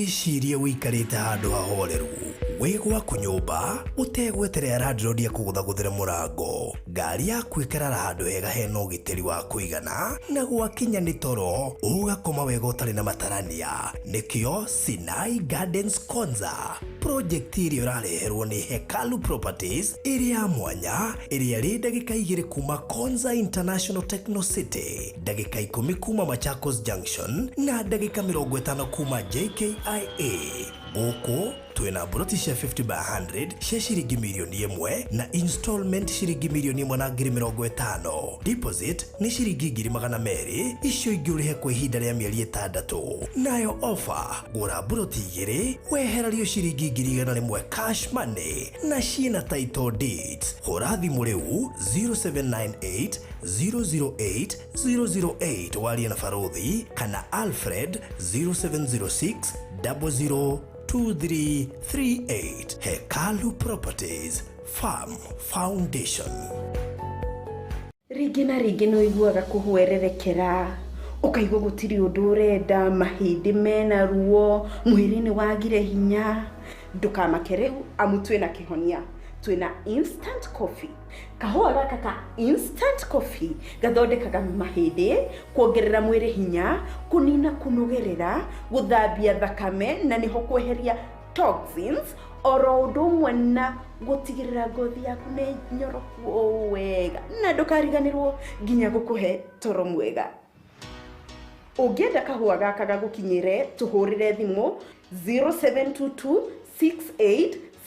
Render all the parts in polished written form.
wicirie wikarite handu hahoreru wigwa kunyumba utegweterera landlord akuguthaguthire murango ngari yaku ikarara handu hega hena ugitiri wa kuigana na gwakinya ni toro ugakoma wega utari na matarania nikio Sinai Gardens Konza project iria urareherwo ni Hekalu Properties iria mwanya iria ri ndagika 2 kuma Konza International Techno City, ndagika 10 kuma Machakos Junction na ndagika 50 kuma JKIA. Gũkũ twina broti cia 50 by 100 cia ciringi milioni 1 na installment ciringi milioni 150. Deposit ni ciringi 200 icio ingĩũrĩhe kwa ihinda rĩa mĩeri 6. Nayo offer gũra broti 2 wehererio ciringi 100 cash money na ciĩna title deeds. Hũra thimũ rĩu 0798 008 008 warie na Farothi kana Alfred 0706 002338. Hekalu Properties Farm Foundation. Ringi na ringi no iguaga kuhwererekera ukaigua gutiri undu urenda, mahindi mena ruo, mwiri ni wagire hinya. Ndukamakere amu twina kihonia, twina instant coffee. Kahua gaka ka instant coffee gathondekaga mahindi, kuongerera mwiri hinya, kunina kunogerera, guthambia thakame na niho kweheria toxins, oro undu umwe na gutigirira ngothi yaku ni nyoroku wega na ndukariganirwo nginya gukuhe toro mwega. Ungienda kahua gaka gagukinyire tuhurire thimu 0722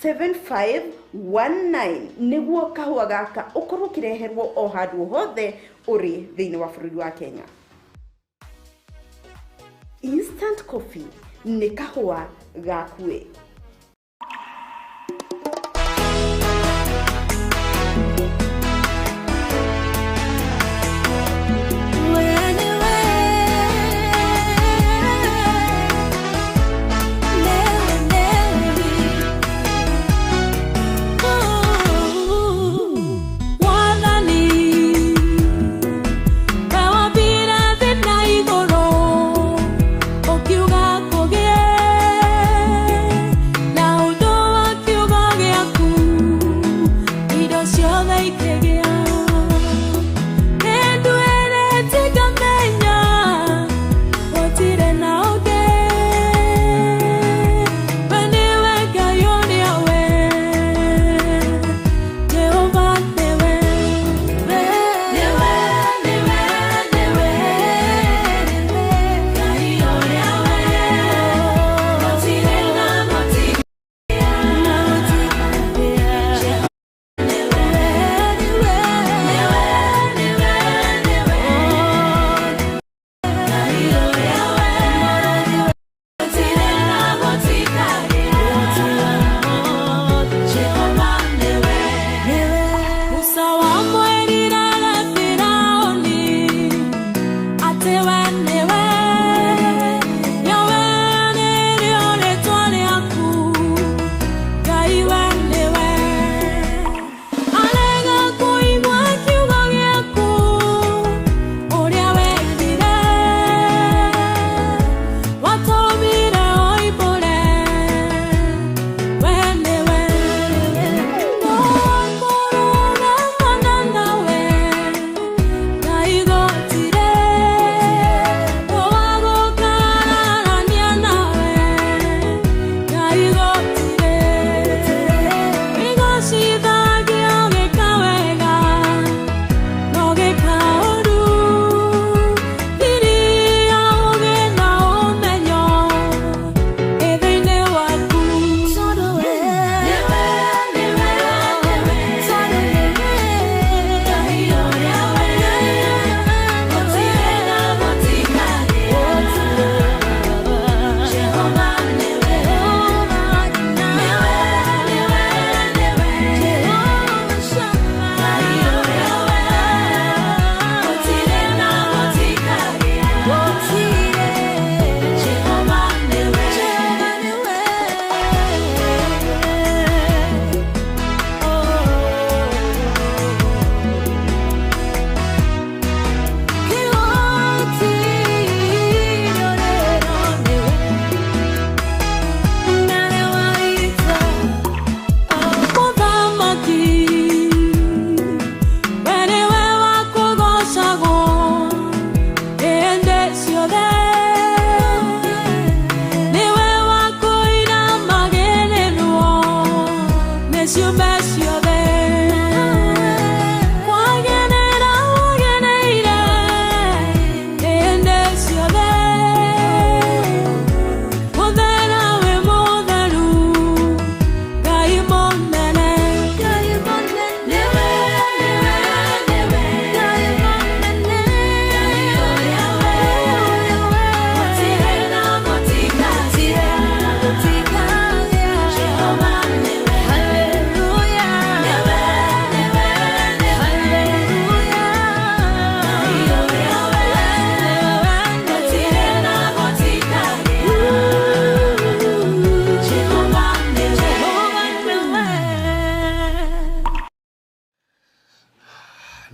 687519 niguo kahua gaka ukorwo kireherwo o handu hothe uri thiini wa bururi wa Kenya. Instant coffee ni kahua gakue.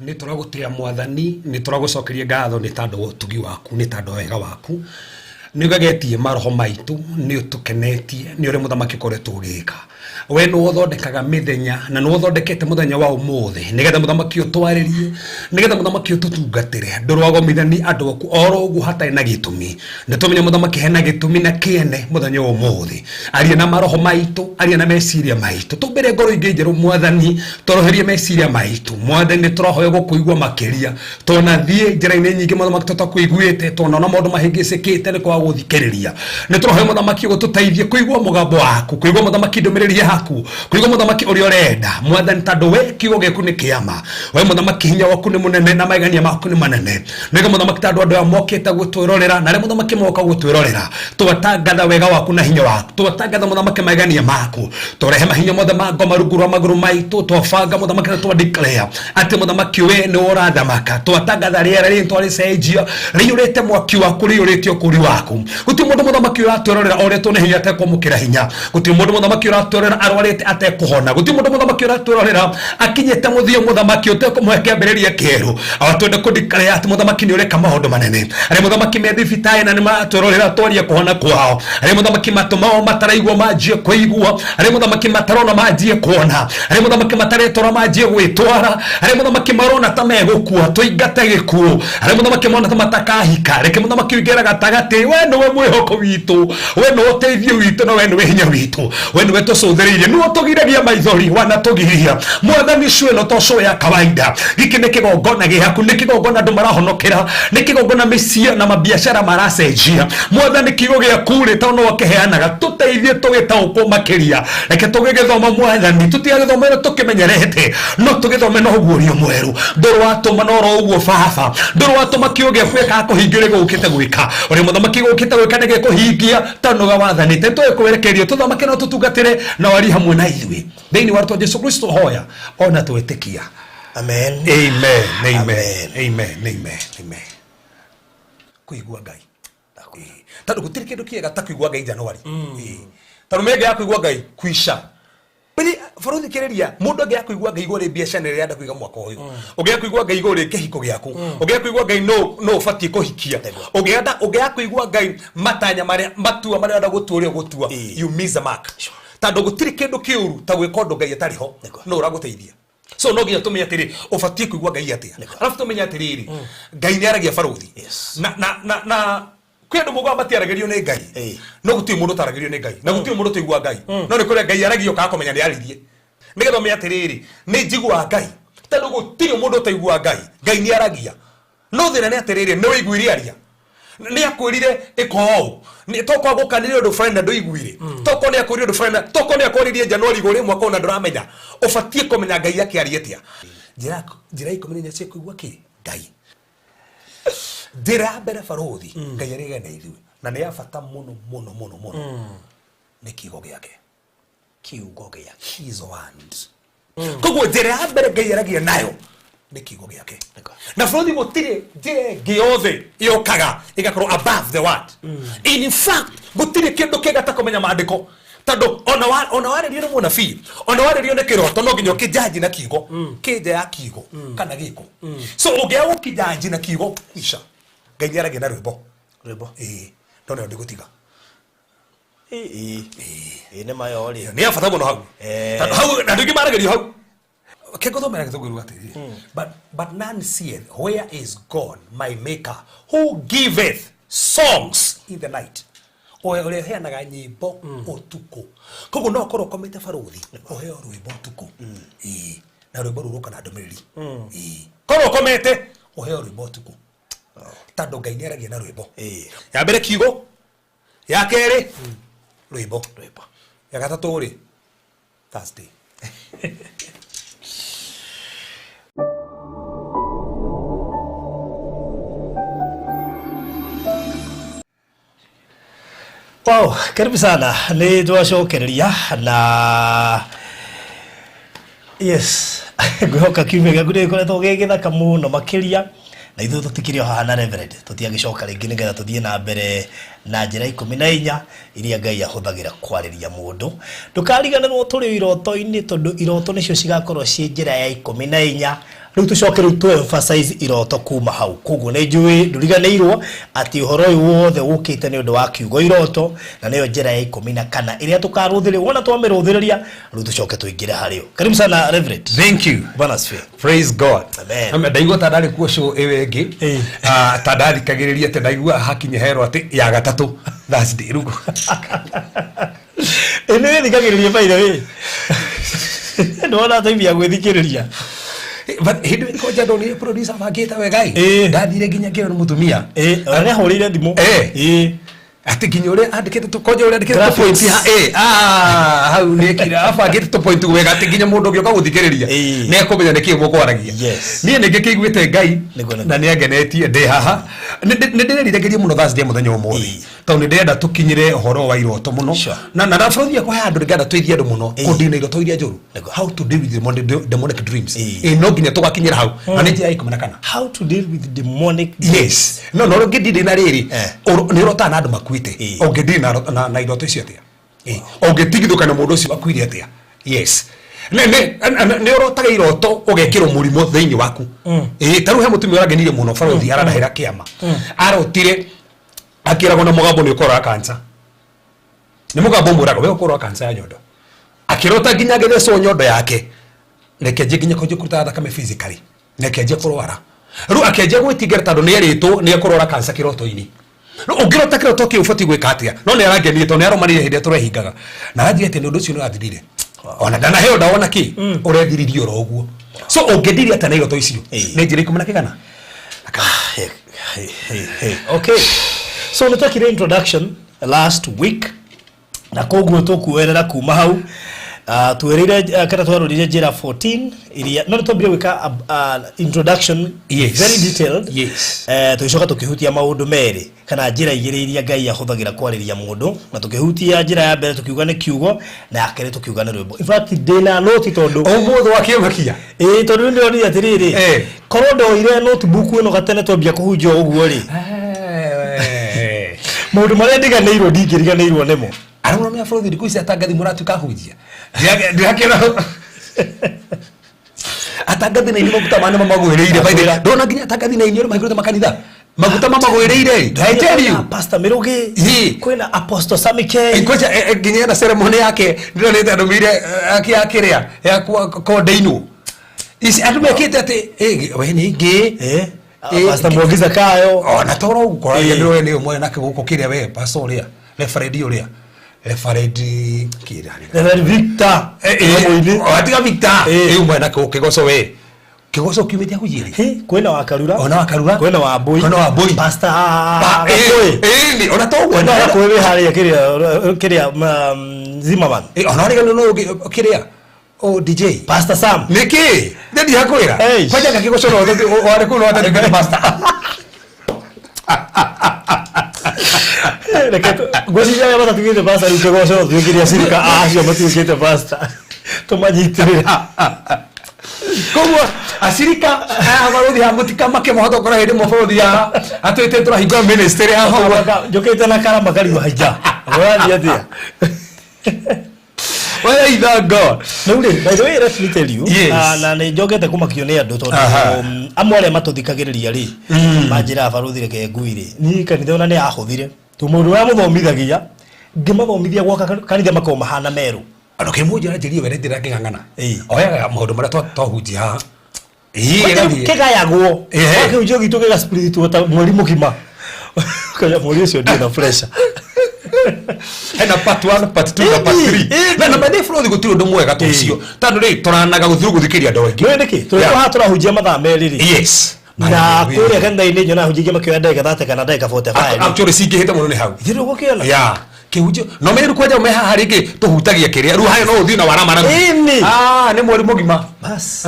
nĩ tũragũtĩa mwathani, nĩ tũragũcokeria ngatho nĩ tondũ wa ũtugi waku, nĩ tondũ wega waku, nĩ ũgagetie maroho maitũ, nĩ ũtũkenetie, nĩ ũrĩa mũthamaki ũkoretwo ũgĩka. We nĩ ũthondekaga mĩthenya na nĩ ũthondekete mũthenya wa ũmũthĩ nĩgetha mũthamaki ũtwarĩrie, nĩgetha mũthamaki ũtũtungatĩre, ndũrogomithani andũ aku oro ũguo hatarĩ na gĩtũmi. Nĩ tũmenye mũthamaki hena gĩtũmi na kĩene mũthenya wa ũmũthĩ. Aria na maroho maitũ, aria na meciria maitũ, tũmbĩre ngoro ingĩ njerũ mwathani, tũroherie meciria maitũ. Mwathani nĩ tũrahoya gũkũigua makĩria, tona thiĩ njĩra-inĩ nyingĩ mũthamaki tũtakũiguĩte, tona ona maũndũ mahĩngĩcĩkĩte nĩ kwaga gũthikĩrĩria. Nĩ tũrahoya mũthamaki gũtũteithie kũigua mũgambo waku, kũigua mũthamaki ndũmĩrĩri yaku, kũigua mũthamaki ũrĩa ũrenda. Mwathani tondũ we kiugo gĩaku nĩ kĩama, we mũthamaki hinya waku nĩ mũnene na magegania maku nĩ manene. Nĩguo mũthamaki tondũ andũ aya mokĩte gũtwĩrorera, na arĩa mũthamaki moka gũtwĩrorera, tũgatangatha wega waku na hinya waku, tũgatangatha mũthamaki magegania maku, tũrehe mahinya mothe ma ngoma rungu rwa magũrũ maitũ, twabanga mũthamaki na twa-declare atĩ mũthamaki we nĩ ũrathamaka. Twatangatha rĩera rĩtwa rĩcenjia, rĩiyũrĩte mwaki waku, rĩiyũrĩte ũkũri waku. Gũtirĩ mũndũ mũthamaki ũratwĩrorera ũretwo nĩ hinya atekwamũkĩra hinya. Gũtirĩ mũndũ mũthamaki ũratwĩrorera arwarĩte atekũhona. Gũtirĩ mũndũ mũthamaki ũratwĩrorera akinyĩte mũthia mũthamaki ũtekũmũhe kĩambĩrĩria kĩerũ. Twende kũ-declare atĩ mũthamaki nĩ ũreka maũndũ manene. Arĩa mũthamaki me thibitarĩ na nĩ maratwĩrorera twarie kũhona kwao. Arĩa mũthamaki matũ mao mataraigua manjie kũigua. Arĩa mũthamaki matarona manjie kuona. Arĩa mũthamaki mataretwara manjie gwĩtwara. Arĩa mũthamaki marona ta megũkua tũingate gĩkuũ. Arĩa mũthamaki mona ta matakahika, reke mũthamaki ũingĩra gatagatĩ. We nĩwe mwĩhoko witũ, we nĩwe ũteithio witũ, na we nĩwe hinya witũ, we nĩwe tũcũthĩrĩirie, nĩwe ũtũgiragia maithori wanatũgiria. Mwathani ũcio ĩno to show ya kawaida. Gĩkĩ nĩ kĩgongona gĩaku, nĩ kĩgongona andũ marahonokera, nĩ kĩgongona mĩciĩ na mabiacara maracenjia. Mwathani kiugo gĩaku rĩ ta no ũkĩheanaga, tũteithie tũgĩtaũkwo makĩria. Reke tũgĩgĩthoma Mwathani, tũtigagĩthomere tũkĩmenyerete, no tũgĩthome na ũguũrio mwerũ. Ndũrĩ watũma no ro ũguo baba, ndũrĩ watũma kiugo gĩaku gĩgakũhingĩre gũkĩte gwĩka. Ũrĩa mũthamaki gũkĩte gwĩka nĩ gĩkũhingia tanoga wathanĩte. Tũgĩkwerekerio tũthamake no tũtungatĩre na wari hamwe na ithuĩ thĩinĩ wa rĩĩtwa Jesũ Kristo hoya ona twĩtĩkia. Amen. Amen. Amen. Amen. Amen. Amen. Kũigua Ngai. Tondũ gũtirĩ kĩndũ kĩega ta kũigua Ngai Januari. Tondũ mĩanga ya kũigua Ngai kwisha. Bali bũrũri kĩrĩria mũndũ angĩaga kũigua Ngai igũrũ biacara ĩrĩa arenda kũiga mwaka ũyũ. Ũngĩaga kũigua Ngai igũrũ kĩhiko gĩaku. Ũngĩaga kũigua Ngai no ũbatiĩ kũhikia. Ũngĩaga kũigua Ngai matanya marĩa matua marĩa arenda gũtua gũtua. You miss the mark. Tondũ gũtirĩ kĩndũ kĩũru ta gwĩka ũndũ Ngai atarĩ ho. No ũragũteithia. So no nginya tũmenye atĩrĩ ũbatiĩ kũigua Ngai atĩa. Arabu tũmenye atĩrĩrĩ Ngai nĩ aragia barũthi. Na kwĩ andũ mũgwa matiaragĩrio nĩ Ngai. No gũtirĩ mũndũ ũtaragĩrio nĩ Ngai. Na gũtirĩ mũndũ ũtaigua Ngai. No nĩ kũrĩa Ngai aragio kana kũmenya nĩ aririe. Nĩgetha ũmenye atĩrĩrĩ nĩ njiguaga Ngai. Tondũ gũtirĩ mũndũ ũtaigua Ngai. Ngai nĩ aragia. No thĩna nĩ atĩrĩrĩ nĩ wĩiguire aria. Nĩ akwĩrire ĩka ũũ. Toko gũkanĩrĩa ũndũ fulani na ndũiguire. Toko nĩ akwĩrire ũndũ fulani. Toko nĩ akwĩrire Januari igũrũ mwaka ũna ndũramenya. Ũbatiĩ kũmenya Ngai akĩaria atĩa. Njĩra ikũmenya cia kũigua kĩ Ngai. Njĩra mbere barũthi Ngai arĩga na ithuĩ na nĩ ya bata mũno mũno mũno mũno nĩ kiugo gĩake. Kiugo gĩake, his word. Koguo njĩra ya mbere Ngai aragia nayo nĩ kiugo gĩake. Na barũthi gũtirĩ njĩra ĩngĩ yothe yũkaga ĩgakorwo above the word. In fact gũtirĩ kĩndũ kĩega ta kũmenya maandĩko. Tondũ ona warĩrio nĩ mũnabii, ona warĩrio nĩ kĩroto no nginya ũkĩnjanji na kiugo. Kĩnja ya kiugo kana gĩko. So ũngĩaga ũkĩnjanji na kiugo isha. Ngai nĩ aragia na rwĩmbo. No nĩ gũtiga. Nĩ mayo rĩ. Nĩ abata mũno hau. Hau na ndũngĩ maragerio hau. Kĩngũthomera gĩthũngũri atĩrĩ. But none seeth where is God my maker who giveth songs in the night. Oe ũrĩa heanaga nyĩmbo ũtukũ. Koguo no ũkorwo ũkomete barũthi ũheo rwĩmbo ũtukũ. Na rwĩmbo rũrũ kana ndũmĩrĩri. Korwo ũkomete ũheo rwĩmbo ũtukũ. Tondũ Ngai nĩ aragia na rwĩmbo. Ya mbere kiugo, ya kerĩ rwĩmbo. Ya gatatũ rĩ Thursday. Wow, karibu sana. Nĩ twacokereria na yes, ngwĩhoka kiumia gĩaku nĩ gĩkoretwo gĩgĩthaka mũno makĩria. Na ithuĩ tũtikĩrĩ o haha na Reverend, tũtiagĩcoka rĩngĩ nĩgetha tũthiĩ na mbere na njĩra 14 iria Ngai ahũthagĩra kwarĩria mũndũ. Ndũkariganĩrwo tũrĩ iroto-inĩ tondũ iroto nĩcio cigakorwo ciĩ njĩra ya 14 riu tucoke riu tu emphasize iroto kuma hau koguo ni njui nduriganirwo ati uhoro uyu wothe ukite ni undu wa kiugo iroto na niyo njira ya 14 iria tukaruthire wona twamiruthiriria riu tucoke tuingire hario. Karibu sana Reverend. Thank you. Bwana asifiwe. Praise God. Amen. Ndaigua tandari kuo show ewengi tandari kagiriria te ndaigua hakinye hero ati ya gatatu Thursday rugo ene thikagiriria by the way ndona taibia gwithikiriria but hindu ko jado ni producer mageta wegai ndathire ginya ngero mutumia ane horire thimo ati ginyore andikete tukoje uri andikete point ha hau ni kira afagete to point wega ati ginya mundu gioka guthikiriria ne kumenya niki mukwaragia ni ne ngikiguite ngai na ni agenetie ndi haha ni ndiririgeria muno Thursday muthenya umwe to ni ndenda tukinyire horo wa iroto muno na ndafrothia kwa andu ngenda twithie andu muno kundina iroto iria njuru how to deal with demonic dreams no ginya tugakinyira hau na ni njia ikumenakana how to deal with demonic yes no ngidinde na riri ni rota na andu makuite ongedina na iroto icio atia ongetigithuka na mundu ucio akuire atia yes ne urotaga iroto ugekirwo murimo thiini waku taru he mutumia uragenire muno barothi aradahira kiama arotire akiragwo na mugambo ni ukora cancer ni mugambo murago we ukora cancer ya nyondo akirota ginya getheco nyondo yake nekeje ginya koje kuruta thakame physically nekeje kurwara ru akeje gwitigera tondu ni erito ni kurora cancer kiroto-ini no ungirota kiroto ki ufati gwika atia no ni arangenie to ni aromanire hinde turehingaga na athie ati ni undu ucio ni athirire ona ndana heo ndaona ki urethiririo ro uguo so ungediria ata na iroto icio ni njira ikumana kigana okay so nitakire introduction last week na koguo tukuerera kuma hau tuerire kana twarorire njira 14 iria no tobire wika introduction very detailed tuicoka tukihutia maundu meri kana njira igire iria Ngai ahuthagira kwariria mundu na tukihutia njira ya mbere tukiuga ni kiugo na yakere tukiuga ni rwimbo in fact dena note tondu omutho wakimakia tondu ndio ri atiriri korwo ndoire notebook ino gatene twambia kuhunjia uguo ri mundu maria ndiganirwo ndingiriganirwo nemo arona me afro thiri kuisi atangathi muratu kahujia ndiakira atangathi na inimo kutamana mamagwereire baide ndona ginya atangathi na inyo mahigurute makanitha maguta mamagwereire I tell you pastor Mirugi kwina apostle Samike koja ginya na ceremony yake ndio neta ndomire akiakiria ya ko deinu isi atumekite ati we ni ngi pastor Mugiza kayo ona toro ukora ndio ni umwe nake guko kiria we pastor uria referee uria referee kira Reverend Victor atiga Victor umwe nake ukigoco we kigoco kiumetia kujiri kwena wakarura ona wakarura kwena wa boy pastor ni ona to kwena kwewe haria kiria Zimmerman ona ri no kiria DJ pastor Sam niki ndi hakwira kwaja ngakigoco no wale kuno hata ni pastor Gosija ya bata tukite pasta ukigoco tukiria sirika acio matukite pasta tumanyitirira koguo asirika abaruthi hamutika make mohoto kora hindi maborothi ya atwite turahinga ministry aho jokete na karama kari haija wali atia wala ida God no ri by the way let me tell you na ne jogete kumakio ni andu tondu amwale matuthikagiriria ri manjira abaruthi reke nguire ni kanitha ona ni ahuthire tumundu wa muthomithagia ngimathomithia gwaka kanitha mako mahana meru ano kimuja ajirie were ndira kingangana oyaga maundu maria twahunjia haha kigayagwo akihunjio gitu kiga spirit ta mweri mugima kaya mweri ucio ndi na pressure hena part 1 part 2 na part 3 na bade flow gutiro ndo mwega tucio tondu ri turanaga guthiru guthikiria ndo ingi no ndiki turiko turahunjia mathaa meriri yes na kuria kanitha-ini nyona hunjia makio ndeka 30 kana ndeka 45 actually singihite muno ni hau thiro gukiona kihunjio no meru kwaja umeha hariki tuhutagia kiria ru hayo no uthi na warama na ni mweri mugima bas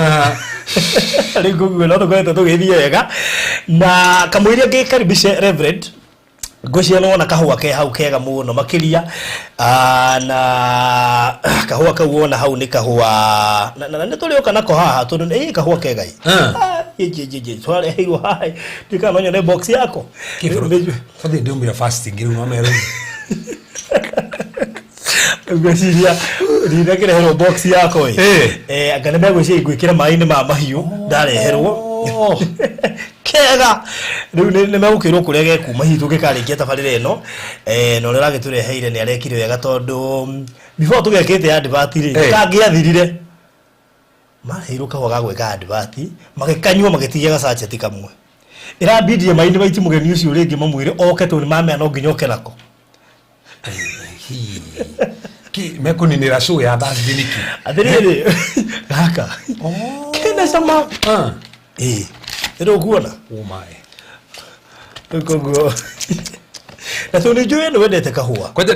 ringo gwelo ndo kwete tugithie wega na kamwiria ngikaribishe Reverend Gocia no na kahua ke hau kega muno makiria na kahua ka uona hau ni kahua na nitulioka nako haha tondu kahua kega je twale hiyo hai ndikanonya ne box yako fadhi ndio mira fasting ngiru no meru Gocia ndinagire hero box yako angane megwiciria igwikira mai-ini ma mahiu ndareherwo kega riu ni megukirwo kuria gekuma hitu gikarikia tabarira ino no ria ragitureheire ni arekire wega tondu before tugekite advert ri kangiathirire maheirwo kahwa gagwika advert magikanywa magitigia gacacheti kamwe irabidie mai-ini baiti mugeni ucio ringi mamwire oke tu ni mamea no nginyoke nako ki mekuninira show ya birthday niki athiriri gaka kena sama ero kuona my kogo na tu ni joe no wendete kahua kwaje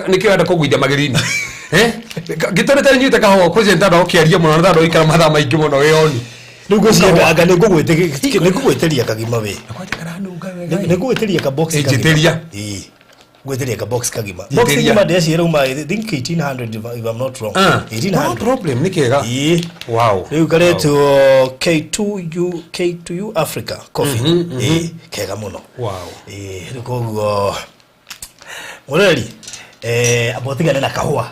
nikienda kugwithia magerini gitonete nyite kahua kwaje ndado okiaria muno ndado ikara matha maingi muno weoni nugo cia anga nigugweteria kagima we nigugweteria ka box kagima gweteria ka box kagima box kagima ndeci irauma I think 1800 if I'm not wrong 1800 no problem nikega wow riu kareto K2U Africa coffee kega muno wow rikogo mureri abotigane na kahua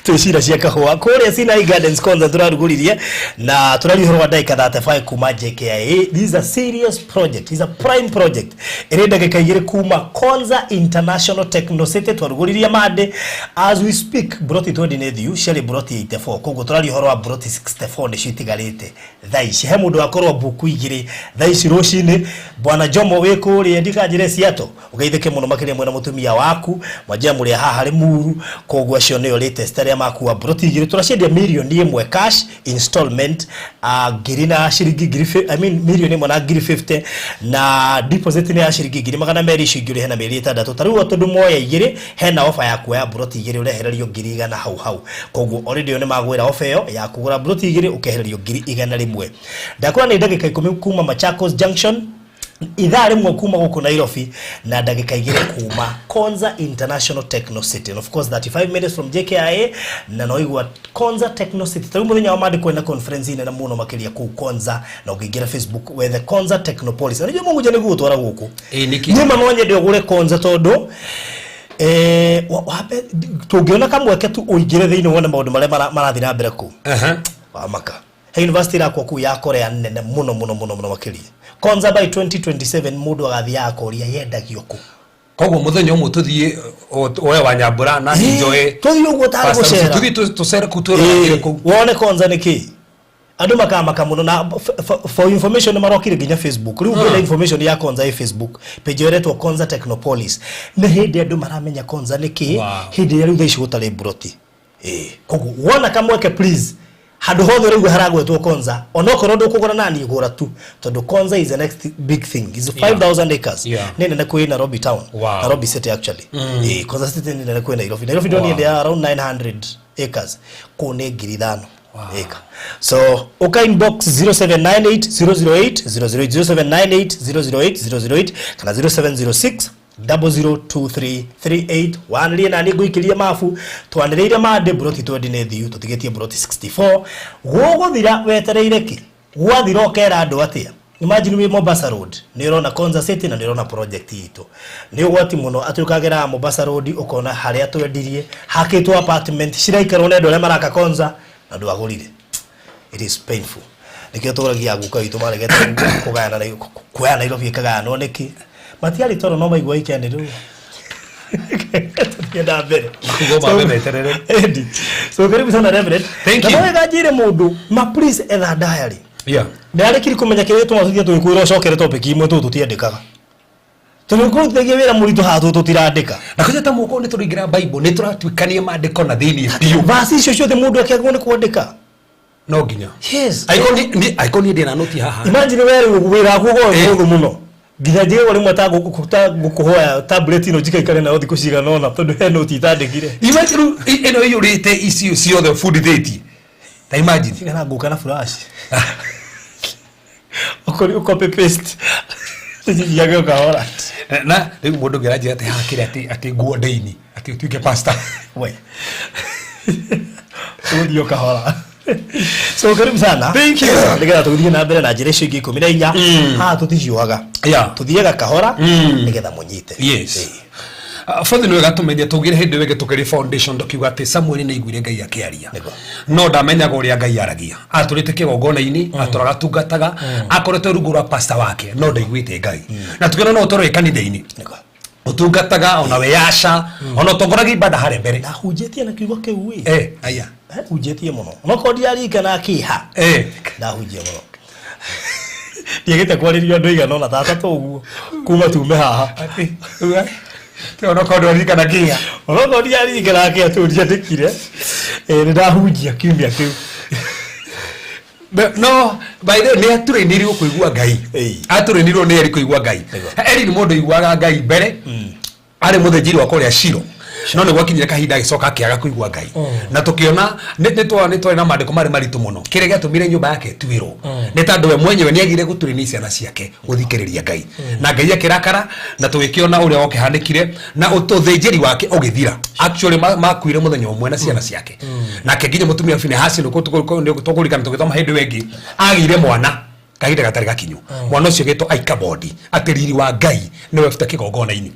tucira cia kahua kuria Sinai Gardens Konza turaruguririe na turarihoro wa daika 35 kuma JKIA. This is a serious project, is a prime project irenda gikaigire kuma Konza International Techno City turaruguririe made as we speak. Broti todi nethiu shele broti 84 kogo turarihoro wa broti 64 ni shitigarite thaici he mundu akorwa buku igire thaici rucini bwana Jomo wiko ri ndikajire ciato ugeithike muno makiria mwena mutumia waku majia muri haha ri muru kogo acio ne latest makuwa broti igire turashendia milioni imwe cash installment girina shiringi ngiri milioni imwe na ngiri 50 na deposit ni ya shiringi ngiri magana meri shigire hena meri 6 tariu tondu moya igire hena offer ya kuoya broti igire urehererio ngiri 100 hau koguo already ni magwira offer yo ya kugura broti igire ukehererio ngiri 100 ndakora ni ndagika 10 kuma Machakos Junction idhaa rimwe kuma guku Nairobi na ndagika igire kuma Konza International Techno City, and of course 35 minutes from JKIA na noigwa Konza Techno City. Tari muthenya wa madi kwenda conference ine na muno makiria ku Konza na ukigira Facebook with the Konza Technopolis. Unajua mungu jane gutwara guku nyuma no nyende ogure Konza todo wape tugiona kamweke tu uigire thiini wona maundu maria marathira mbere ku wa maka university ra ku ya Korea nene muno makiria Konza by 2027 mudu agathia akoria yendagio ku koguo muthenya umwe tuthie oe wa Nyambura na enjoy tuthie uguo tari gucera tuthie tucera kutura ku wone Konza niki andu makamaka muno na for information marokire ginya Facebook riu ngenda information ya Konza Facebook page yetu Konza Technopolis na hindi andu maramenya Konza niki hindi ya riu thaici gutari broti koguo wona kamweke please hadu hothe riu haragwetwo Konza onokoro ndukugura nani igura tu tondu Konza is the next big thing is 5000 acres nene na kwe Nairobi town Nairobi city actually Konza city nene na kwe Nairobi don't need around 900 acres kone ngiri 5 acre so oka inbox 0798008008 kana 0706 002338 wanire na niguikiria mafu twaniriire made broti twedi nethiu tutigetie broti 64 guguthira wetereire ki gwathira okera andu atia imagine we Mombasa Road nirona Konza City na nirona project ito ni ugwati muno atukagera Mombasa Road ukona haria twendirie hakitwa apartment shiraikaro nendo le maraka Konza na ndwagurire. It is painful nikio turagia guka itu maregete kugana na kuya Nairobi kagano niki matiari toro no maigwa ikene ru yenda mbere kugoba mbere terere edi so karibu sana Reverend thank you na gajire mundu ma please etha diary ndari kiri kumenya kire tumathithia tuikwira ucokere topic imwe tu tutiendekaga tunukutegia wira muritu hatu tutirandika na kujeta muko ni turingira Bible ni turatwikania maandiko na thini piu basi icio ciothe mundu akiagwo ni kuandika no ginya yes iconi ndina noti haha imagine were wira kugo mundu muno nginya je wale mwata gukuhoya tablet ino jikaikare na othi kuciga nona tondu he noti itandikire imagine ino yurite icio ciothe food date ta imagine ngana guka na flash copy paste yaga kahora na riu mundu ngiraje ati hakire ati nguo ndeini ati tuike pasta we udio kahora so karibu sana thank you nigera tuthie na mbere na njira icio ingi 14 ha tuticiuaga tuthiega kahora nigetha munyite yes Father no gatumenye tugire hindi wege tukiri foundation dokiuga ati Samuel ni igwire Ngai akiaria no ndamenya goria Ngai aragia aturite kigongona-ini aturaga tungataga akorete rugura pastor wake no ndaiguite Ngai na tukina no utoro ikanitha-ini utungataga ona weyasha ona tongoragi ibada hare mbere na hunjetie na kiugo kiu aya hunjetie muno no kodi ari kana kiha na hunjie muno ndiegete kwaririo andu igana na tata toguo kuma tume haha ona kodi ari kana kiha ona kodi ari kana kiha turia ndikire ni ndahunjia kiumia kiu no by the way aturenirwo kuigua Ngai aturenirwo ni eri kuigua Ngai eri ni mundu iguaga Ngai mbere ari muthenjiri wa kuria Shiro no ni gwakinyire kahinda gicoka akiaga kuigua Ngai na tukiona ni na mandiko mari maritu muno kire gatumire nyumba yake twiro ni tandu we mwenyewe ni agire guturenia ciana ciake guthikiriria Ngai na Ngai akirakara na tugikiona uria wokihanikire na ututhenjiri wake ugithira actually makuire muthenya umwe na ciana ciake na kenginya mutumia Finehasi no tukurikana tugithoma hindi wengi agire mwana kahinda gatari gakinyu mwana ucio gitwo Aikabodi atiriri wa Ngai niwe bita kigongona-ini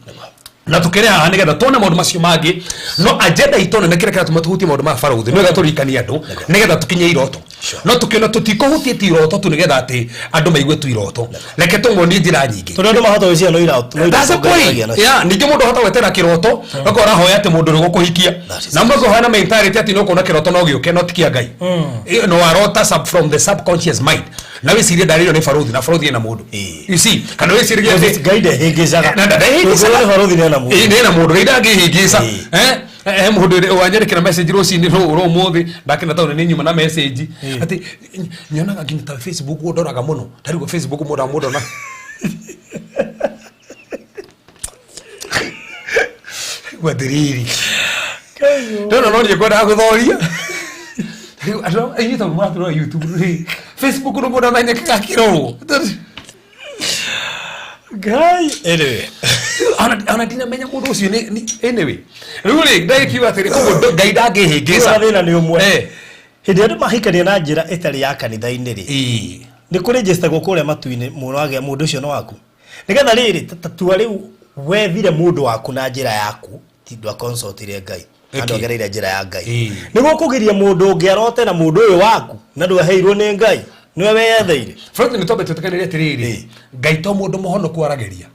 na tukirea haha nigetha tuone maundu macio mangi no agenda itone na kira tumatuhutie maundu ma Barũthi nigetha turikanie andu nigetha tukinye iroto no tukiona tutikuhutie iroto tu nigetha ati andu maigue tu iroto reke tumuonie njira nyingi tondu andu mahota gwiciria no iroto that's why ya ningi mundu hota gwetera kiroto akora hoya ati mundu ri gukuhikia na mwazo hana mentality ati no kuona kiroto no giuke no tikia Ngai no arota from the subconscious mind na wicirie ndarĩrio nĩ Barũthi na Barũthi ena mũndũ you see kana wicirie Ngai ndehĩngĩcaga na ndehĩngĩcaga Barũthi nĩ ena mũndũ nĩ mũndũ rĩrĩa angĩhĩngĩca mũndũ wanyandĩkĩra message rũcinĩ ũmũthĩ ndakĩna taũnĩ nĩ nyuma na message ati nyonaga nginya ta Facebook ndoraga mũno tarĩu Facebook mũndũ na gwathiriri no nĩ kwenda gũthoria ayita mwathro YouTube Facebook no muda manya kakiro Ngai anyway ana dina menya mundu ucio ni anyway ruri ndai kiwa tiri kugo Ngai ndangihingisa thina ni umwe hindi andu mahikania na njira itari ya kanitha-ini ri ni ku register gukuria matu-ini muno agia mundu ucio no waku nigetha riri tatua riu wethire mundu waku na njira yaku ti ndwa consult ire Ngai andu agereire njira ya Ngai niguo kugiria mundu ungiarote na mundu uyu waku na ndu aheirwo ni Ngai niwe weyetheire Frank ni tobe tutekanire tiriri Ngai to mundu muhonoku arageria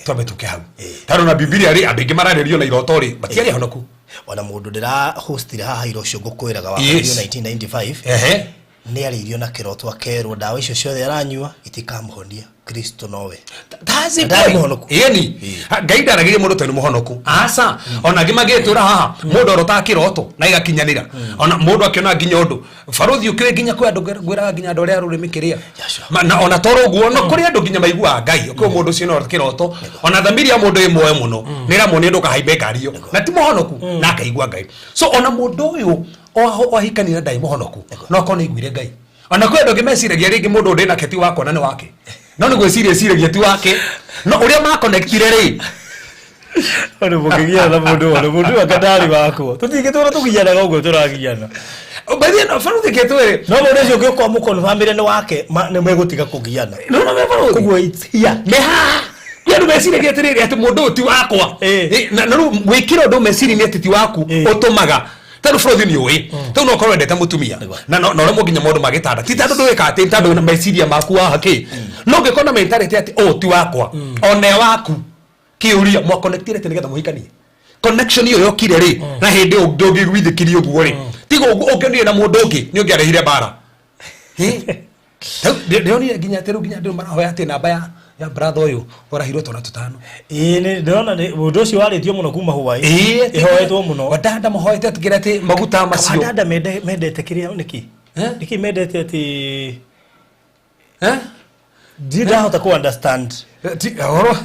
tobe tukihau taro na Biblia ri andingi mararerio na iroto ri batiari honoku ona mundu ndira hostire haha irocio ngukwiraga wa 1995 ni aririo na kiroto akerwo ndawa icio ciothe aranyua itikamuhonia Kristo nowe tazi muhonoku yeni Ngai ndaragirie mundu tani muhonoku asa ona gimagetura haha mundu orota kiroto na igakinyanira ona mundu akiona nginya undu Barũthi ukire nginya kwi andu gwiraga nginya andu aria rurimi kiria na ona toro guo no kuri andu nginya maigua Ngai ko mundu ucio no kiroto ona thamiri ya mundu imwe muno nira moni ndu kahaimbe ngario na ti muhonoku na akaigua Ngai so ona mundu uyu ohikanira ndai muhonoku no kone igwire Ngai ona kwendo ngimeciragia ringi mundu ndina keti wako na ni wake no ni gwiciria ciragia ti wake no uria ma connectire ri ona mugigia na mundu akadari wako tutingitura tugiana uguo turagiana bathie no Barũthi ketwere no mundu ucio ngikwa mukono family ni wake ni megutiga kugiana no Barũthi kuguo itia meha yandu meciragia tiriri ati mundu ti wakwa na no gwikira undu meciria ati ti waku utumaga tano Barũthi ni uwi tu no korwo ndeta mutumia na no remo nginya mundu magitanda ti tandu ndwika ati tandu na meciria maku haki no ngikona mentality ati ti wakwa one waku kiuria mwa connectire nigetha muhikanie connection iyo yokire ri na hindi ungi gwithikiria uguo ri tigo ungi na mundu ungi ni ungiarehire bara ndio nginya ati nginya ndio marahoya ati namba ya brother uyu orahirwo tona tutano ni ndona ni mundu ucio waritio muno kuma Hawaii ihoetwo muno wadanda mahoete atikira ati maguta macio wadanda mendete kiria niki mendete ati dida hota ku understand oro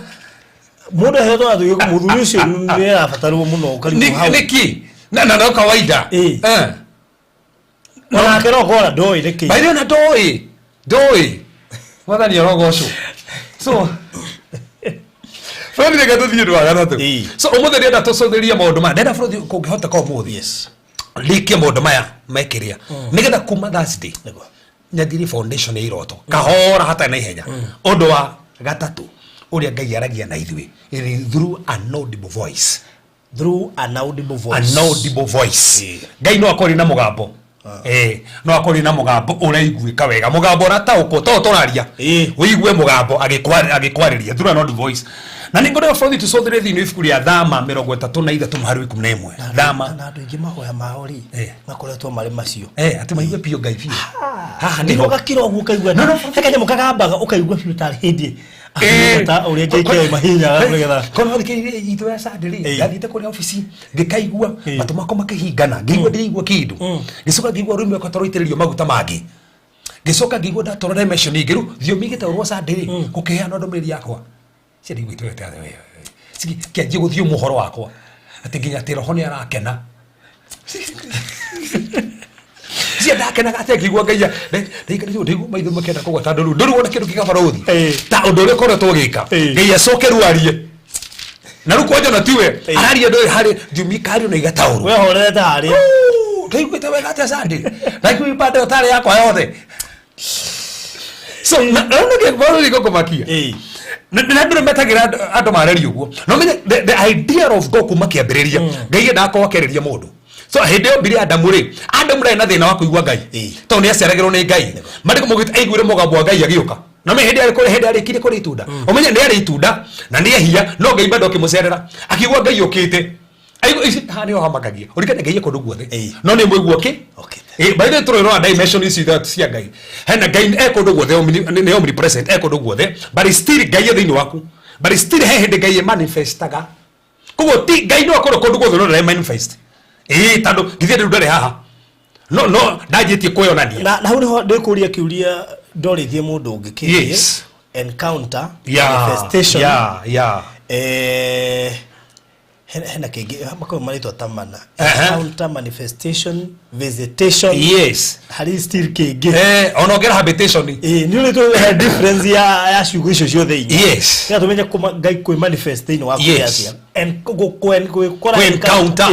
mundu ahetwo athu muthuri ucio ni afatarwo muno karibu hau niki na kawaida ona kero kora doi niki baile na doi wathani rogoco so Barũthi reke tuthie ndwa gathatu so umuthi ndenda tucuthiria maundu maya ndenda Barũthi kungihota ko umuthi likie maundu maya mekiria nigetha kuma Thursday nyathiri foundation ya iroto kahora hata na ihenya undu wa gatatu uria Ngai aragia na ithui through an audible voice. Through an audible voice. An audible voice. Ngai no akori na mugambo. No akori na mugambo uraiguika wega. Mugambo ratauko to toraria. Uigue mugambo agikwariria through an audible voice. Na ningo leo for to solve the ifuku ya Thama 33:11 Thama na andu ingi mahoya maori makoretwo mari macio ati maigue pio Ngai pio haha niho gakiro guo kaigua no hekanya mukagambaga ukaigua pio tari hindi ta uria JK mahinya nigetha kono thikiririe itu ya sadiri gathite kuri ofisi ngikaigua matumako makihingana ngigua ndirigua kindu ngicoka ngigua rume ko toroitiririo maguta mangi ngicoka ngigua ndatora dimension ngiru thiomi gitaurwo sadiri gukiheana ndomiri yakwa ciri gwitu ete wewe siki kianjie guthio muhoro wakwa ati nginya ati roho ni arakena cia ndakena gate ngigua Ngai ndikari ndigu maitho makenda kugwata nduru wona kindu kigabarothi ta undu uri koretwo gika Ngai acokeru arie na ruko njo na tiwe araria ndo hari jumi kari na igatauru we horete hari ndaiguite wega ate sandi ndaigui pande otare yakwa yothe so na nge boro liko kumakia na ndure metagira andu mareri uguo no menye the idea of God kumakiambiriria Ngai ndakokereria mundu so hinde mbiri Adamu ri na thina wa kuigua Ngai to ni aceragirwo ni Ngai mariko mugite aiguire mugambo wa Ngai agiuka na me hinde ari kire kuri itunda umenye ni ari itunda na ni ehia no Ngai bado kimucerera akiigua Ngai ukite aigu isi hani o hamakagia urikane Ngai kundu guothe no ni muigua ki by the way no dimension is that cia Ngai hena Ngai kundu guothe ni omnipresent kundu guothe but still Ngai thini waku but still hinde Ngai manifestaga kugo ti Ngai no kundu guothe no manifest tando githie ndure haha no ndajitie kuyonania na hu niho ndikuria kiuria ndorithie mundu ungikirie encounter manifestation hena kingi makao marito tamana encounter manifestation visitation hari still kingi onogera habitation ni ule to difference ya shugo icio ciothe ingi ya tumenye kuma Ngai ku manifest in wa kuyatia and ku encounter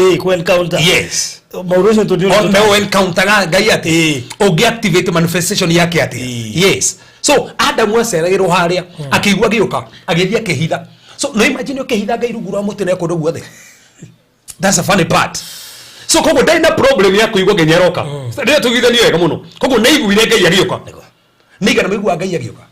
mauroso to no encounter Ngai ati ogi activate manifestation yake ati so Adam aceragirwo haria akigua giuka agithia kehitha so no imagine ukehitha Ngai rungu rwa muti na kundu guothe that's a funny part so kogo ndai na problem ya kuigua Ngai aroka ndio tugithani wega muno kogo naiguire Ngai agioka niga na maigua Ngai agioka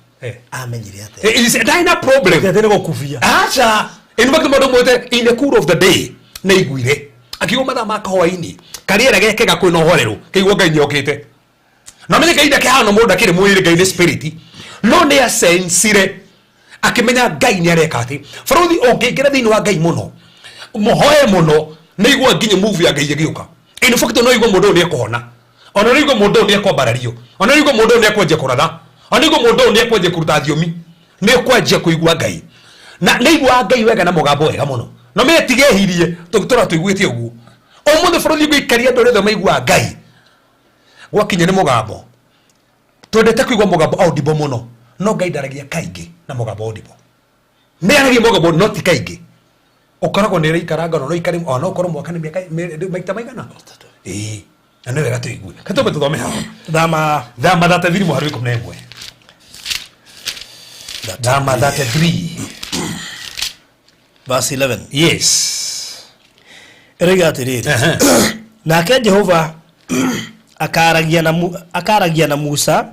amenyire ate is ndai na problem ate nego kufia acha in fact modo mote in the cool of the day naiguire akiwa matha makahoini kariera geke gakwina horeru kigua Ngai nyokite na menye Ngai ndakihana mundu akiri mwiri Ngai the spirit no ne asensire akimenya Ngai ni areka ati faruthi ongegira thini wa Ngai muno muhoe muno nigwa nginye move ya Ngai agiuka in fact no igwa mundu ni ekuhona ona nigwa mundu ni ekwambarario ona nigwa mundu ni ekwenje kuratha ona nigwa mundu ni ekwenje kuruta thiomi ni ekwenje kuigwa Ngai na nigwa Ngai wega na mugambo wega muno no metige hirie tugitora tuiguite uguo o mundu faruthi gwikaria ndore tho maigwa Ngai gwakinye ni mugambo twendete kuigwa mugambo audible muno no Ngai ndaragia kaingi na mugambo audible ni aragia mugambo not kaingi ukaragwo ni reikaranga no ikari ona ukorwo mwaka ni miaka maita maigana na ni wega tuigue katombe tuthome hapo Thama 33 muharu 11 Thama 33 verse 11 erega atiriri nake Jehova akaragia na Musa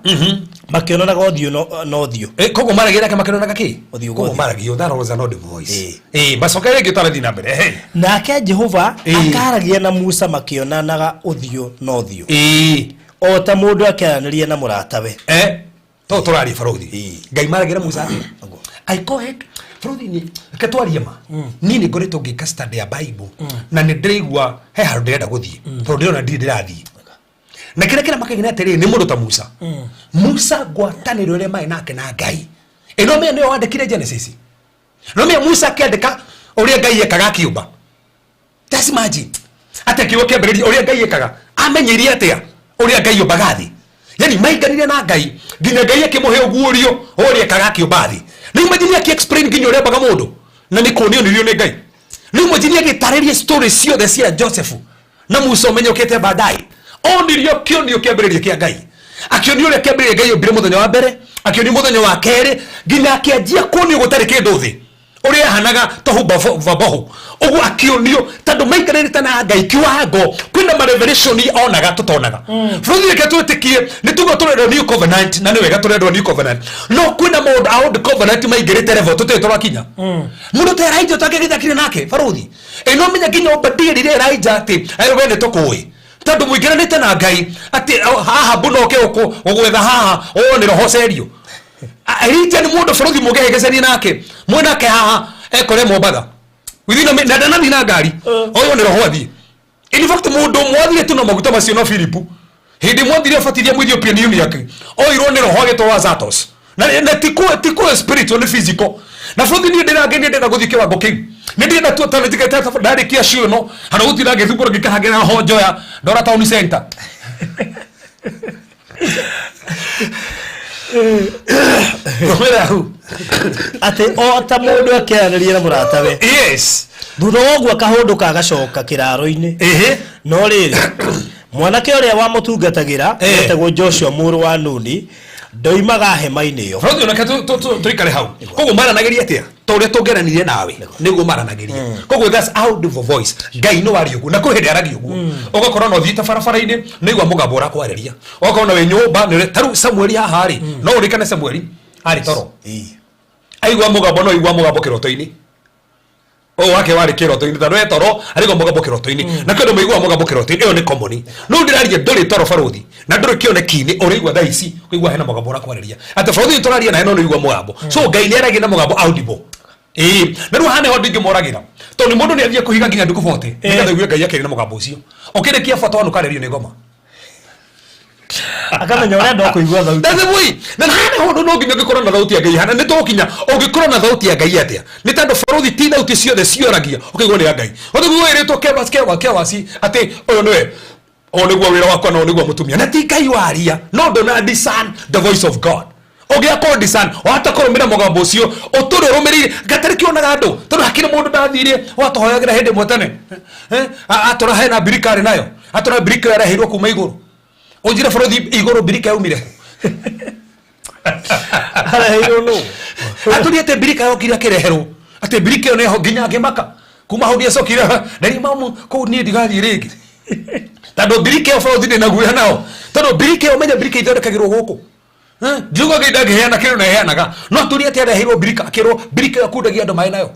makionaga othio no thio kogo maragira kama kionaga ki kogo maragio that was an audible voice basokere gitara dina mbere nake Jehova akaragia na Musa makionanaga othio no thio o ta mundu akianĩria na muratawe to turari faruthi Ngai maragira Musa I go ahead faruthi ni ketwaria ma nini ngoretwo ngika study ya Bible na ni ndĩraigua he handũ ndĩrenda gũthiĩ tondũ ndĩrona ndĩrathiĩ na kila makagina atiri ni mundu ta Musa Musa gwataniro ile mai nake na Ngai eno me ndio wandikire Genesis no me Musa akiandika uria Ngai ekaga kiumba just imagine atakiwa kiambiriri uria Ngai ekaga amenyirie atia uria Ngai umbaga thi yani maiganire na Ngai nginya Ngai akimuhe uguurio uria ekaga kiumba thi ni imagine aki explain nginya uria umbaga mundu na ni kuonio nirio ni Ngai ni imagine agitaririe story ciothe cia Joseph na Musa umenyokete baadaye onirio kionio kiambiririe kia Ngai akionio ule kebere ngai obire muthenya wa mbere akionio muthenya wa kere nginya akianjia kuonio gutari kindu thi uri hanaga tohu babohu ugu akionio tando maikarite na ngai kiwango kwina ma revelation onaga tutonaga futhi reke twitikie ni tugo turendo new covenant na ni wega turendo new covenant no kwina mod old covenant maigirite level tutete twakinya mundu te raija twakigithakire nake faruthi eno menya kinya obadiri re raija ati ayo wende tukui tando muigiranite na ngai ati haha bunoke uko ogwetha haha o ni roho serio Arija ni mundu furuthi mugehegeceni nake mwenake haha ekore Mombatha withina na dana thina ngari oyo ni roho athie in fact mundu mwathire tu no maguta macio no Philipu hindi mwathire fatithia mu Ethiopian Union yake oiro ni roho agitwa wa Zatos na tiko spiritual ni physical na furuthi ni ndina guthike wa goking ni ndina tu talegeta ndari kia shuno no hana gutira githunguro gikahagira honjo ya Dora Town Center ate o ta mundu akiarĩria na mũratawe yes thutha woguo akahũndũka agacoka kĩraro-inĩ no rĩrĩ mwanake ũrĩa wamũtungatagira etagwo Joshua mũrũ wa Nuni ndoimaga hema-inĩ ĩyo Fraudio nake tuikare hau koguo maranageria atia tore tugeranire nawe niguo maranageria koguo that's audible voice ngai no wari uguo na kuhende aragi uguo ugakora no thiita barabara-inĩ nĩigua mũgambo ũrakwarĩria ugakora no we nyũmba nĩ taru Samueli haha rĩ no ũrĩkane Samueli ari toro aigua mũgambo no igua mũgambo kĩroto-inĩ o wake wari kĩroto-inĩ tondũ etoro arĩgo mũgambo kĩroto-inĩ na kĩndũ maigua mũgambo kĩroto-inĩ ĩyo nĩ common no ndĩraria ndũrĩ toro Faruthi na ndũrĩ kĩoneki-inĩ ũrĩigua thaa ici kũigua hena mũgambo ũrakwarĩria atĩ Faruthi tũraria nawe no nĩigua mũgambo so ngai nĩ aragia na mũgambo audible na rĩu hane ho ndingĩmoragĩra tondũ mũndũ nĩ athiĩ kũhiga nginya nduku bote nĩgetha igue ngai akĩrĩ na mũgambo ũcio ũkĩrĩkia bata wanu karĩrio nĩ ngoma akamenya ũrĩa ndo kũigua thauti that's the way na hane ho no nginya ngĩkorwo na thauti ya ngai hana nĩ tũkinya ũngĩkorwo na thauti ya ngai atĩa nĩ tondũ Faruthi ti thauti ciothe cioragia ũkĩigua nĩ ngai ũthiguo ĩrĩtwo kewasi atĩ ũyũ nĩwe o nĩguo wĩra wakwa no nĩguo mũtumia na ti ngai waria no ndona discern the voice of God ũngĩakorwo discern wahota kũrũmĩra mũgambo ũcio ũtũrĩ ũrũmĩrĩire gatarĩ kĩonaga andũ tondũ hakĩrĩ mũndũ ndathire watũhoyagĩra hĩndĩ ĩmwe tene atũra hena mbirika arĩ nayo atũra mbirika yareheirwo kuma igũrũ ũnjire Faruthi igũrũ mbirika yaumire araheirwo no atũri atĩ mbirika yokire akĩreherwo atĩ mbirika ĩyo nĩho nginya ngĩmaka kuma hau ndiacokire ndari mamu kũu niĩ ndigathiĩ rĩngĩ tondũ mbirika ĩyo Faruthi ndĩnaguoya nao tondũ mbirika ĩyo menya mbirika ithondekagĩrwo gũkũ ndiuga ngai ndangĩheana kĩndũ na heanaga no atũri atĩ areheirwo mbirika akĩrwo mbirika ĩyo kundagia andũ maĩ nayo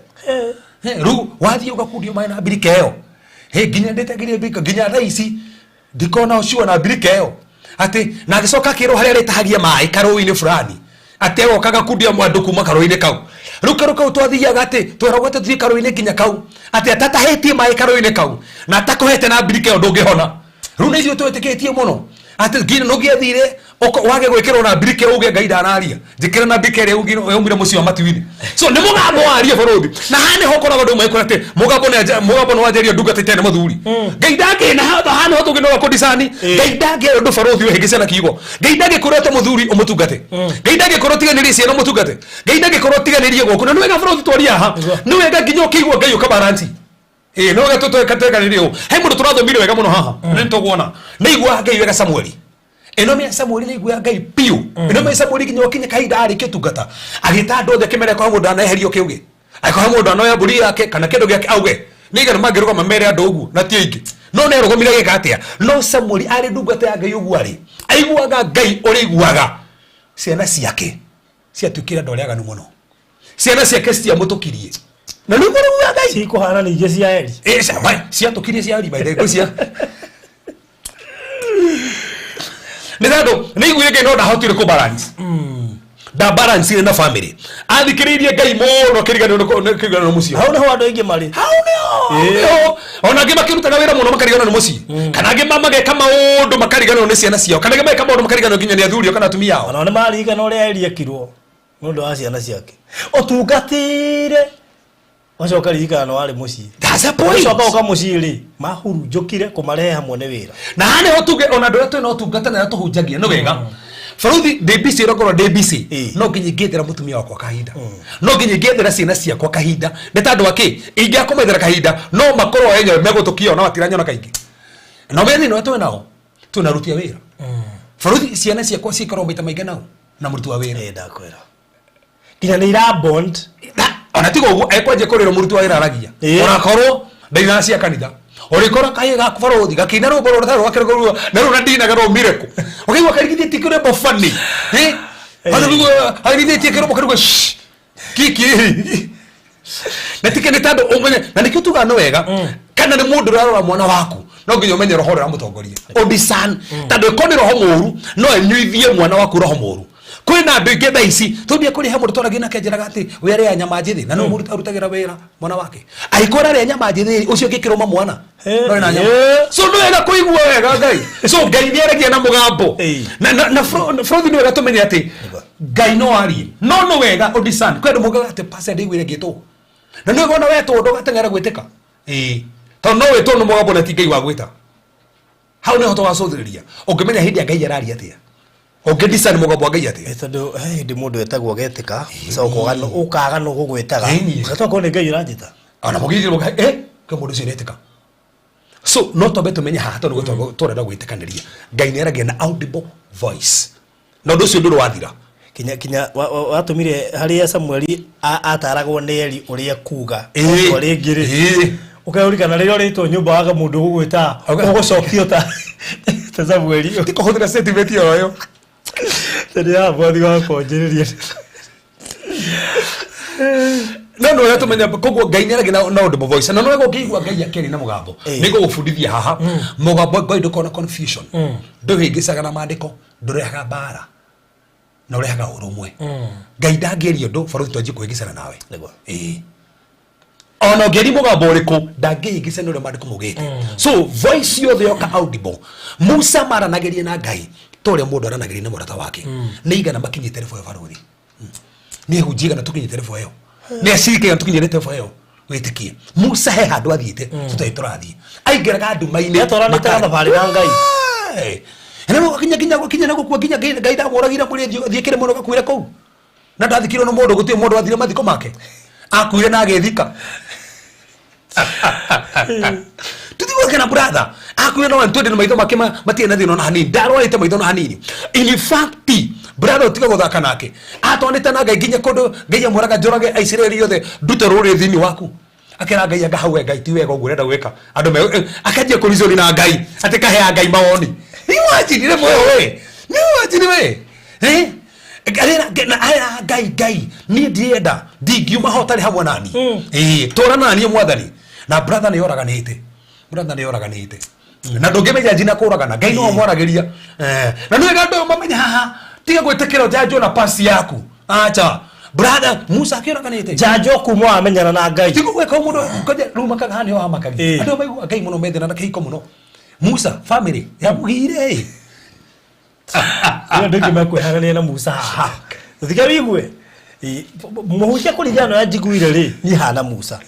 rĩu wathiĩ ũgakundio maĩ na mbirika ĩyo nginya ndĩtagĩrie mbirika nginya thaa ici ndikona ũcio na mbirika ĩyo atĩ na agĩcoka akĩrwo harĩa rĩtahagia maĩ karũĩ-inĩ fulani atĩ agokaga kundia andũ kuma karũĩ-inĩ kau rĩu karũ kau twathiaga atĩ tweragwo atĩ tuthiĩ karũĩ-inĩ nginya kau atĩ atatahĩtie maĩ karũĩ-inĩ kau na atakũhete na mbirika ĩyo ndũngĩhona rĩu nĩ ithuĩ twĩtĩkĩtie mũno atĩ nginya nũngĩathire wage gwĩkĩrwo na mbirika ĩyo uge ngai ndanaria njĩkĩra na mbirika ĩrĩa yaumire mũciĩ wa matu-inĩ so nĩ mũgambo waria Faruthi na hane ho ũkoraga andũ maikũra atĩ mũgambo nĩ wanjĩria ndungata itene mũthuri ngai ndangĩna hane ho tũngĩnoga kũndicani ngai ndangĩoya ũndũ Faruthi wĩhĩngĩce na kiugo ngai ndangĩkorwo atĩ mũthuri ũmũtungate ngai ndangĩkorwo tiganĩrie ciana ũmũtungate ngai ndangĩkorwo tiganĩrie gũkũ na nĩ wega Faruthi twaria haha nĩ wega nginya ũkĩigua ngai ũkabaransi no wega tũteganĩrie ũũ he mũndũ tũrathomire wega mũno haha nĩ tũguona nĩ igua ngai wega Samueli eno me Samueli nĩ igua ngai piu eno me Samueli nginya okinye kahinda arĩkia ũtungata agĩta andũ othe kĩmere kwa mũndũ anaeherio kĩũgĩ akoha mũndũ anoya mbũri yake kana kĩndũ gĩake auge nĩgetha mangĩrũgama mere andũ ũguo na ti aingĩ no nĩarũgamire gĩka atĩa no Samueli arĩ ndungata ya ngai ũguo arĩ aiguaga ngai ũrĩa iguaga ciana ciake ciatuĩkire andũ arĩa aganu mũno ciana ciake ciamũtũkirie na nĩ ũguo ngai cikũhana ningĩ cia Eli ciatũkirie cia Eli by the way cia nĩ tondũ nĩ iguire ngai no ndahotire kũ balance da balance na family athikĩrĩirie ngai mũno kĩriganĩro mũciĩ hau nĩho andũ aingĩ marĩ hau nĩho ona angĩ makĩrutaga wĩra mũno makariganĩrwo nĩ mũciĩ kana angĩ mageka maũndũ makariganĩrwo nĩ ciana ciao kana angĩ mageka maũndũ makariganĩrwo nginya nĩ athuri ao kana atumia ao ona nĩ maririkana ũrĩa Eli ekirwo nĩ ũndũ wa ciana ciake ũtungatĩire wacoka ririkana warĩ mũciĩ that's a point wacoka ũka mũciĩ rĩ mahurunjũkire kũmarehe hamwe nĩ wĩra na hane ho tuge ona ndũrĩa twĩna ũtungata na tũhunjagia nĩ wega Faruthi DBC rogoro DBC no nginya ngĩethera mũtumia wakwa kahinda no nginya ngĩethera ciana ciakwa kahinda nĩ tondũ akĩ ingĩakũmethera kahinda no makorwo enyewe megũtũkia ona matiranyona kaingĩ na wethĩ no twĩnao tunarutia wĩra Faruthi ciana ciakwa cikorwo maita maingĩ nao na mũruti wa wĩra. Ndakwĩra. Kinya nĩ ira bond. Ona tigo ũguo ekwanjia kũrĩra mũruti wa wĩra aragia. Ona korwo ndaina cia kanitha. Orikora kaĩ ga Faruthi gakina rũmbo rũrĩa rwakĩrũgũrũa na rũna ndinaga rũmire kũ. Ũkaigua karigithĩtie kĩrembo funny. Harigithĩtie kĩrembo kĩrugwo kiki. Na tike nĩ tandũ ũmenye na nĩkĩo tuga no wega kana nĩ mũndũ ũrarora mwana waku no nginya ũmenye roho rĩa mũtongoria Odisan tandũ ĩkorwo nĩ roho mũru no ĩnyuithie mwana waku roho mũru kwĩna andũ aingĩ thaa ici tũthiĩ kũrĩ he mũndũ tũragia nake njĩraga atĩ we arĩa nyama njĩthĩ na no mũndũ arutagĩra wĩra mwana wake aingĩra arĩa nyama njĩthĩ ũcio ũngĩkĩrũma mwana no ĩna nyama so no wega kũigua wega Ngai so Ngai nĩ aragia na mũgambo na Faruthi nĩ wega tũmenye atĩ Ngai no arie no wega Odisan kwenda mũgaga atĩ pastor ndĩgwĩre ngĩtwo na nĩ wona wetwo ndũgateng'era gwĩtĩka tondũ no wĩtwo nĩ mũgambo na ti Ngai wa gwĩta hau nĩho tũgacũthĩrĩria ũngĩmenya hĩndĩ ya Ngai araria atĩa ũngĩdiscern mũgambo wa Ngai atĩa tondũ hĩndĩ mũndũ etagwo getĩka ũkaga no gũgwĩtaga gatoko nĩ Ngai ũranjĩta ona mũgĩthĩrwo ke mũndũ ũcio nĩetĩka so no twambe tũmenye haha tondũ tũrenda gwĩtĩkanĩria Ngai nĩ aragia na audible voice na ũndũ ũcio ndũrĩ wathira kinya watumire harĩa Samueli ataragwo nĩ Eli ũrĩa kuga ũrĩa ngĩrĩ ũkaurikana rĩrĩa rĩtwo nyũmba waga mũndũ gũgwĩta ũgũcokio ta Samueli tikũhũthĩra statement yo tondũ ya bwathi wakonjĩrĩria no wega tũmenya koguo Ngai nĩ aragia na audible voice na no wega ũngĩigua Ngai akĩaria na mũgambo nĩngũgũbundithia haha mũgambo Ngai ndũkorwo na confusion ndũhĩngĩcaga na maandĩko ndũrehaga mbara na ũrehaga ũrũmwe Ngai ndangĩeria ũndũ Faruthi twanjie kwĩngĩcana nawe ona ũngĩeria mũgambo ũrĩkũ ndangĩhĩngĩcana ũrĩa maandĩko maugĩte so voice yothe yoka audible Musa maranagĩria na Ngai ta ũrĩa mũndũ aranagĩria na mũrata wake nĩ igana makinyĩte telefo ya Faruthi nĩ hujia igana tũkinyĩte telefo ĩyo nĩ acirika igana tũkinyĩte telefo ĩyo wĩtĩkie Musa he handũ athiĩte tũtarĩ tũrathiĩ aingĩraga nduma-inĩ atwaranĩte na thabarĩ na Ngai Nemo kinya na gukua kinya Ngai ndamũragira mũrĩ thiĩkĩre mũno gakuire kũu na ndathikirwo no mũndũ gũtirĩ mũndũ wathire mathiko make akuire na agethika tutigwo kana brother akuire no twende na maitho make matie na thina na hanini ndarwarĩte maitho na hanini in fact brother utiga gũthaka nake atwanĩte na Ngai nginya kũndũ Ngai amũraga njũrage Isiraeli yothe ndute rũrĩ thĩinĩ waku akera Ngai agahawe Ngai ti wega ũguo ũrenda gwĩka andũ akanjia kũrizoni na Ngai atĩ kahea Ngai mawoni imagine we Ngai ni ndienda ndingiuma hotari hamwe nani tũrana nani mwathani na brother nĩ oraganĩte na ndũngĩmenya njina kũragana Ngai no amwaragĩria na nĩ wega andũ mamenye haha tiga gwĩtĩkĩra njanjo na pasi yaku acha brother Musa akĩoraganĩte njanjo kuma amenyana na Ngai tiga gwĩka mũndũ koja rumakaga hanĩ wa makagi andũ maigua Ngai mũno methena na kĩhiko mũno Musa family ya mũgire ndio ngĩmekwĩharania na Musa thikari igwe mũhunjia kũringana na njiguire rĩ ni hana Musa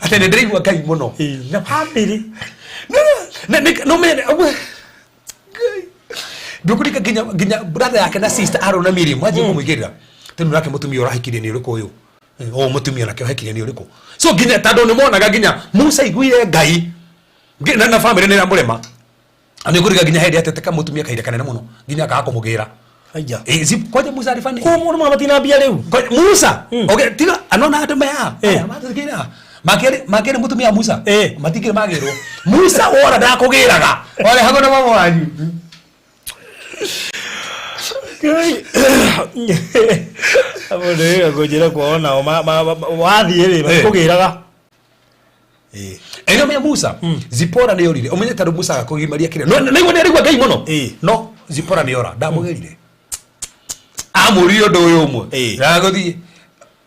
atĩ nĩ ndĩraigua Ngai mũno na family no mene ndũkũrika nginya brother yake na sister Aaron na Miriam wanjie kũmũigĩrĩra tenu nake mũtumia ũrahikirie nĩ ũrĩkũ ũyũ mũtumia nake ũrahikirie nĩ ũrĩkũ so nginya tandũ nĩ monaga nginya Musa iguire Ngai na family nĩ ramũrema ani kuriga nginya hĩndĩ ateteka mũtumia kahinda kanene mũno nginya akaga kũmũgĩra aya kwaje Musa arifani kwa mũndũ matina mbia rĩu Musa okay tiga anona andũ maya matukira makere mũtumia Musa matikire magĩrwo Musa ora ndakũgĩraga ole hago na mama wanyu abone ngojera kuona wathiĩ rĩ kũgĩraga eno me Musa Zipora nĩ yorire umenye tandũ Musa agakũgimaria kire no nĩguo nĩ arigwa Ngai mũno no Zipora nĩ ora ndamũgerire amũrio ũndũ ũyũ ũmwe ndagũthiĩ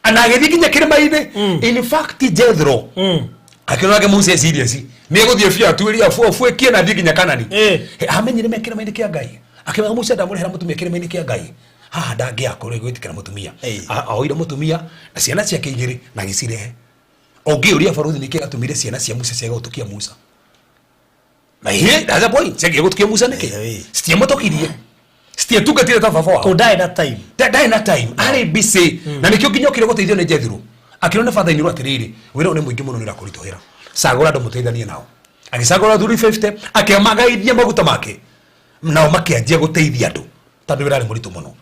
anagĩthiĩ kinya kĩrĩma-inĩ in fact Jethro akĩrora Musa serious nĩ egũthiĩ biũ atuĩria fu ekie na thiĩ kinya Kanani amenyire me kĩrĩma-inĩ kĩa Ngai akĩmwĩra Musa ndamũrehera mũtumia kĩrĩma-inĩ kĩa Ngai haha ndangĩakũrwo gwĩtĩkĩra mũtumia oire mũtumia na ciana ciake igĩrĩ na gĩcirehe ũngĩũria Faruthi nĩkĩ gatũmire ciana cia Musa ciaga gũtukia Musa na that's a point ciaga gũtukia Musa nĩkĩ citiamũtokirie citiatungatire ta baba wao die that time arĩ busy na nĩkĩo nginya okire gũteithio nĩ Jethro akĩrwo nĩ father-inĩ rwa atĩrĩrĩ wĩra ũyũ nĩ mũingĩ mũno nĩ ũrakũritũhĩra cagũra andũ mũteithanie nao agĩcagũra thuri 50 akĩmagaithia maguta make nao makianjia guteithia andu tondu wirari muritu muno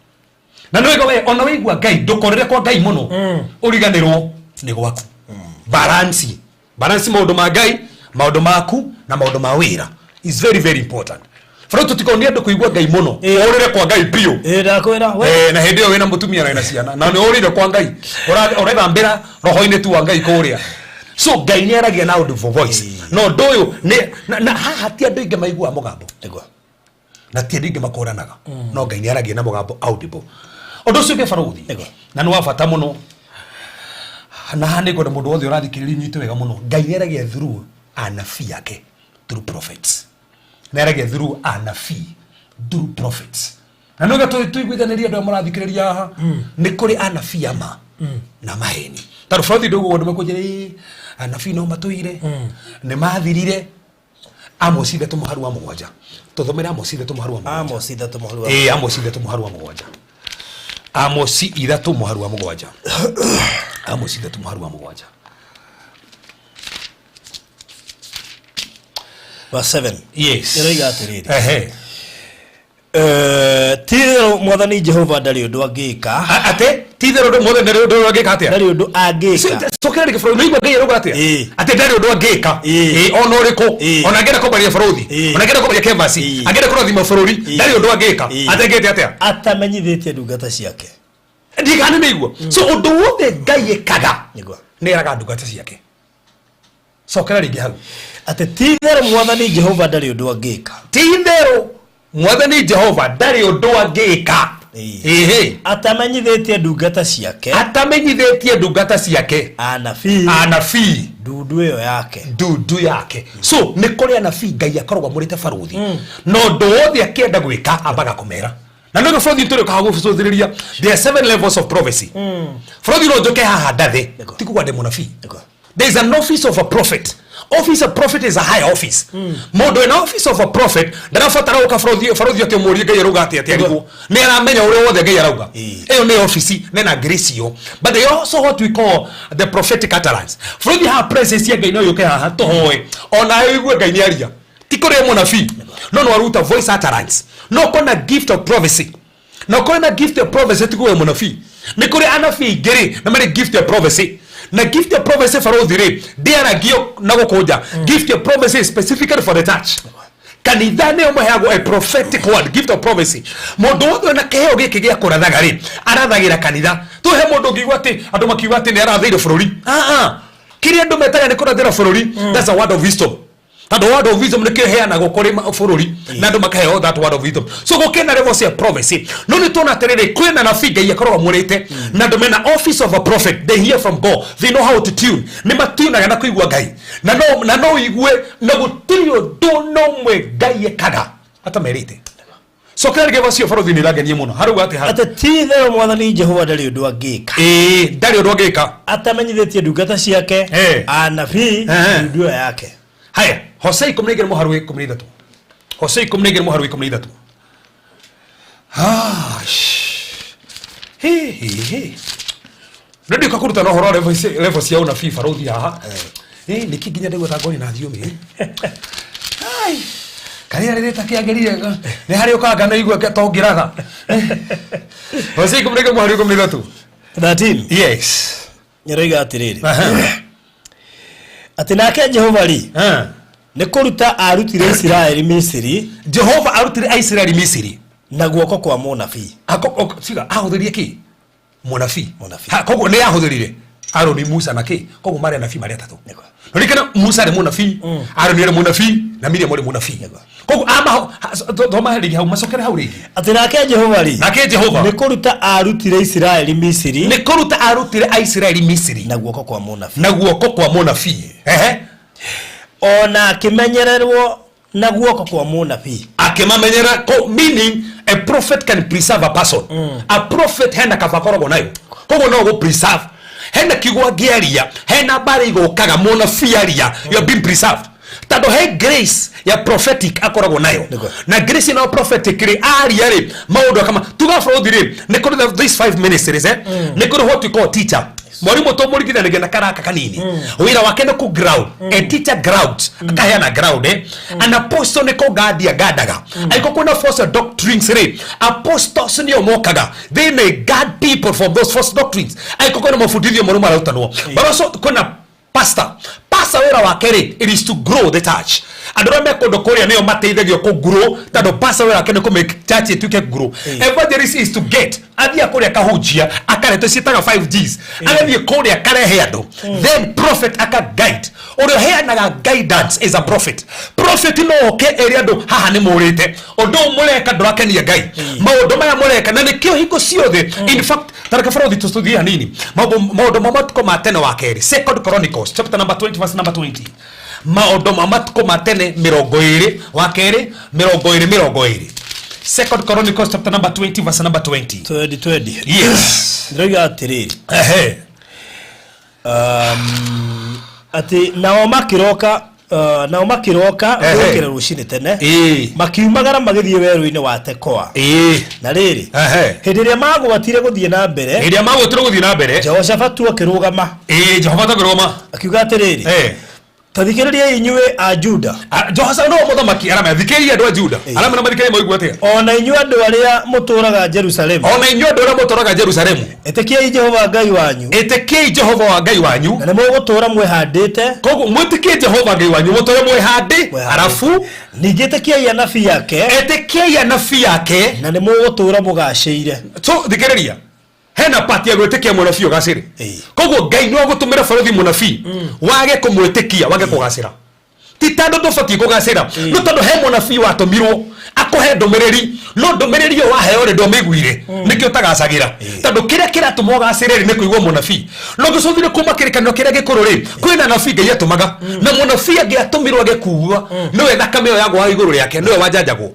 na no we ona wigua Ngai ndukorere kwa Ngai muno uriganirwo ni gwaku balance maundu ma Ngai maundu maku na maundu ma wira is very very important. Faro tutikonia andu kuigua Ngai muno urire kwa Ngai pio ndakwira we na hindi yo wina mutumia na ina ciana na ni urire kwa Ngai urethambira roho-ini tu wa Ngai kuria. So Ngai ni aragia na audible voice no ndoyo na hatia andu inge maigua mugambo nigwa na ti andu inge makoranaga no Ngai ni aragia na mugambo audible undu ucio ke faruthi na ni wa bata muno na hani ko mundu wothe urathikiriria nyitu wega muno. Ngai ni aragia through anabii yake through prophets na aragia through anabii through prophets na no gato tuiguithaniria andu murathikiriria haha ni kuri anabii ama na maheni taru faruthi ndugu ndu makujiri anabii no matuire ni mathirire Amos 3:7 tuthomera Amos 3:7 Amos 3:7 Amos 3:7 Amos 3:7 Amos 3:7 verse 7 yes Nĩroiga atĩrĩrĩ tithero Mwathani Jehova ndari undu angika ate tithero ndo mothe ndari undu angika atia ndari undu angika sokera ni kifro niba Ngai aroga atia ate ndari undu angika ona uriko ona ngera kobaria faruthi ona ngera kobaria kemasi angera kurathima bururi ndari undu angika ate ngete atia atamenyithitie ndungata ciake ndigane niguo so undu wothe Ngai ekaga niguo ni araga ndungata ciake sokera ringi hau ate tithero Mwathani Jehova ndari undu angika tithero Mwathani Jehova ndari undu angika atamenyithitie ndungata ciake anabii ndundu yake so ni kuri anabii Ngai akoragwo amurite faruthi no ndu wothe akienda gwika ambaga kumera na no faruthi turi kahago futhiriria there are 7 levels of prophecy faruthi no njoke haha ndathi tikugwa ndi munabii there is an office of a prophet. Office of prophet is a high office. Mondo in office of a prophet ndarafatara uka faruthi ati muri Ngai aruga ati arigo ni aramenya uri wothe Ngai arauga eyo ni office nena gracio but they also what we call the prophetic utterance. Faruthi ha presence ya Ngai no yuke haha tohoe ona igwe Ngai ni aria tikore munabii no aruta voice utterance no kona gift of prophecy no kona gift of prophecy tikore munabii ni kuri anabii ngiri na mari gift of prophecy na gift of prophecy faruthi ri ndiaragio na gukuja gift of prophecy specifically for the church kanithani omoheagwo a prophetic word gift of prophecy mundu wothe na keheo giki gia kurathaga ri arathagira kanitha tuhe mundu ngigwa ati andu makiuga ati ni arathaire bururi kiri andu metaga ni kurathira bururi that's a word of wisdom and the word of wisdom ni kiheana gukuri bururi na andu makaheo that word of wisdom so gukena level cia prophecy no ni tuna terere kwena na figa yakorwa murite na andu mena office of a prophet they hear from God they know how to tune ni matuna na kuigwa Ngai na no igwe na gutirio no mwe Ngai ekaga hata merite so kare geva cio faruthi ni ragenie muno haruga ati tithero Mwathani Jehova ndari undu angika ndari undu angika atamenyithitie ndungata ciake anabii ndundu yake. Haya, Hosea 10:13. Hosea 10:13. Ndio kakuruta no horo level cia una FIFA rothi haha. Nikiginya ndio tangoni na thiumi. Ai. Karia rireta kiangerire ni hari ukanga na igwa tongiraga. Hosea 10:13. 13. Yes. Nĩroiga atĩrĩrĩ ati nake Jehova ri ni kuruta arutire Israeli Misiri Jehova arutire Israeli Misiri na guoko kwa munabii siga ahuthirie ki munabii koguo ni ahuthirie Aroni Musa na ki koguo mari anabii mari atatu rikana Musa ni munabii Aroni ni munabii na Miriam ni munabii koguo ama thoma rigi hau macokere hau rigi ati nake Jehova ri nake Jehova ni kuruta arutire Israeli Misiri ni kuruta arutire Israeli Misiri na guoko kwa munabii ona akimenyererwo na guoko kwa munabii akimamenyera meaning a prophet can preserve a person a prophet hena kabakoragwo nayo koguo no go preserve hena kigwa giaria hena bari igokaga munabii aria you have been preserved tado he grace ya prophetic akoragwo nayo na grace na prophetic ri aria ri maundu kama tuga for thire ne ko these 5 ministries ne ko what we call teacher mwarimu to murigithanagia na karaka kanini wira wake no ku ground a teacher ground akaheana ground an apostle ne ko gadia gadaga aiko kuna false doctrines apostles ni omokaga they may guard people from those false doctrines aiko kuna mafundithio mwarimu arautanwo but so kuna pastor wira wake it is to grow the church andå me kondo koria neo mateithagio ku grow tando pastor wira wake ne ku make church ituke grow evangelist is to get athia koria kahunjia akareto citaga 5Gs agathie koria karehe andu then prophet aka guide urio heanaga guidance is a prophet no oke eri andu haha ni murite undu mureka ndrakenia ngai maundu maya mureka na nikio hingo ciothe in fact taraka farodi tustudia hanini maundu mamatko matene wa keri 2 Chronicles chapter number 20 verse number 20 maundu mamatko matene 20 wa keri 20 2 Chronicles chapter number 20 verse number 20 yes ndoga atiriri ati nao makiroka gukira rucini tene makiumagara magithie weru-ini wa Tekoa na riri hindi ria magwatire guthie na mbere Jehoshafatu akirugama akiuga atiriri tathikiriria inyue a Juda Jehoshafatu no muthamaki arama thikiriria andu a Juda arama na mathikiriria moigua atia ona inyue andu aria muturaga Jerusalemu etikiai Jehova Ngai wanyu na mugutura mwehandite koguo mwitikie Jehova Ngai wanyu muture mwehandi arafu ningi etikiai anabii yake na mugutura mugaciire so thikiriria hena pati ya gwitikia munabii ugacire koguo Ngai no gutumira borothi munabii wage kumwitikia wage kugacira ti tando ndobati kugacira no tando he munabii watumirwo akohe ndomereri no ndomereri yo waheo ri ndomiguire nikio tagacagira tando kiria kiratuma ugacire ri ni kuigwa munabii no gucuthire kuma kirikano kiria gikuru ri kwina nabii Ngai atumaga na munabii angiatumirwo agikuwa niwe thakame yo yagwa iguru riake niwe wanjanjagwo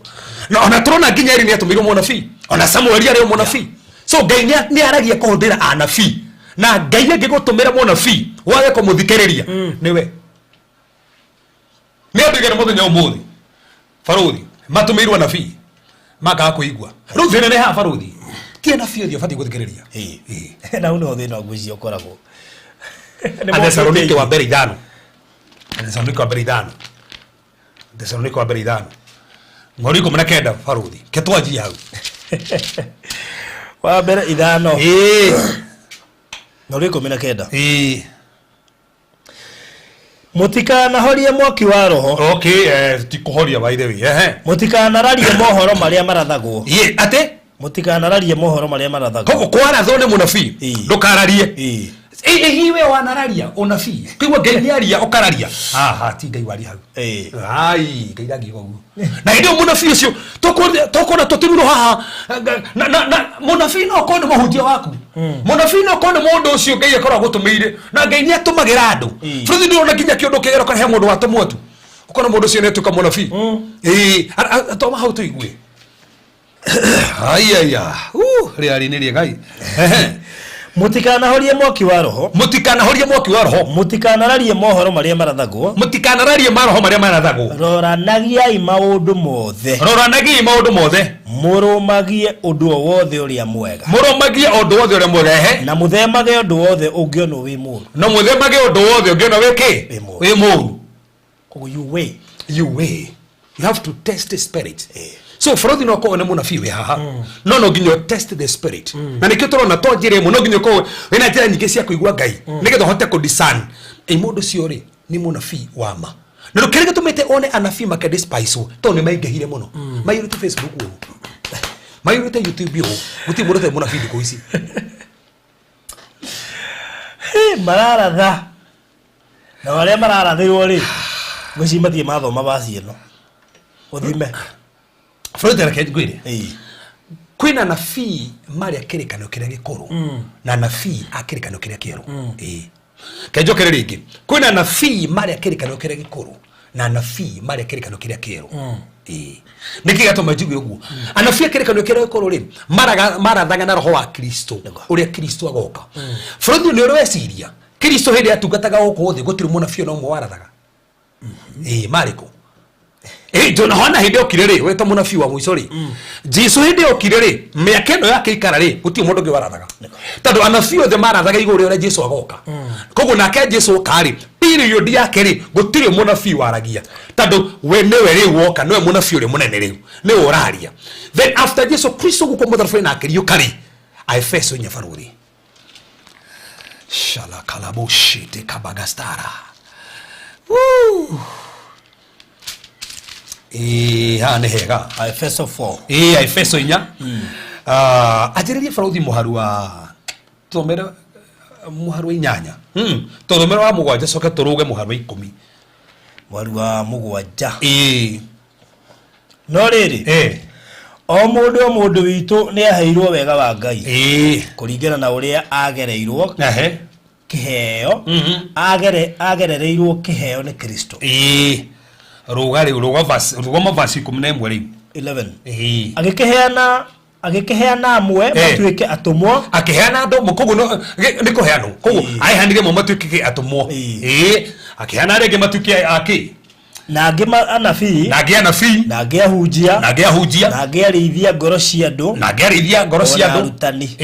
na ona turona nginya ri ni atumirwo munabii ona Samuel ari munabii so Ngai ni aragia kuhuthira anabii na Ngai angigutumira munabii wage kumuthikiriria niwe ni ndigere muthenya umuthi faruthi matumirwa nabii maka kuigwa ruthine ne ha faruthi tie nabii uthio fati guthikiriria na uno thina ngwici ukoragwo Thessalonike wa mbere 5 ngori 19 faruthi ketwaji hau wa mbere 5 ngori 19 mutikana horie mwaki wa roho tikuhoria by the way mutikana rarie mohoro maria marathagwo ate mutikana rarie mohoro maria marathagwo koguo kwarathwo ni munabii ndukararie hiwe wanararia unabii kigwa Ngai ni aria ukararia ti Ngai wari hau Ngai rangi gogu na ndio munabii ucio tokona tutimiro haha na munabii no kono mahunjia waku munabii no kono mundu ucio Ngai akora gutumeire na Ngai ni atumagira andu futhi ndio nakinya kiondo kigero kana he mundu watumwo tu ukona mundu ucio netuka munabii atoma hau tuigwe riari ni Ngai mutikana horie mwaki wa roho mutikana rarie mohoro maria marathagwo roranagiai maundu mothe murumagie undu wothe uria mwega na muthemage undu wothe ungiona wi muru wi muru koguo you have to test the spirit so farothi no ko ne munabii we haha no nginyo test the spirit na nikio turona to njire mu no nginyo ko wena njira nyingi cia kuigwa Ngai nigetha hote ku discern mundu cio ri ni munabii wa ma na rukirige tumite one anabii make despise to ne maingehire muno maiyurite Facebook wo maiyurite YouTube wo guti murathe munabii ndiko ici mararatha na wale mararathirwo ri gucimathie mathoma baci ino uthime Farothi arakejigwire kwina nabii mari akirikano kiria gikuru na nabii akirikano kiria kieru kejoke ringi kwina nabii mari akirikano kiria gikuru na nabii mari akirikano kiria kieru nikigatuma njigwe uguo anabii akirikano kiria gikuru ri marathaga na roho wa Kristo uria Kristo agoka Farothi ni urweciria Kristo hindi atungataga guku thi gutiri munabii no mwe warathaga mariko Jona hona hinde okirere we to munabii wa mwico ri Jesu hinde okirere miaka ino yake ikara ri guti mundu ngi warathaga tondu anabii othe marathaga iguru ria Jesu agoka koguo nake Jesu kari period yake ri gutiri munabii waragia tondu we niwe ri woka niwe munabii uri munene riu ni uraria then after Jesu Kristo guko mutharaba na akirio kari Efeso nyafaruri shala kalabushite kabagastara hane hega Efeso 4 Efeso 4 ajiririe Faruthi muharu wa tomera muharu 8 tomera wa mugwanja soke turuge muharu 10 muharu wa mugwanja no riri o mundu witu ni aheirwo wega wa Ngai kuringana na uria agereirwo kiheo agerereirwo kiheo ni Kristo rugari rugoma verse 11 riu 11 agikeheana amwe matuike atumwo akiheana ando mukogo ni kuheano kogo aihanire mo matuike atumwo akiheana rege matuike aki na ngima anabii na ngehunjia na ngerithia ngoro cia andu arutani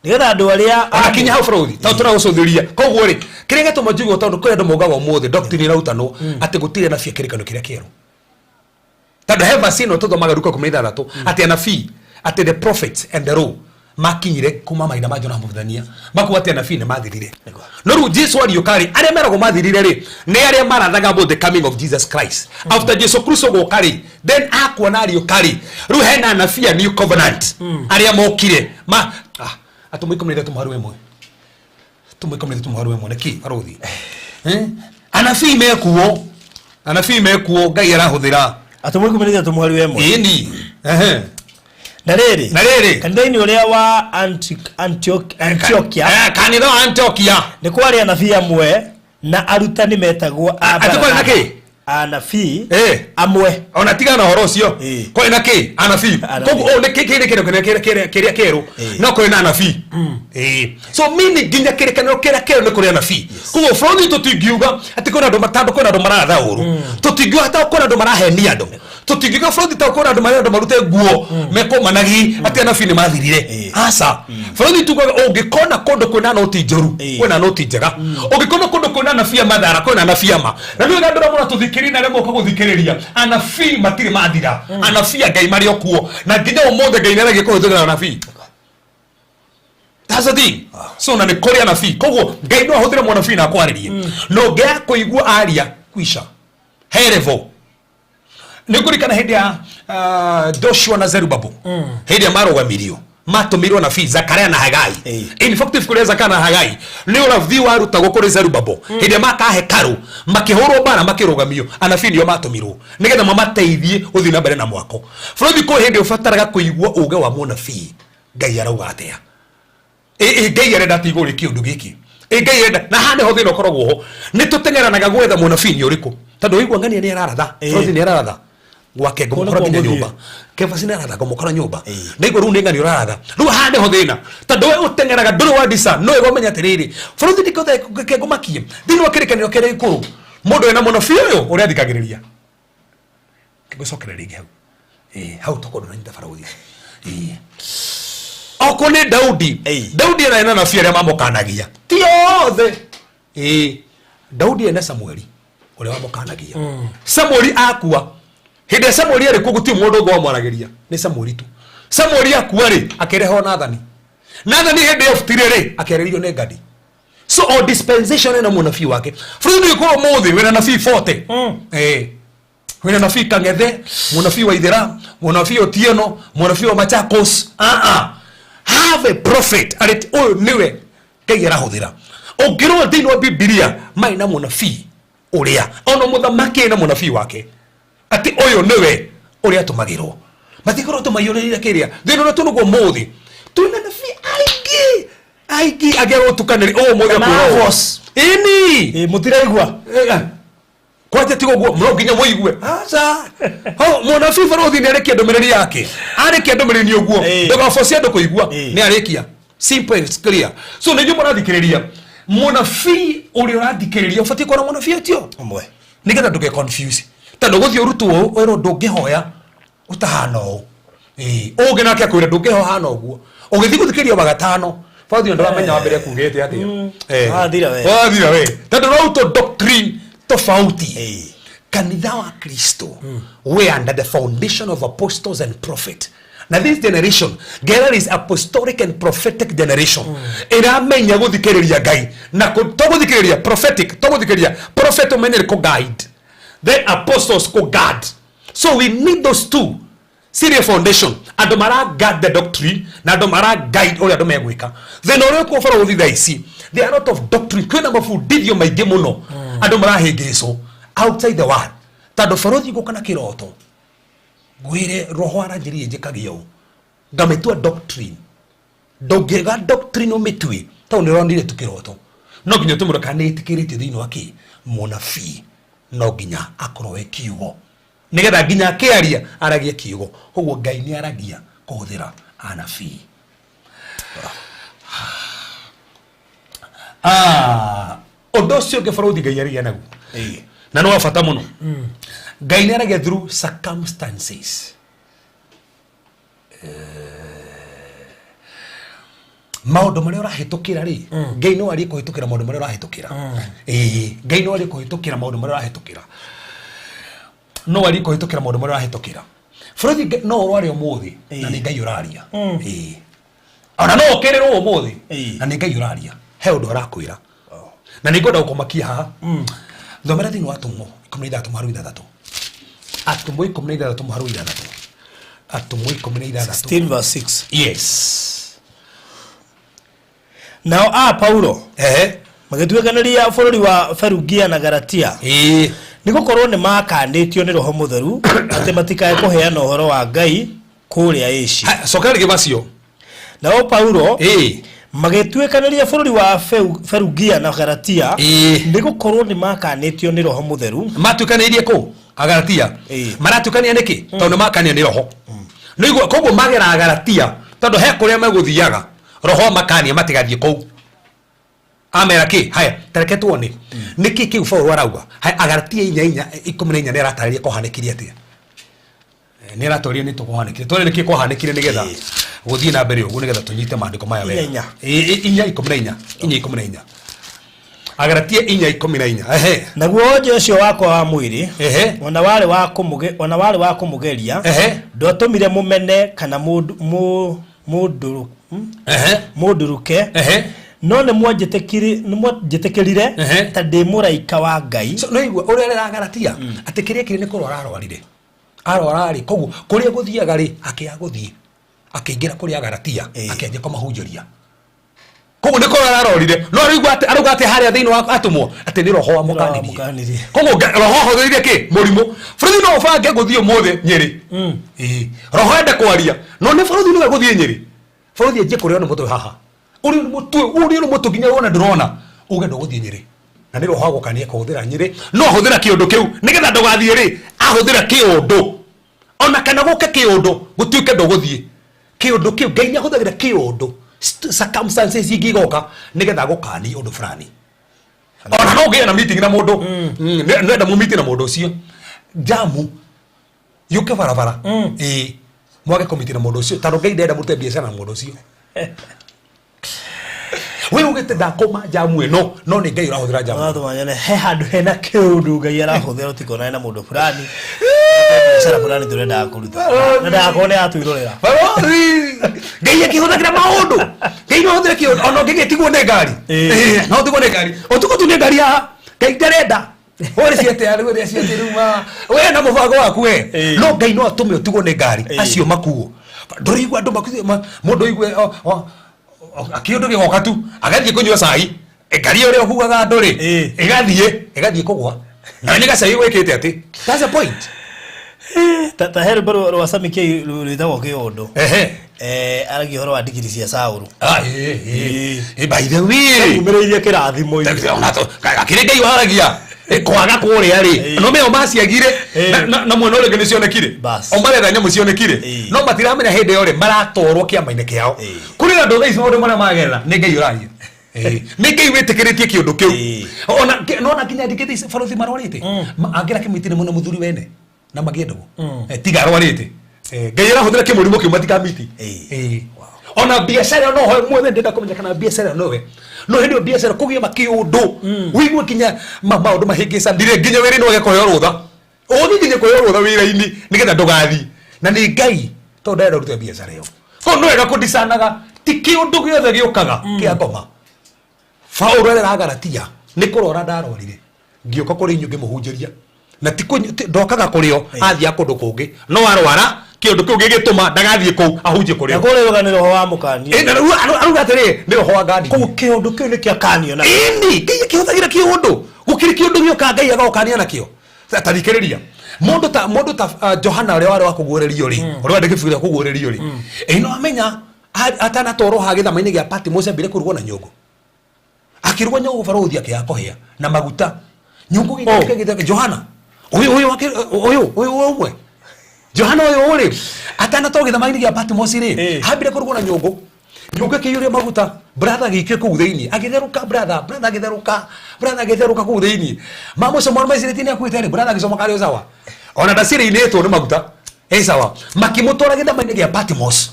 nigetha andu aria akinya hau Faruthi ta turagucuthiria koguo ri kirege to majugo tondu kuri andu mogaga umuthi doctrine irautanwo ati gutire na kirikano kiria kieru tondu heva sino todo magaruka kumeithathatu ati anabii ati the prophets and the law makinyire kuma maina ma Jona Muthania makuwa ati anabii ne mathirire no ru Jesu ariukari aria merago mathirire ri ni aria marathaga about the coming of Jesus Christ after Jesus Christ gukari then akuona ariukari ru hena anabii new covenant aria mokire atumikomire tumuharu emwe neki Faruthi anabii mekuo Ngai arahuthira atumikomire tumuharu emwe ini na riri kanitha-ini uria wa Antiochia kanitha wa Antiochia ni kwari anabii amwe na arutani metagwo anabii amwe ona tigana horo ucio ko ina ki anabii koguo ni kiria keru no ko ina anabii so mini ginya kiria keru ni kuri anabii koguo Faruthi tutingiuga ati ko na ndo matando ko na ndo maratha uru tutingiuga hata ko na ndo marahenia ndo tutingiuga Faruthi ta ko na ndo marute guo meko managi ati anabii ni mathirire asa Faruthi tugaga ungikona kondo ko na noti njoru ko na noti njega ungikona kondo ko na anabii madhara ko na anabii ma na ndio ndora mura tuthikirina remo ko guthikiriria anabii matire mathira anabii Ngai mari okuo na nginya umothe Ngai nere gikuhutira anabii that's the thing so na ni kuri anabii koguo Ngai no ahutire mwanabii na kwaririe no ngea kuigua aria kwisha herevo ni kurikana hindi ya Joshua na Zerubbabel hindi ya marugamirio matumirwo na Zakaria na Hagai in fact if kuri Zakaria na Hagai ni urathi warutagwo kuri Zerubbabel hindi makahe karu makihurwo bara makirugamio anabii nio matumirwo nigetha mamateithie uthi na mbere na mwako Faruthi ko hindi ufataraga kuigua uge wa munabii Ngai arauga atia Ngai arenda tiguri kiundu giki Ngai arenda na hane hothino korogwo ho ni tutengeranaga gwetha munabii ni uriku tondu igwa ngania ni araratha Faruthi ni araratha gwake ngomukora nginya nyumba kebasi naratha ngomukora nyumba nigo ru ningani uraratha ru hande hothina tondu we utengeraga nduru wa disa no ego menya tiriri Faruthi ndikothe kegomakie thini wa kirikanio kere ikuru mundu ena munabii uyu uri athikagiriria kigocokereria hau hau tokondo na Faruthi okone Daudi era ena nabii aria mamukanagia tiothe Daudi ena Samueli uri mamukanagia Samueli akua hindi Samueli ari kuguti mundu ngo amwaragiria ni Samueli tu Samueli akua ri akereho Nathani hindi ofutire ri akererio ne Gadi so all dispensation na munabii wake Faruthi ko muthi wena nabii 40 wena nabii Kangethe munabii wa Ithera munabii Otieno munabii wa Machakos have a prophet arit o niwe Ngai arahuthira ongirwo thini wa Biblia maina munabii uria ono muthamaki na munabii wake ati oyo niwe uria tumagirwo matigoro tumayurira kiria thino na tunugo muthi tuna nabii aigi agero tukaniri muthi kwa boss ini mutiraigwa kwaje tigo guo mro nginya muigue acha ho munabii Faruthi ni arekia ndomereri yake arekia ndomereri ni oguo ndoga force ndo kuigua ni arekia simple and clear so ni jumo rathikiriria munabii uri rathikiriria ufati kwa munabii utio amwe nigetha nduke confuse tando guthio rutuo wero ndungihoya utahana o oge nake akwira ndungihohana oguo ugithi guthikiria bagatano Father ndo amenya wambere kugete ati wathira we tando no to doctrine tofauti kanitha wa Kristo we under the foundation of apostles and prophet. Now this generation, Gerar is apostolic and prophetic generation. Iramenya guthikiriria Ngai na guthikiriria prophetic, prophet omenere ko guide, then apostles ko guard. So we need those two. Serious foundation. Ando mara guard the doctrine, na ando mara guide ore ando megwika. Then ore ko fara uthitha ici. There are a lot of doctrine. Kwena mafundithio maingi muno. Ando mara hengeso outside the word. Tando farothi gukana kiroto. Gwire roho aranjirie njikagio ngametua doctrine ndongega doctrine umitwi ta unironire tukiroto no nginya tumura kanetikirite thini waki munabii no nginya akorowe kiugo nigetha nginya akiaria aragie kiugo koguo Ngai ni aragia kuhuthira anabii ondo cio ngebarothi Ngai aragia naguo na no afata muno Ngai ni aragia through circumstances. Maundu maria urahitukira ri Ngai no ari kuhitukira maundu maria urahitukira Ngai no ari kuhitukira maundu maria urahitukira no ari kuhitukira maundu maria urahitukira Frothi no urari umuthi na ni Ngai uraria ona no ukirirwo umuthi na ni Ngai uraria he undu arakwira na ni ngoda ukomakia haha thomera thini wa Atumo 13:3 Atumo 13:3 Atumo 13 16 verse 6. Yes. Now Paulo magituikanaria bururi wa Ferugia na Galatia nigukorwo ni makanitio ni Roho Mutheru ati matikae kuheana uhoro wa Ngai kuria Asia. Sokari gibacio. Now Paulo magituikanaria bururi wa Ferugia na Galatia nigukorwo ni makanitio ni Roho Mutheru matuikanirie ku Agalatia maratukania niki tondu makania ni roho no igwa koguo magera Agalatia tondu he kuria meguthiaga roho makania matigathie kou amera ki haya tareke tuone niki kiu Paulo arauga haya Agalatia 4:14 ni aratariria kuhanikiria atia ni aratoria ni tukuhanikire tore niki kuhanikire nigetha guthie na mbere ugu nigetha tunyite maandiko maya wega 4:14 Agalatia 4:14 naguo oje ucio wako wa mwiri ona wale wa kumugeria ndotumire mumene kana munduruke no ne mwajetekirire ta ndi muraika wa Ngai no igwa urerera Agalatia atikirie kiri ni kurora arorari koguo kuria guthiaga ri akiaguthie akiingira kuria Agalatia akianjia kumahunjiria koguo ni kurora arorire no arauga ati haria thini wa Atumo ati ni roho amukanirie koguo roho hothirie ki murimo Frothi no bange guthie mothe Nyeri roho ende kwaria no ni Frothi no guthie Nyeri Frothi enje kuria no mutu haha uri no mutu ginya wona ndurona uge ndo guthie Nyeri na ni roho agukania kuhuthira Nyeri no huthira kiundu kiu nigetha ndugathie ri ahuthira kiundu ona kana guke kiundu gutuike ndo guthie kiundu kiu Ngai ni ahuthagira kiundu circumstances igigoka nigetha gukani undu fulani ona no ngia na meeting na mundu nenda mu meeting na mundu ucio jamu yuke barabara mwage komiti na mundu ucio tano Ngai ndenda murute biashara na mundu ucio we ugete ndakoma jamu eno no ni Ngai urahuthira jamu watho manyane he handu hena kiundu Ngai arahuthira utikona na mundu fulani biashara fulani turenda kuruta nda akone atuirorera Ngai akihuthagira maundu Ngai no huthira kiundu ono Ngai tigwo ne ngari no tigwo ne ngari otuko tu ne ngari ya Ngai ndarenda ore ciete ari we ciete ruma we na mubango waku we no Ngai no atume otugo ne ngari acio makuo ndorigwa andu makuthi mundu igwe akiundu gigoka tu agathie kunywa cai ngari ore ohugaga nduri igathie kugwa na ni gacai wekete ati that's the point ta hero baro wasami ke ruithago kiundu aragi horo wa digiri cia Saulu by the way umereirie kirathimo akire Ngai waragia kwaga kuria ri no meo maciagire na mwana ule gene cionekire o maretha nyamu cionekire no matiramenya hinde yore maratorwo kiamaine kiao kuri na ndoga icio ndu mara magerera ni Ngai uragia nä ngai wä tä kä rä tie kä å ndå kä u nona nginya ndä kä te barothi marwarä te angä ra kä mä itä nä må no må thuri wene na magä ndågo tiga arwarä te ngai arahå thä ra kä må rimå kä u matikamiti ona biacara no ho mwethe ndenda kumenya kana biacara nowe no hindi biacara kugia makiundu wigwe kinya maundu mahingisa ndire nginya wiri no gekoyo rutha ogi nginya koyo rutha wira-ini nigetha ndugathi na ni ngai to ndenda ruta biacara yo ko no ega kudisanaga ti kiundu giothe giukaga kia ngoma Paulo aragaratia ni kurora ndarorire ngioka kuri nyu ngimuhunjiria na ti ndokaga kurio athia kundu kungi no arwara kiundu kiu gigituma ndagathie kuu ahunjie kurio akorewaga ni roho wa mukania na aruga atiri ni roho wa ngani kuu kiundu kiu ni kia kanio na ini kihuthagira kiundu gukiri kiundu gioka ngai agokania nakio tarikiriria mundu ta Johana uri wari wa kugurerio ri uri wa ndigifuira kugurerio ri no amenya atana toro ha githama-ini gia Patmos mbire kurugwo na nyungu akirugwo nyungu barothi akiakohia na maguta nyungu githake Johana uyu umwe Johana uyu uri atana to githama-ini gia Patmos ri hambire kurugwo na nyungu nyungu kiyuria maguta brother gike ku thiini agitheruka brother agitheruka ku thiini mamuco mwana maiciriti ni akuite ri brother gisoma kari sawa ona ndaciri inetwo ni maguta sawa makimutwara githama-ini gia Patmos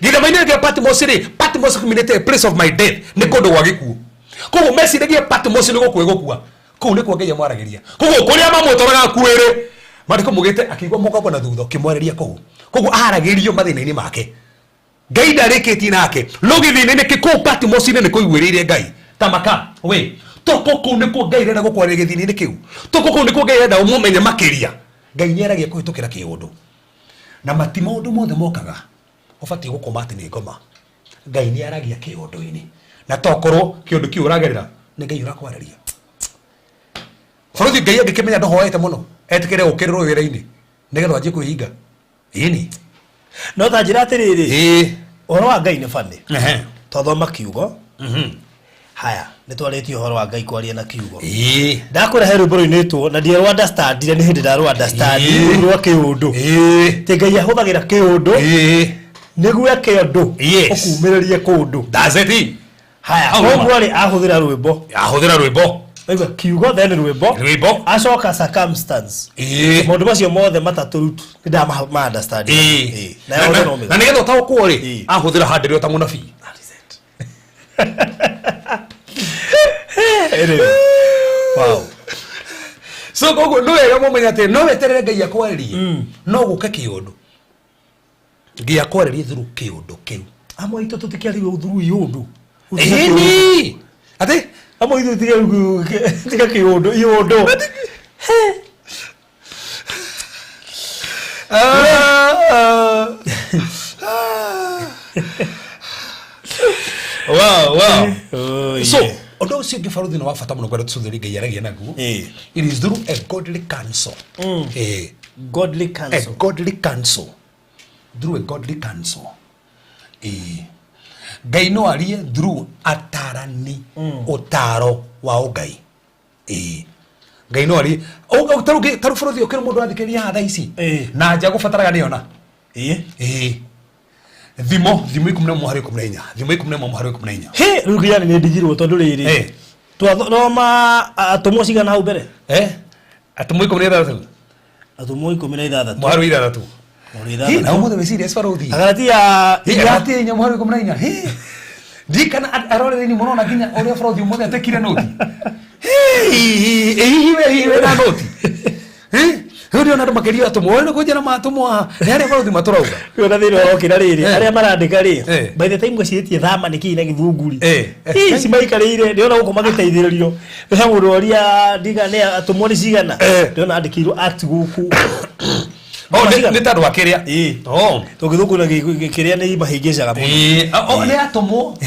githama-ini gia Patmos ri Patmos kuminete place of my death ni kundu gwa gikuo koguo meciragia Patmos ni gukwigukua kuu ni kwa ngai amwaragiria koguo kuria mamutwaraga kuire mariko mugite akigwa mukopo na thutha kimwereria koguo aragirio mathina-ini make ngai ndarikitie nake no githina-ini kikuu Patmos ni kuiguiriire ngai tamaka we toko kuu ni kwa ngai renda gukwarira githina-ini kiu toko kuu ni kwa ngai renda umumenye makiria ngai nieragia kuhitukira kiundu na mati maundu mothe mokaga ubati gukoma ati ni ngoma ngai nieragia kiundu-ini na tokorwo kiundu kiu uragerera ni ngai urakwarĩria barothi ngai angĩkĩmenya ndũhoete mũno etikĩre ũkĩrĩrwo wĩra-ini nĩgetha anjie kwĩhinga ini no ta njĩra atĩrĩrĩ ũhoro wa ngai nĩ bani twathoma kiugo haya nĩ twarĩtie ũhoro wa ngai kwaria na kiugo ndakũrehe rwĩmbo rũinĩtwo na ndirũ understandire nĩ hĩndĩ ndarũ understand rwa kĩũndũ tĩ ngai ahũthagĩra kĩũndũ nĩguo eke ũndũ ũkumĩrĩrie kũndũ haya mwarĩ ahũthĩra rwĩmbo aigua kiugo then rwĩmbo acoka circumstance maũndũ macio mothe matatũ rutu nĩ ndama understand na nĩgetha ũtaũkwo rĩ ahũthĩra handĩrĩ ta mũnabii wow so koguo nĩ wega mũmenye atĩ no weterere ngai akwarĩrie no gũke kĩũndũ ngai akwarĩrie through kĩũndũ kĩu amwe itũ tũtikĩarirwo through iũndũ ĩni atĩ amwe itũ tika kĩũndũ iũndũ wow so ondo ucio ngi barothi no wa bata muno kwenda tucuthiri ngai aragia naguo it is through a godly counsel godly counsel through a godly counsel ngai no arie through atarani utaro wa ngai ngai no arie taru barothi ukira mundu athikiria thaa ici na nja gubataraga niona thimo 11:14 thimo 11:14 he rugia ni ndigirwo tondu riri twathoma atomo cigana hau mbere atomo 16 atomo 16 mwaru 6 na umuthe we serious barothi agaratia nya mwaru 14 dikana arorere ni monona ginya uria barothi umuthe atekire noti we na noti Huri ona makeria atomo no kujana matomo nare barothi maturauga yona thiro okira riri aria marandika ri by the time gwicitie thama niki na githunguri si maikarire ndiona guko magiteithiririo he mundu oria ndiga ne atomo ni cigana ndiona andikirwo ati guku ni tandu akiria to githungu na kiria ni mahingicaga muno ni atomo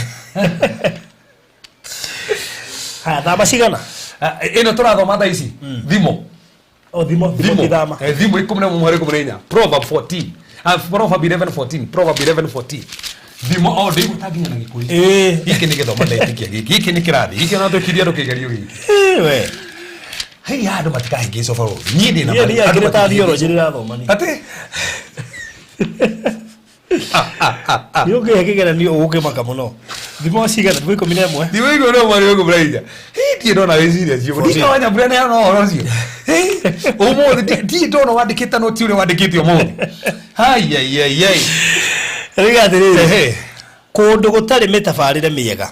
ha thama cigana ino turathoma thaa ici thimo thimo kidama thimo 11:14 Proverbs 14 Proverbs 11:14 Proverbs 11:14 thimo ndigo taginya na gikuri giki ni githoma ndetikia giki ni kirathi giki na tukiria rukigerio giki we hei andu matikahingico barothi nie ndi na agire ta theology rirathoma ni ati Yo que kigera ni uguke makamuno. Thimo cigana thimo 11. Thimo 11 mari ugu braida. Hii ndona we serious yo. Ndika wanya brana ya no orocio. Omo ndi ndona wandikita no ti ure wandikitio mo. Hai ai ai. Riga thiri. Kundu gutari metabarire miega.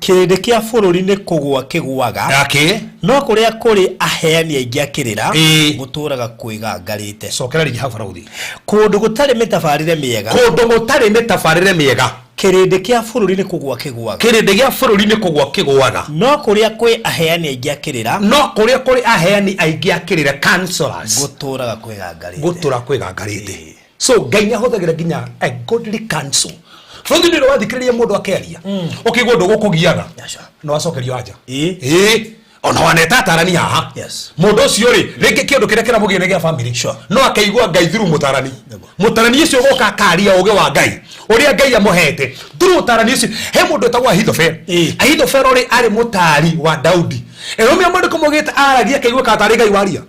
Kirindi kia bururi ni kugwa kigwaga. Okay. No kuria kuri aheani aingi akirira guturaga kwigangarite. Cokera ringi hafara uthi. Kundu gutari metabarire miega. Kundu gutari metabarire miega. Kirindi kia bururi ni kugwa kigwaga. Kirindi kia bururi ni kugwa kigwaga. No kuria kwi aheani aingi akirira. No kuria kuri aheani aingi akirira counselors. Guturaga kwigangarite. Gutura kwigangarite. So Ngai ni ahuthagira ginya a godly counsel. Fundi ndiro wathikiriria mundu akeria. Ukigwa ndu gukugiaga. No acokerio aja. Ona waneta tarani haha. Yes. Mundu ucio ri ringi kindu kiria kira mugine gia family. No akaigwa Ngai through mutarani. Mutarani ucio goka akaria uge wa Ngai. Uria Ngai amuhete. Through mutarani ucio he mundu etagwa Ahithofel. Ahithofel ri ari mutari wa Daudi. Eromia mundu kumugita aragia akaigwa katari Ngai waria.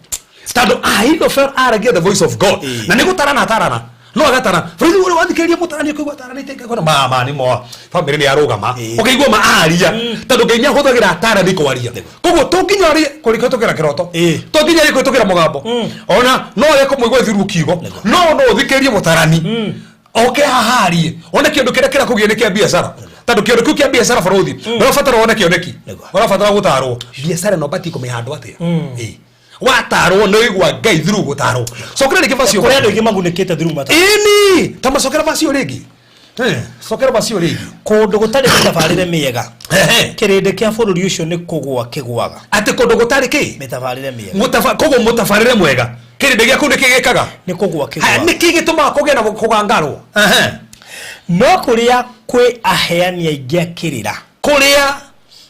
Tando Ahithofel aragia the voice of God. Na nigutarana tarana. No agatara fundi uri wathikiriria mutarani kuigwa tarani teke kona mama ni mo family ni arugama ukaigwa maaria tando Ngai ahuthagira tarani kwaria koguo tunginya ri kurikotokera kiroto tunginya ri kwitokera mugambo ona no ye kumwigwa thiru kigo no uthikiririe mutarani oke haharie ona kindu kiria kira kugia ni kia biashara tando kindu kiu kia biashara faruthi no fatara ona kioneki ona fatara gutarwo biashara no bati kumihandwa atia wataro no igwa Ngai through gutaro sokera ni kivasio kuria ndu magunekete through mata tama sokera vasio rigi sokera vasio rigi kundu gutari metabarire miega kirindi kia bururi ucio ni kugwa kigwaga ati kundu gutari ki metabarire miega kogo mutabarire mwega kirindi gia kundu kigikaga ni kugwa kigwaga ni kigituma kugia na kugangarwo no kuria kwi aheani aingi akirira kuria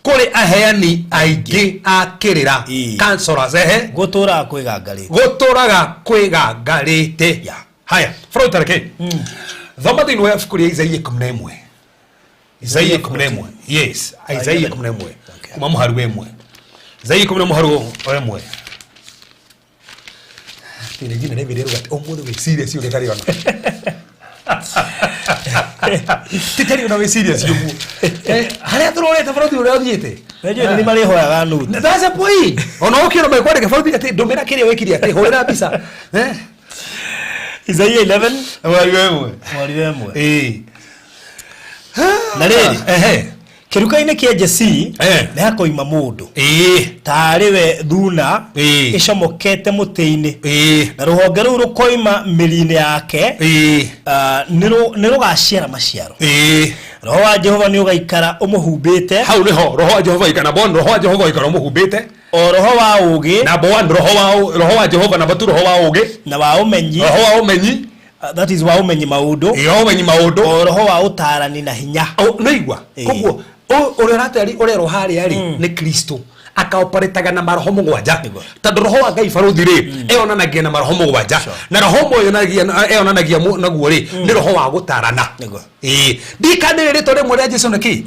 kuri aheani aingi akirira counselors guturaga kwigangarite haya Freud tareke thoma thini wa ibuku Isaia 11 Isaia 11 yes Isaia 11 kuma muharu wemwe Isaia 11 muharu wemwe tine jina ne video gati omudu we serious yule kari wana titari una we serious yubu haria turoreta Freud uri athiete Nejo ni mali hoyaga nu. That's a point. Ona okiro me kwandika Freud ati ndomera kiria wekiri ati horera bisa Isaia 11 mwari wemwe na riri kiruka-ini kia Jesse ni hakoima mundu tariwe thuna icomokete muti-ini na ruhonge ruu rukoima miri-ini yake ni rugaciara maciaro roho wa Jehova ni ugaikara umuhumbite hau niho roho wa Jehova ikana bon roho wa Jehova ikara umuhumbite o roho wa ugi na bon roho wa Jehova na batu roho wa ugi na wa umenyi that is wa umenyi maundu o roho wa utarani na hinya noigwa koguo ureratari urero hari ari ni Kristo akaoperetaga na maroho mugwanja tando roho wa Ngai faruthi ri eonanagia na maroho mugwanja na roho moyo eonanagia naguo ri ni roho wa gutarana ndikanire tore mwe Jesu niki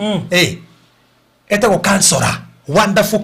etagwo counselor wonderful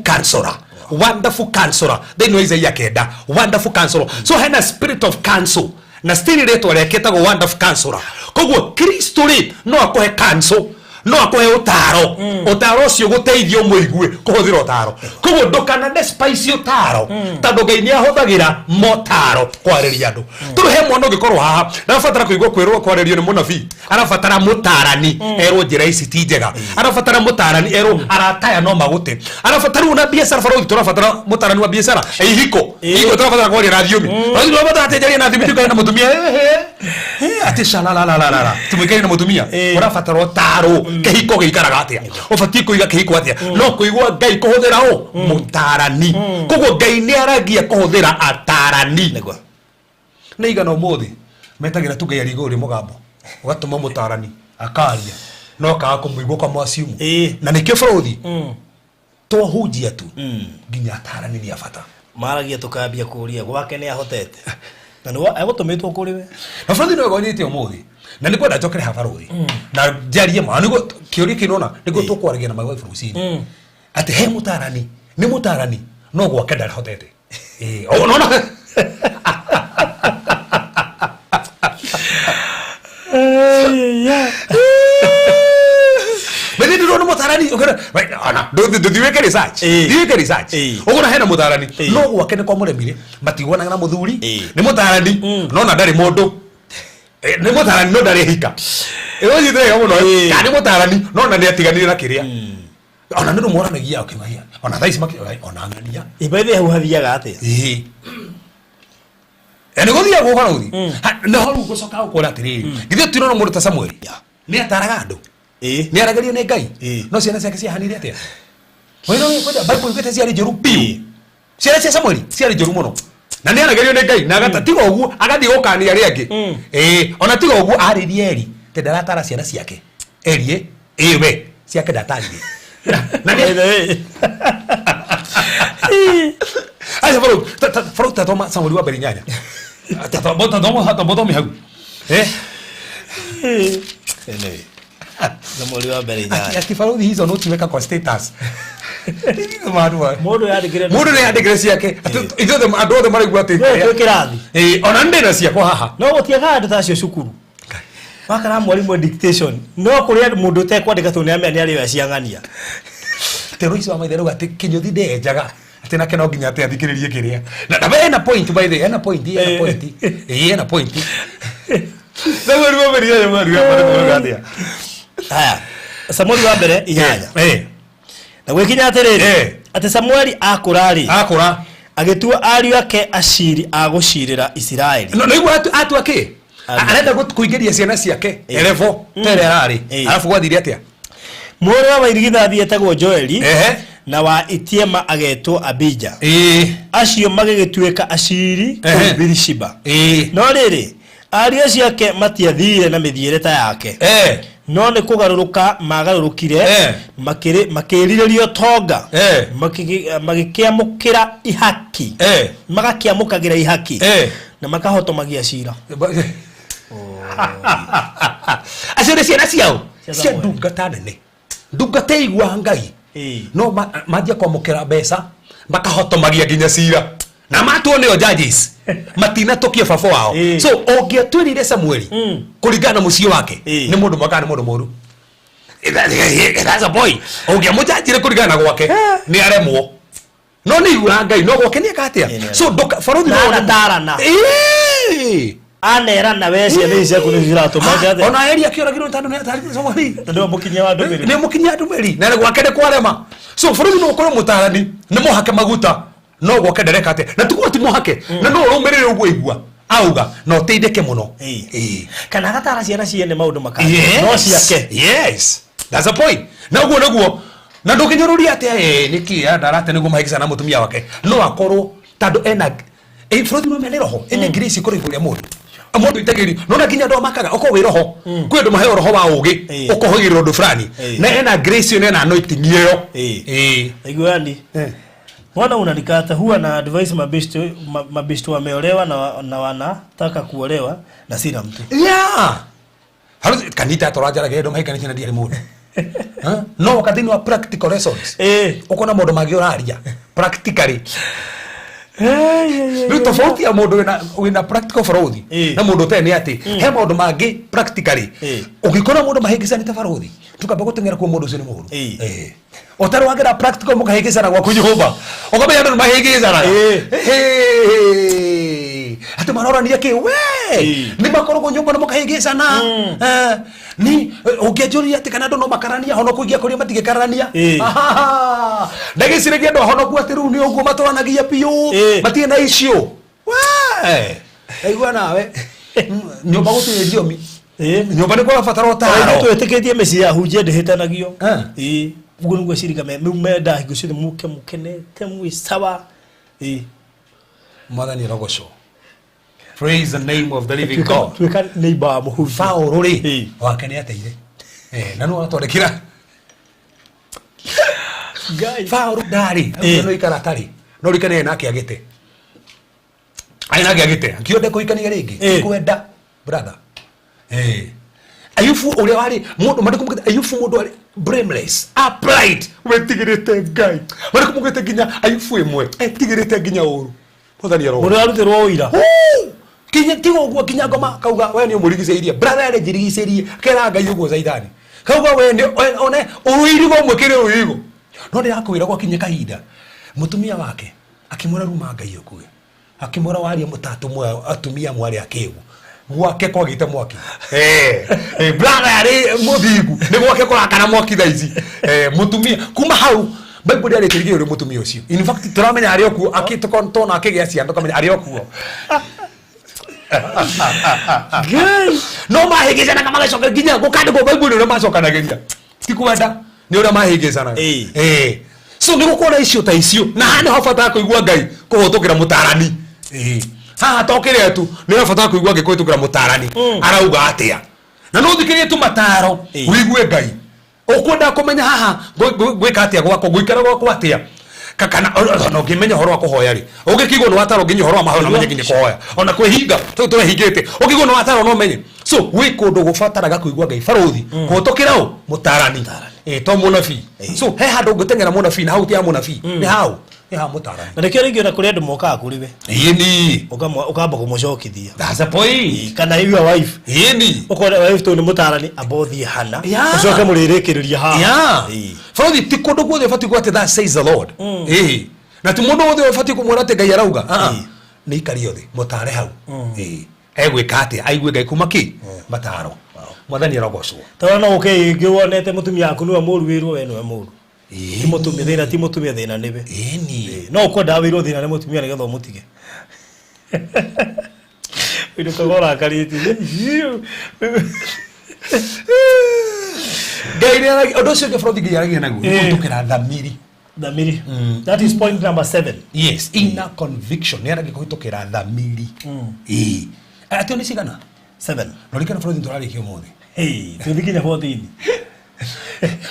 counselor then Isaia kenda wonderful counselor so hena spirit of counsel na still reto reketagwo wonderful counselor koguo Kristo ri no akohe counsel no akohe utaro utaro cio guteithio muigue kuhuthira utaro koguo ndukana despise utaro tando Ngai ni ahuthagira motaro kwariria andu turuhe mwana ungikorwo haha arabatara kuigwa kwirwo kwaririo ni munabii arabatara mutarani erwo njira ici ti njega arabatara mutarani erwo arataya no magute arabatara una biashara farodi turabatara mutarani wa biashara ihiko turabatara kwaria na thiomi ndio turabatara atejaria na thiomi tukana mutumia ati shalala tumikeni na mutumia urabatara utaro kehiko gikaraga atia ubati kuiga kehiko atia no kuigwa Ngai kuhuthira mutarani koguo Ngai ni aragia kuhuthira atarani na igana umuthi metagira tu Ngai arigori mugambo ugatuma mutarani akaria no kaga kumuigwa kwa mwasiumu na nikio Freud tohujia tu nginya atarani ni afata maragia tukambia kuria gwake ni ahotete na no agotumitwo kuri we na Freud no gonyete umuthi na niko ndacokere habaruthi na jarie ma niko kiori kinona niko tukwaragia na magwa Frucini ati he mutarani ni mutarani no gwake ndahotete unaona Bende ndiro no mutarani ukora ana do diweke research diweke research ukora hena mutarani no gwake ne kwa muremire matigwana na muthuri ni mutarani no na ndari mundu ni mutarani no ndari hika eyo yithega muno kana mutarani no na ni atiganire na kiria ona ndu moranagia ukimahia ona thaisi maki ona ngania ibaithe hu hathiaga ate ene gothia gukora uthi no horu gucoka ukora atiri githio tirona mundu ta Samuel ni ataraga andu ni aragario ni Ngai no ciana ciake ciahanire atia wino kwenda Bible igete ciari njuru piu ciana cia Samuel ciari njuru muno na ni aragario ni Ngai na agata tiga uguo agathi gukania ari angi ona tiga uguo aririe Eri te ndaratara ciana ciake Eri we ciake ndatarire na ni ayo faro toma Samuel wa berinyanya tata hau anyway Samuel wa berinyanya ati faro hizo no tiweka kwa status Mundu yandikire ciake ithuothe andu othe maraigua ati kirathi ona ndina ciakwa haha no gutiaga andu tacio cukuru wakara mwalimu dictation no kuria mundu te kwandika tu ni ari we ciangania tero icio amaithe rau ati kinyuthi ndenjaga ati na keno nginya ati athikiririe kiria na bena point by the ena point Samuel wa mbere ya mari ya gathia haya Samuel wa mbere inyanya na gwikinya atiriri ati Samuel akura agitua ariu ake aciri agucirira Israeli no igwa atu ake arenda kuingiria ciana ciake elevo tererari alafu gwathiri atia mworo wa irigithathi etagwo Joeli na wa Itiema agetwo Abija acio magigituika aciri Birishiba no riri ariu ciake matiathire na mithiire ta yake no ni kugaruruka magarurukire makiriririo tonga magikiamukira ihaki magakiamukagira ihaki na makahotomagia cira acio ciana ciao cia ndungata nene ndungata igwa Ngai no majia kwamukira mbeca makahotomagia nginya cira na matuo nio judges matina tokie baba wao so ongiatwirire Samuel kuringana mucio wake ni mundu mwaka ni mundu moru that's a boy ongiamujajire kuringana gwake ni aremwo no ni igwa Ngai no gwake ni akatia so doka farodhi na tarana anera na wecia ni cia kuni zirato maja ona Eri akioragirwo tano ni atari Samuel ndio mukinya wa ndumiri ni mukinya ndumiri na gwake ni kwarema so farodhi no ukoro mutarani ni muhake maguta no gwake ndereka ate na tuko ti muhake na no urumirire uguo igua auga no teitheke muno kana gatara ciana ciene maundu makana no ciake yes that's a point na uguo naguo na ndukinyoruria ate niki ndarate niguo mahikisa na mutumia wake no akorwo tando ena farodhi no mene roho ene grace kuri kuria mundu amundu itegeri no na kinya ndo makaga uko wi roho kwi ndo mahe roho wa ugi uko hogirwo ndu fulani na ena grace ne na anointing yeo igwani Mwana unanikata huwa na advice mabistu wameolewa na wanataka kuolewa na sina mtu. Halo kanita toraja gedo mai kanita na diari mudu. No wakati ni wa practical lessons. Uko na modo magioraria practically. Ni tofauti ya modo wina practical farodhi na modo tene ati he modo magi practically. Ukikora modo mahigisa ni tafarodhi. Tukaba gutengera kwa modo sini modo. Otaro wagira practical mukahigisa na gwaku Jehova. Okabe yandu mahigisa na. Hata marora ni yake we. Ni makoro nyumba na mukahigisa na. Ni ugejuri ati kana ndo no makarania hono kugia kuri matige karania. Ndage siregia ndo hono ku atiru ni uguo matwanagia piu. Matie na icio. We. Aigua nawe. Nyumba gutire thiomi. Nyumba ni kwa fataro taro. Tweteketie meci ya huje ndihitanagio. Uguo niguo ciriga menda higucire mukenete mwisawa Mwathani rogosho. Praise the name of the living God. Tweka neighbor muhu Faulu ri wake ni ateire na no atondekira guys Faulu ndari no ikara tari no rikane nake agite aina agite akionde kuikania ringi kwenda brother Ayufu ule wali mundu madikumukita Ayufu mundu wali blameless upright wetigirite Ngai madikumukita ginya Ayufu imwe etigirite ginya uru Mwathani aro mundu arutirwo uira kinya tigo gwa kinya ngoma kauga we ni umurigiceirie brother ni njirigiceirie kera ngai uguo zaidani kauga we ni one uirigo mwekire uirigo no ndi akwira gwa kinya kahinda mutumia wake akimura ruma ngai okuwe akimura waria mutatu mwe atumia mwari akigu gwake kwagite mwaki brother ari muthigu ni gwake kurakana mwaki thaici mutumia kuma hau Bible ari kirigire uri mutumia ucio in fact turamenya ari okuo akitona akigia ciando kamenya ari okuo no mahigizana kama gacoka ginya gukandiko Bible uri macokanagiria tikwenda ni uri mahigizana so ni gukora icio ta icio na hane hofata kuigua ngai kuhutukira mutarani haha tokire tu ni hofata kuigua ngai kuhutukira mutarani arauga atia na no thikirie tu mataro wigue ngai ukwenda kumenya haha gwika atia gwako gwikara gwako atia kakana no ngimenya horo wa kuhoya ri ugikigwo no wataro nginya horo wa mahona menye nginya kuhoya ona kwihinga turehingite ukigwo no wataro no menye so wi kundu gufataraga kuigua ngai baruthi kuhutukira u mutarani to munafi so he handu ngutengera munafi na hau ti munafi ni hau ni ha mutarani na nikio ringi na kuri andu moka kuri we yeni ukamba kumucokithia that's a point kana your wife yeni ukora wife to ni mutarani abothi hana ucoke muririkiriria ha baruthi ti kundu guothe fati gwate that says the Lord na ti mundu wothe fati kumwona ati ngai arauga ni ikari othe mutare hau egwika ati aigue ngai kuma ki mataro mwathani arogocwo tawona okay ngiwonete mutumia aku niwe muru wirwo we niwe muru ti mutumia thina niwe no kwenda wirwo thina ni mutumia ni getho mutige wido kagora kariti ngai odo cio gefrothi ngai aragia naguo gutukira thamiri that is point number 7 yes inner conviction ni aragia gutukira thamiri atio ni cigana 7 no rikana frothi turarikio mothe tudikinya 14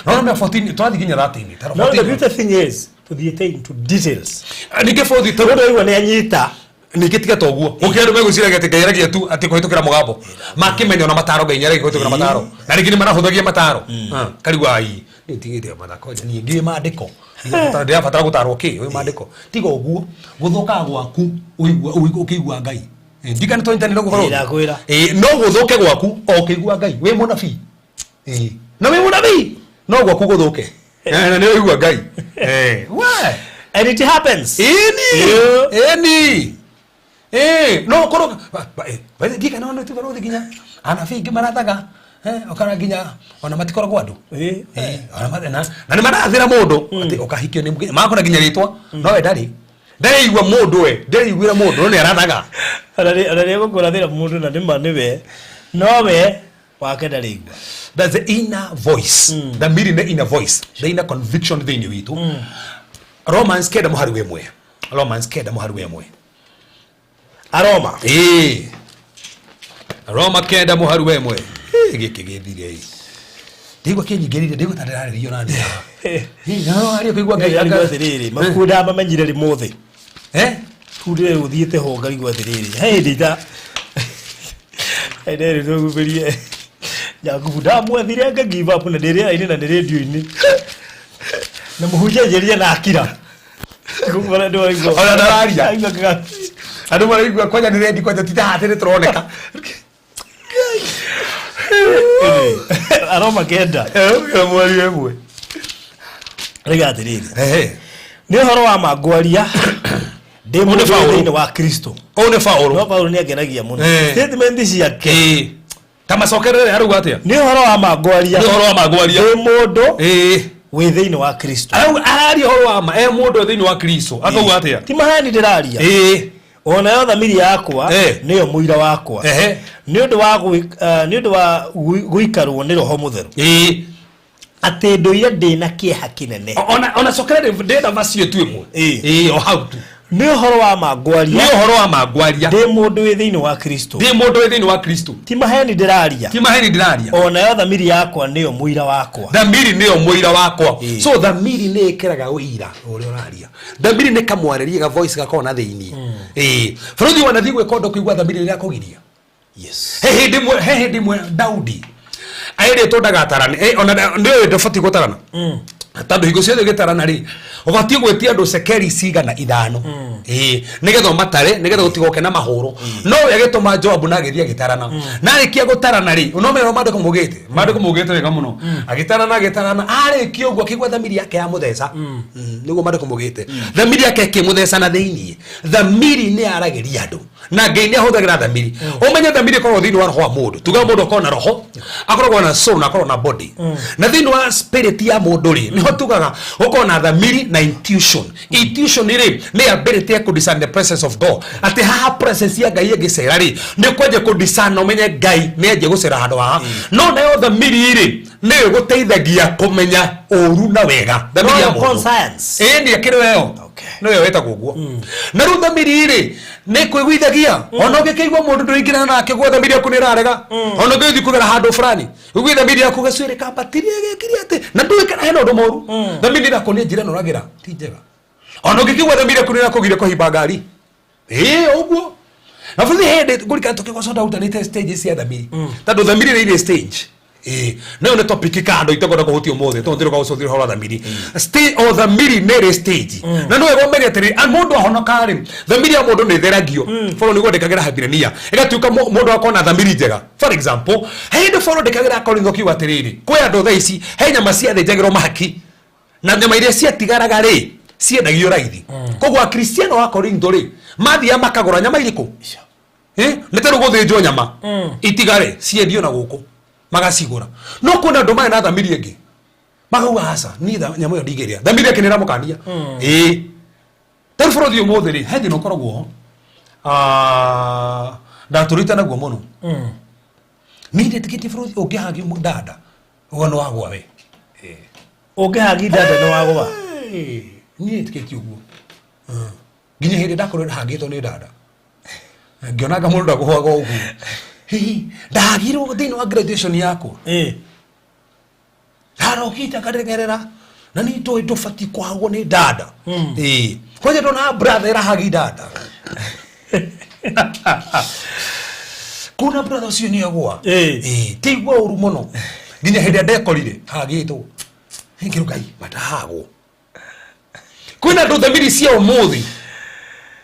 no me 14 turadikinya 13 taro 14 no the beautiful thing is to be attain to details nike frothi to ndo iwa ni anyita nike tiga toguo ukiandu megusira gete gairagia tu ati kuhitukira mugabo makimenya na mataro gainyara kuhitukira mataro na rikini marahuthagia mataro karigwa ai ntigite mathako ni ngi maandiko ndia fatara gutarwo ki we maandiko tiga uguo guthuka gwaku ukigua ngai ndikana to intani no gukwira no guthuke gwaku ukigua ngai we munafi na we munafi no gwaku guthuke na ni igua ngai why and it happens any no koro bale ndikana no tu baruthi ginya anafi ngimarathaga okara ginya ona matikoro gwandu ona mathena na ni marathira mundu ati ukahikio ni makora ginya ritwa no we ndari igwa mundu we igwira mundu no ni arathaga arare gukurathira mundu na ndima niwe nowe wake ndari igwa that's the inner voice the meaning the inner voice the inner conviction thini witu Romans keda muhari wemwe aroma Roma keda muhari wemwe gikigithire hii digwa kinyigirire digwa tandarario na ndia no ari kuigwa ngai agathiriri makunda mamenyire rimothe tude uthiete ho ngari gwathiriri ndita ndere ndugubirie nyagubuda mwathire nga give up na ndere aini na radio ini na muhunjejeria na akira kumara ndo igwa ona ndararia andu maraigwa kwanya ni ready kwanja titahatire turoneka aroma kenda mwari wemwe rigathiriri ni horo wa magwaria demo thini wa Kristo one Paulo no Paulo ni agenagia muno statement ciake kama sokerere aruga atia ni horo wa magwaria mundu we thini wa Kristo ari horo wa ma mundu thini wa Kristo akauga atia ti mahani ndiraria ona yo thamiri yakwa niyo muira wakwa ni undu wa guikarwo ni roho mutheru ati nduire ndina kieha kinene ona sokerere ndenda vacio tu imwe o how to ni horo wa magwaria ndi mundu wi thini wa Kristo ti maheni ndiraria ona yo thamiri yakwa niyo muira wakwa so thamiri ni ikeraga uira uri uraria thamiri ni kamwareria ga voice gakona thini furuthi wanathi gwe kondo kuigwa thamiri ria kugiria yes he ndimwe Daudi aire to ndagatarani ona ndio ndofati gutarana Tando higo ciothe gitarana ri ubatie gwetia andu cekeri cigana ithano nigetha matare nigetha gutigoke na mahuro no yagituma Job na agithia gitarana na arikia gutarana ri no mero mandiko mugite wega muno agitarana arikia uguo kigwa thamiri yake ya mutheca niguo mandiko mugite thamiri yake kimutheca na thiini thamiri ni arageria andu na Ngai ni ahuthagira thamiri umenye thamiri korwo thiini wa roho wa mundu tuga mundu akona roho akorwo na soul na akorwo na body na thiini wa spirit ya mundu ri niho tugaga ukona thamiri na intuition ri ni ability ya discern the presence of God ati haha presence ya Ngai igicera ri ni kwenje discern umenye Ngai ni aje gucera handu haha no nayo thamiri ri ni guteithagia kumenya uru na wega thamiri ya conscience ni akire weo no yo weta guguo na ru thamiri ri ni kwigwithagia ono gikeigwa mundu nduingina nake gwa thamiri yaku ni rarega ono ngithi kuthera handu fulani ugwi thamiri yaku gacwire kabatiri gikiri ati na nduikana hena undu moru thamiri yaku ni njira noragira ti njega ono gikigwa thamiri yaku ni nakugire kuhimba ngari uguo na futhi hende ngurika tukigwa soda utanite stage cia thamiri tando thamiri ni stage no ne topic ka ndo itego ko hutio mothe to ndiro ka ucothira hora thamiri stage o thamiri ne stage na no ego mege tiri mundu ahonoka ri thamiri ya mundu ni theragio follow ni gondekagira habirania igatuka mundu akona thamiri njega for example hende follow dekagira akoringo kiwa tiriri kwe andu tha ici he nyama cia thejagiro mahaki na nyama iria cia tigaraga ri ciendagio raithi kogwa akristiano wa Korintho ri mathia makagora nyama iriku niteru guthinjwo nyama itigare ciendio na guku magasigura no kuna ndoma na thamiri ingi magauga hasa ni nyamo yo ndigeria thamiri yake niramukania tariforo dio motheri hendi no koragwo ndaturita naguo muno ni ndetikiti foro ukihagi dada wono wagwa we ukihagi dada no wagwa ni ndetikiti uguo nginya hindi ndakorwo hagitwo ni dada ngionaga mundu ndakuhwaga uguo ndagirwo thini wa graduation yako harokita karegerera na ni to itofati kwagwo ni dada kwaje ndona brother hagi dada kuna brother ucio ni agwa tigwa uru muno nginya hindi ndekorire hagitwo ngirukai matahagwo kwina ndo thamiri cia umuthi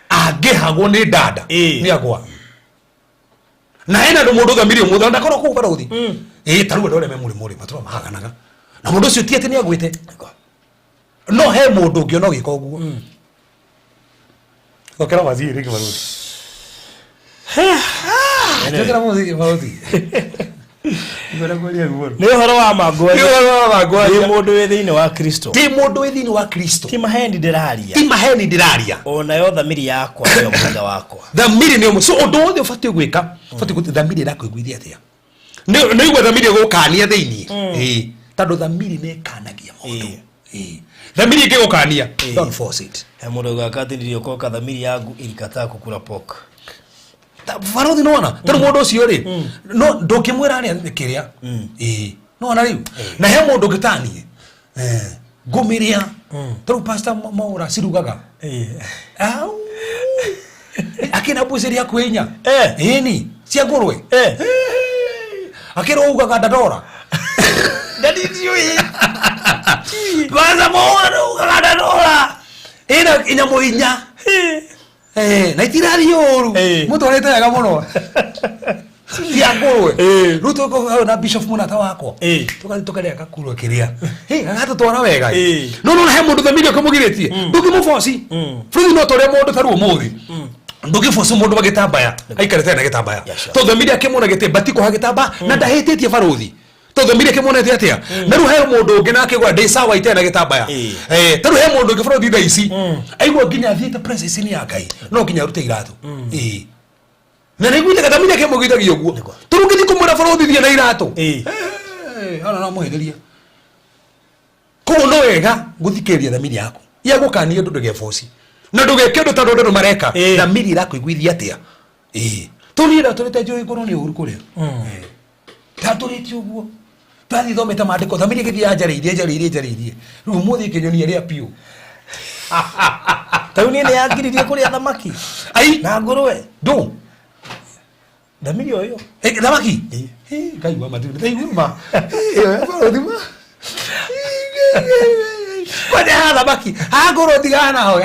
agihagwo ni dada ni agwa na ena ndo mundu thamiri umuthi ndakorwo ku barothi taruwe ndore memuri maturo mahaganaga na mundu ucio tiete ni agwite no he mundu ngio no giko guo okera waziri ke barothi ndekera barothi ngora goria guo ni horo wa magori ni mundu we thiini wa Kristo ti maheni ndiraria ona yo thamiri yakwa yo mutha wakwa thamiri ni so undu wothe ufatie gwika ufatie guti thamiri ndakwiguithia atia ni igwe thamiri gukania thiini tando thamiri ne kanagia mundu thamiri ngigukania don't force it he mundu gakati ndio koka thamiri yangu ilikataa kukula pork barothi nona tano mundu ucio ri no ndukimwira ari kiria nona riu na he mundu gitanie ngumiria tano pastor Maura cirugaga akina buceria kwenya ni cia ngurwe akiro ugaga ndadora ndadi tiui kwanza Maura ugaga ndadora ina moinya na itirari yoru mutorete yaga muno cia ngurwe ruto ko na bishop munata wako tukari akakurwa kiria agato twana wega no he mundu thamiri ko mugiretie ndukimufosi fruit no tore mundu taru umuthi ndukifosi mundu bagitambaya aikarete na gitambaya to thamiri akimuna gite batiko hagitamba na ndahitetie barothi to thamiri akimuna atia na ru he mundu ungi nake gwa de sawa itena gitambaya taru he mundu ungi barothi thaici aigwa nginya thiete presence ni ya Ngai no nginya rute iratu na niguite thamiri akimugithagia guo turungithi kumura barothi thia na iratu ana na muhitheria ko no wega guthikeria thamiri yako ya gukania ndu ndugefoci na ndugeke ndu tando ndu mareka thamiri yako igwithia atia tunira turite njoi ngoro ni uru kuria taturiti uguo tani thomete maandiko thamiri githia njariirie ru muthi kinyoni ria piu tauni ni yagiririe kuria thamaki ai na ngurwe ndu thamiri oyo thamaki kai wa matiri tai uma barothi ma Kwani thamaki ngũrũ tigana ho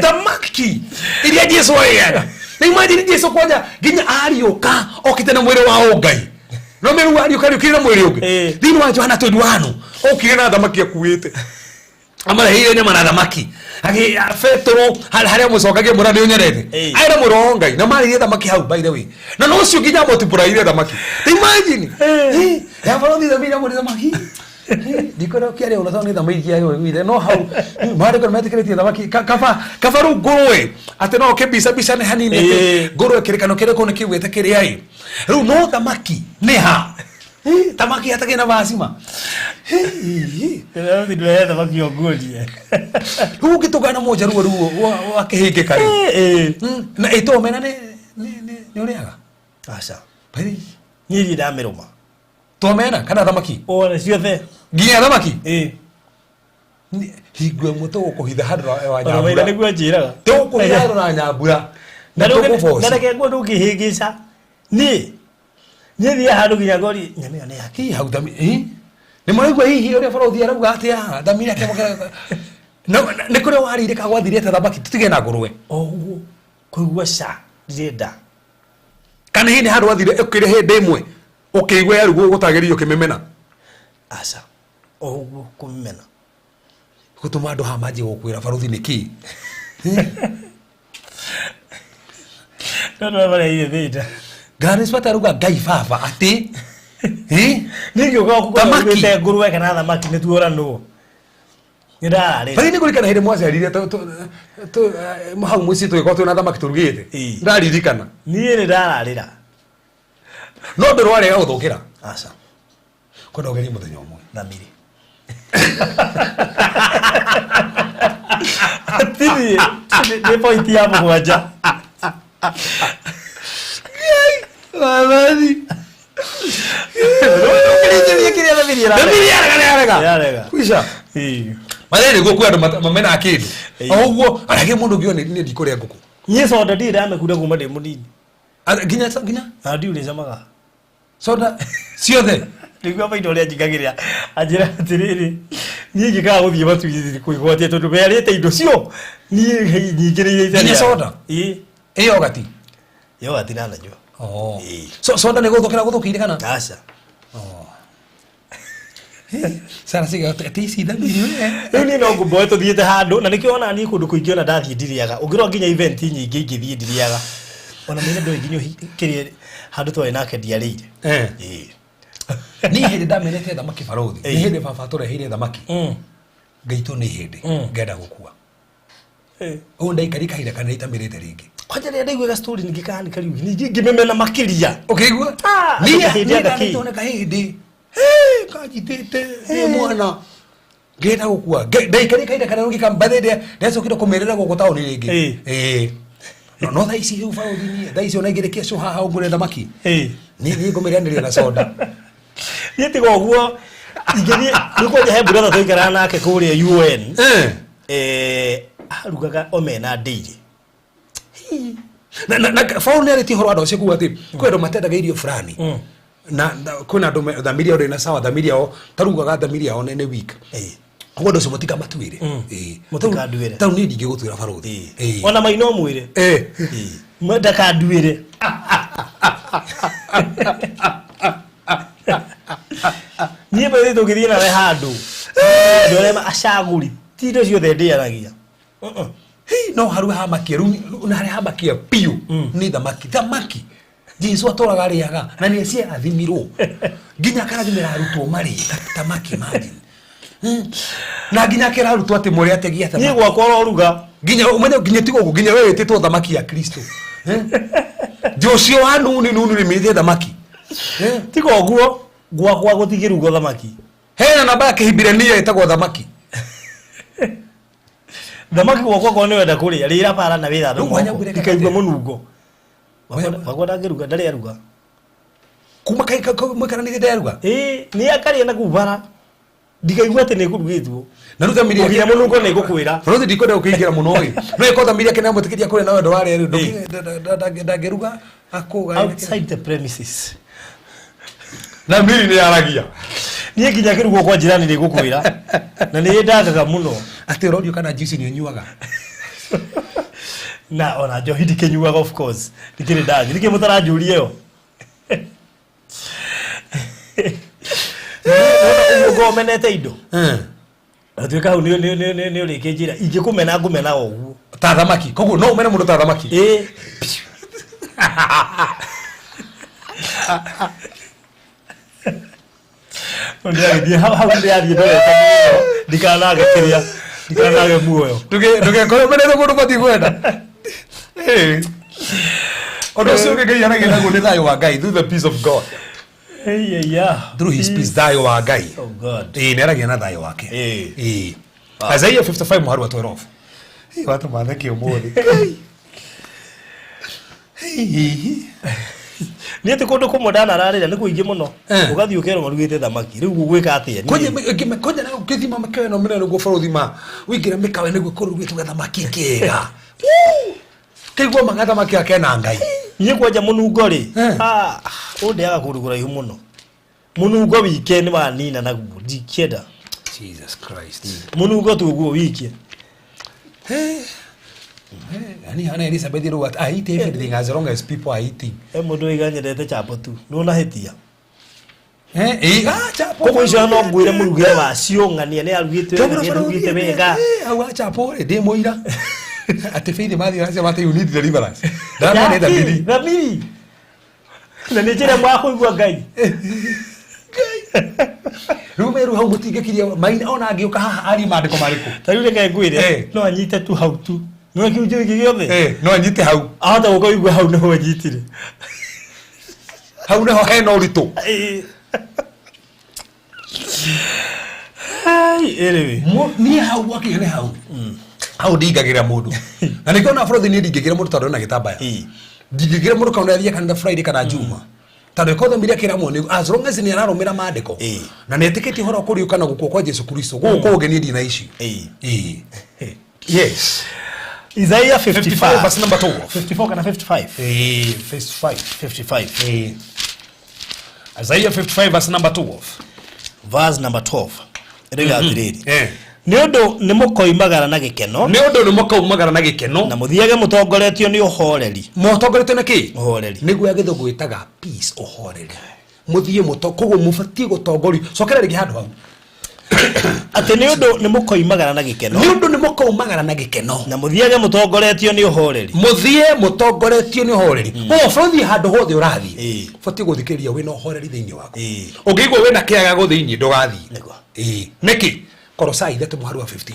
thamaki iria Jesu oigaga. Na imagine Jesu kwanja nginya ariũka okite na mwĩrĩ wa Ngai. No me wari ukari na mwĩrĩ ũngĩ thini wa Johana 21 okire na thamaki akuĩte amara hiyo nyama na thamaki agi Petro haria mucokagie murani unyerete aira mũro Ngai na mari thamaki hau by the way na no cio nginya multiply thamaki imagine ya baro thamaki na thamaki dikora kiare ona thoni thamaki ayo wile no hau mari kwa metekeretie thamaki kafaru ngũrwe ate no kebisa ne hanine ngũrwe kirekano kireko ne kiwete kiriai riu no thamaki ne ha thamaki hata kina vasima ndio thamaki ogolie huko kitogana moja ruo akihike kari na ito mena ne uriaga asa bari nyiri ndamiruma to mena kana thamaki ona ciothe nginya thamaki higwe muto kuhitha hadra wa nyambura ona niguo njiraga to kuhitha hadra nyambura na reke ngwe ndukihingica ni nyiri handu ginya gori nyamio ne yake hau thami ni mwaigwa hihi uri borothi arauga atia thamira kemokera no ni kuri warire ka gwathire ta thamaki tutige na ngũrwe oguo kuigua ca ndirenda kana hini handu wathire ukire hindi imwe ukigwa yarugo gutagerio kimemena asa oguo kumena gutuma andu hamaji gukwira borothi niki no bare ile thita gani spata ruga Ngai baba ati ningio kwa kukwete ngũrwe kana thamaki nĩ tuora nũ ndararĩ bari nĩ kũrikana hĩndĩ mwacerire hau mũciĩ tũgĩkorwo twĩna thamaki tũrugĩte ndaririkana niĩ nĩ ndararĩra no ndũrwarega gũthũkĩra aca kwenda ũgerie mũthenya ũmwe thamiri atiri nĩ point ya mũgwanja Mamadi. Kuisha. Malele goku ya mamena akidi. Oguo arage mundu gyo ni ndikore goku. Nye soda ndi ndame kuda kuma de munini. Ginya? Adi ule samaga. Soda ciothe. Ndigwa baito ria jikagiria. Ajira tiriri. Niĩ ngĩkaga gũthiĩ matu kũigwatia tondũ merĩte indo cio niĩ nyingĩrĩire itari. Ginya soda? Iyo gati. Yo gati na najua. Oh. Soda nĩ gũthũkĩra gũthũkĩire kana? Aca. Sara siga tisi thamiri we. Ni no ngumbo tuthiĩte handũ na nĩkĩo ona niĩ kũndũ kũingĩ ona ndathiĩ ndiriaga. Ũngĩrora nginya event nyingĩ ingĩthiĩ ndiriaga. Ona mĩna ndũ nginya kĩrĩa handũ twarĩ nake ndiarĩire. Ni hĩndĩ ndamenete thamaki barothi. Ni hĩndĩ baba tũreheire thamaki. Ngaitwo nĩ hĩndĩ ngenda gũkua. Ũũ ndaikari kahinda kana itamirĩte rĩngĩ. Kwanja rĩa ndaigua story ningĩkani kariu ningĩ ngĩmemena makĩria. Ũkĩigua? Niĩ ndoneka hĩndĩ. Kajitete mwana ngenda gũkua. Ndaikari kahinda kana ngĩkambathĩte ndacokire kũmerera gũkũ taũni rĩngĩ. No thaa ici rĩu barothi-inĩ thaa ici ona ingĩrĩkia show haha ũngũre thamaki. Nĩ ngũmĩrĩanĩria na soda. Niĩ tiga ũguo ingĩthiĩ nĩ kwanja he brother tũikaraga nake kũrĩa UN. Arugaga omena ndĩire. Na phone nĩ arĩtie ũhoro wa andũ acio kuga atĩ kwĩ andũ matendaga irio fulani. Na kwĩna andũ thamiria ĩrĩ na sawa thamiria o tarugaga thamiria o nene week. Ũguo ũndũ ũcio mũtikamatuĩre. Mũtikanduĩre. Tau niĩ ndingĩgũtuĩra barothi. Ona maino mwĩre. Ndakanduĩre. Niĩ bĩrĩ tũgĩthiĩ nawe handũ. Ndorema acagũri. Ti indo ciothe ndĩaragia. No haru hamakia rĩu na harĩa hamakia piũ nĩ thamaki. Jesu atũraga arĩaga na nĩ ciathimirwo. Nginya akarathimĩra arutwo marĩ thamaki imagine. Na nginya akĩra arutwo atĩ mũrĩ ategia thamaki. Niĩ gwakwa roruga. Nginya ũmenye nginya tigo ũguo nginya wewe wĩtĩtwo thamaki ya Kristo. Joshua wa nuni nĩmĩrĩte thamaki. Tiga ũguo gwakwa gũtigĩrugwo thamaki. Hena namba ya Kĩhibirania ĩtagwo thamaki. Thamaki gwakwa kwa nĩwenda kũrĩa rĩra para na wĩra thũmũ. Ikaigua mũnungo. Gwakwa ndangĩruga ndarĩ aruga. Kuma kana nĩ ndaruga? Nĩ akarĩa na kubara. Ndikaigua atĩ nĩ kũrugĩtwo. Na rĩu thamiria nginya mũnungo nĩ gũkwĩra. Barothi ndikwenda gũkĩingĩra mũno ĩ. No ĩkorwo thamiria kĩna mũtĩkĩria kũrĩa na wendo warĩa ndangĩruga akũga outside the premises. Na miri nĩ aragia. Niĩ nginya kĩrugo kwa jirani nĩ gũkwĩra na nĩ ndagaga mũno ati rodio kana juice ni nyuaga na ona njohi ndikĩnyuaga of course ndikĩrĩ ndathi nĩkĩ mũtaranjũria yo ũgomenete indo atuĩka hau nĩ ũrĩkĩ njĩra ingĩkũmena ngũmena o ũguo ta thamaki koguo no umene mũndũ ta thamaki Ndio hau ndio ndorete ndikanage kĩrĩa ndikanage muoyo ndũgekorwo menete mũndũ bati kwenda Odo sio ngai anagira ngo ni thayo wa Ngai through the peace of God. Yeah. Through his peace thayo wa Ngai. Oh God. Ni aragia na thayo wake. Isaiah 55 muharu wa 12. Watu matheke umuthi. Ni ati kundu kumodana ararira ni kuingi muno ugathi ukero marugite thamaki riu gwika atia ni konja na ukithima makawe no mene go borothi ma wingira mikawe ni gukurugite thamaki kega kigwa mangata makia kena Ngai ni kwanja munungo ri undiaga kurugura ihu muno munungo wike ni wanina na ndikenda Jesus Christ munungo tuguo wike yani hana Elizabeth ro what I eat everything as long as people are eating mundu iganyendete chapo tu nuna hetia chapo ko icio no ngwire murugire wacio ngania ni arugite wega au chapo ndi muira ati faith mathi asia mate you need deliverance dama ne dabidi dabidi na ni jira mwa kuigua Ngai rumeru hau mutingekiria maina ona angiuka haha ari mandiko mariko tariu reke ngwire no anyite tu hau tu no kiujo gigiothe no anyite hau ahota gukoigua hau no anyitire hau no hena uritu ai elewe ni hau wakigene hau hau ndingagira mundu na nikio na borothi ni ndingagira mundu tondu na gitambaya ndingagira mundu kauna thia kana Friday kana Juma tondu ko thomire kira moni as long as ni ararumira mandiko na netikiti horo kuri ukana gukwo kwa Jesu Kristo guko ugeni ndi na ici yes Isaiah 55 verse number 2 54 kana 55 55 Isaiah 55 verse number 12 verse number 12 iriga atiriri ni undu ni mukoimagara na gikeno na muthiage mutongoretio ni uhoreri mutongoretio na ki uhoreri niguo agithugu gitaga peace uhoreri muthie koguo mubatie gutongori cokera rigi handu hau ati ni undu ni mukoimagara na gikeno na muthiage mutongoretio ni uhoreri borothi handu hothe urathi batie guthikiriria wina uhoreri thiini wako ungigwa wina kiaga go thiini ndugathi niki Kolosai 3 muharu wa 15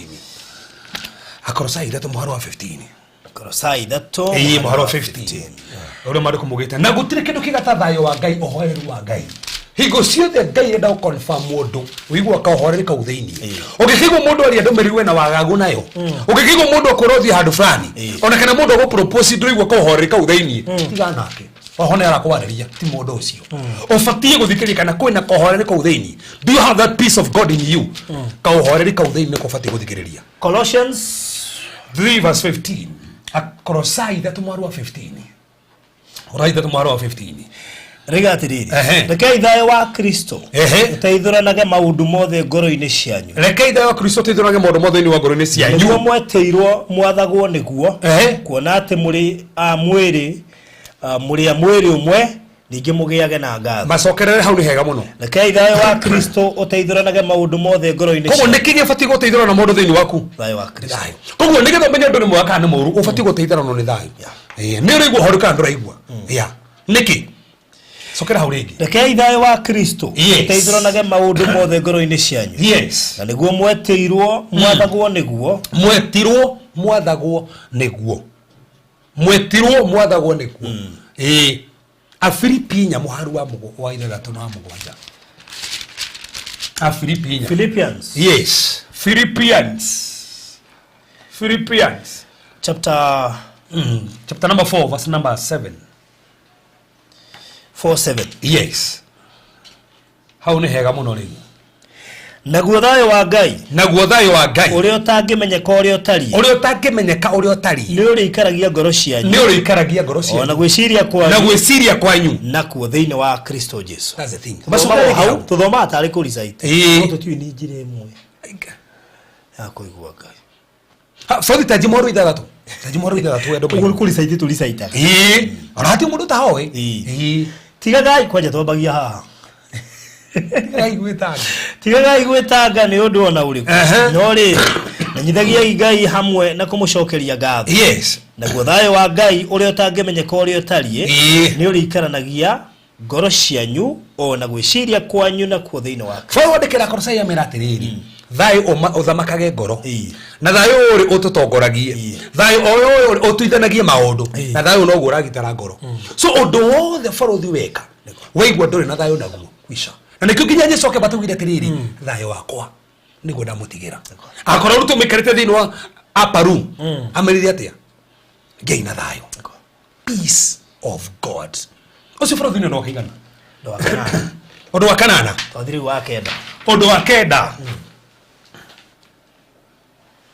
Kolosai 3 muharu wa 15 Kolosai 3 muharu wa 15 ule mariko mugite na gutire kindu kigata thayo wa Ngai uhoreru wa Ngai higo ciothe Ngai enda ku confirm mundu wigwa ka uhoreri ka uthiini ugikigwa mundu ari ndumirigwe na wagagu nayo ugikigwa mundu akorothi handu fulani ona kana mundu go propose nduigwa ka uhoreri ka uthiini tiga nake ohone ara kwariria ti mundu ucio ufatie guthikirika kana kwina kohoreri ka uthiini do you have that peace of God in you ka uhoreri ka uthiini ko fatie guthikiriria Colossians 3 verse 15 Kolosai 3 muharu wa 15 Kolosai 3 muharu wa 15 riga atiriri reke thayo wa Kristo uteithuranage maundu mothe ngoro-ini cianyu reke thayo wa Kristo uteithuranage maundu mothe ni wa ngoro-ini cianyu niguo mweteirwo mwathagwo niguo kuona ati muri mwiri umwe ningi mugiage na ngatho macokerere hau ni hega muno reke thayo wa Kristo uteithuranage maundu mothe ngoro-ini koguo nikige fatie guteithurana na mundu thiini waku thayo wa Kristo koguo nigetha menye ndu ni mwaka ni muru ufatie guteithurana ni thayo ni uri guhoruka ndu raigua niki sokera hau ringi reke thayo wa Kristo uteithuranage maundu mothe ngoro-ini cianyu na niguo mwetirwo mwathagwo niguo Afilipi nya muharu wa mugo wa 3 na 7 Afilipi Philippians chapter number 4 verse number 7 4:7 hau ni hega muno ringi naguo thayo wa Ngai uria utangimenyeka uria utari ni uri ikaragia ngoro cianyu ona gwiciria kwanyu nakuo thiini wa Kristo Jesu. That's the thing. Hau tuthoma atari kuricaite no tutiwi ni njira imwe ya kuigua Ngai Fodi tajimoro idatu endo kuguru kuricaite turicaita arati mundu ta howe tiga Ngai kwanja twambagia haha tiga Ngai gwetanga ni undu ona uriku no ri menyithagia Ngai hamwe na kumucokeria ngatho. Yes. Naguo thayo wa Ngai uria utangimenyeka uria utari ni uri ikaranagia ngoro cianyu ona gwiciria kwanyu na kuo thiini wa Fawandikira Kolosai amera atiriri thayo uthamakage ngoro na thayo uri ututongoragie thayo oyo utuithanagie maundu na thayo no guragitara ngoro so undu wothe borothi weka weigua nduri na thayo naguo kwisha na nikio nginya Jesu akebatugire atiriri thayo wakwa niguo ndamutigira akora rutu mikarite thiini wa aparu ameriri atia Ngai na thayo peace of God ucio borothi no kigana undu wa kanana undu wa kenda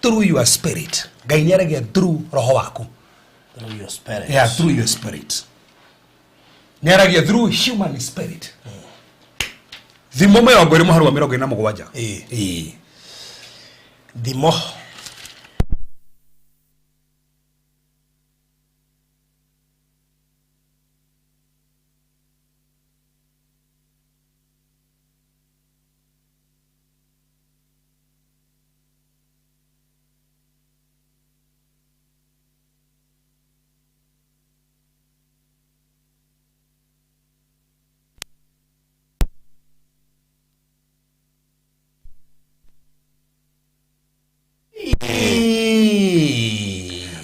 through your spirit Ngai ni aragia through roho waku through your spirit ni aragia through human spirit thimo 20 harua 27 thimo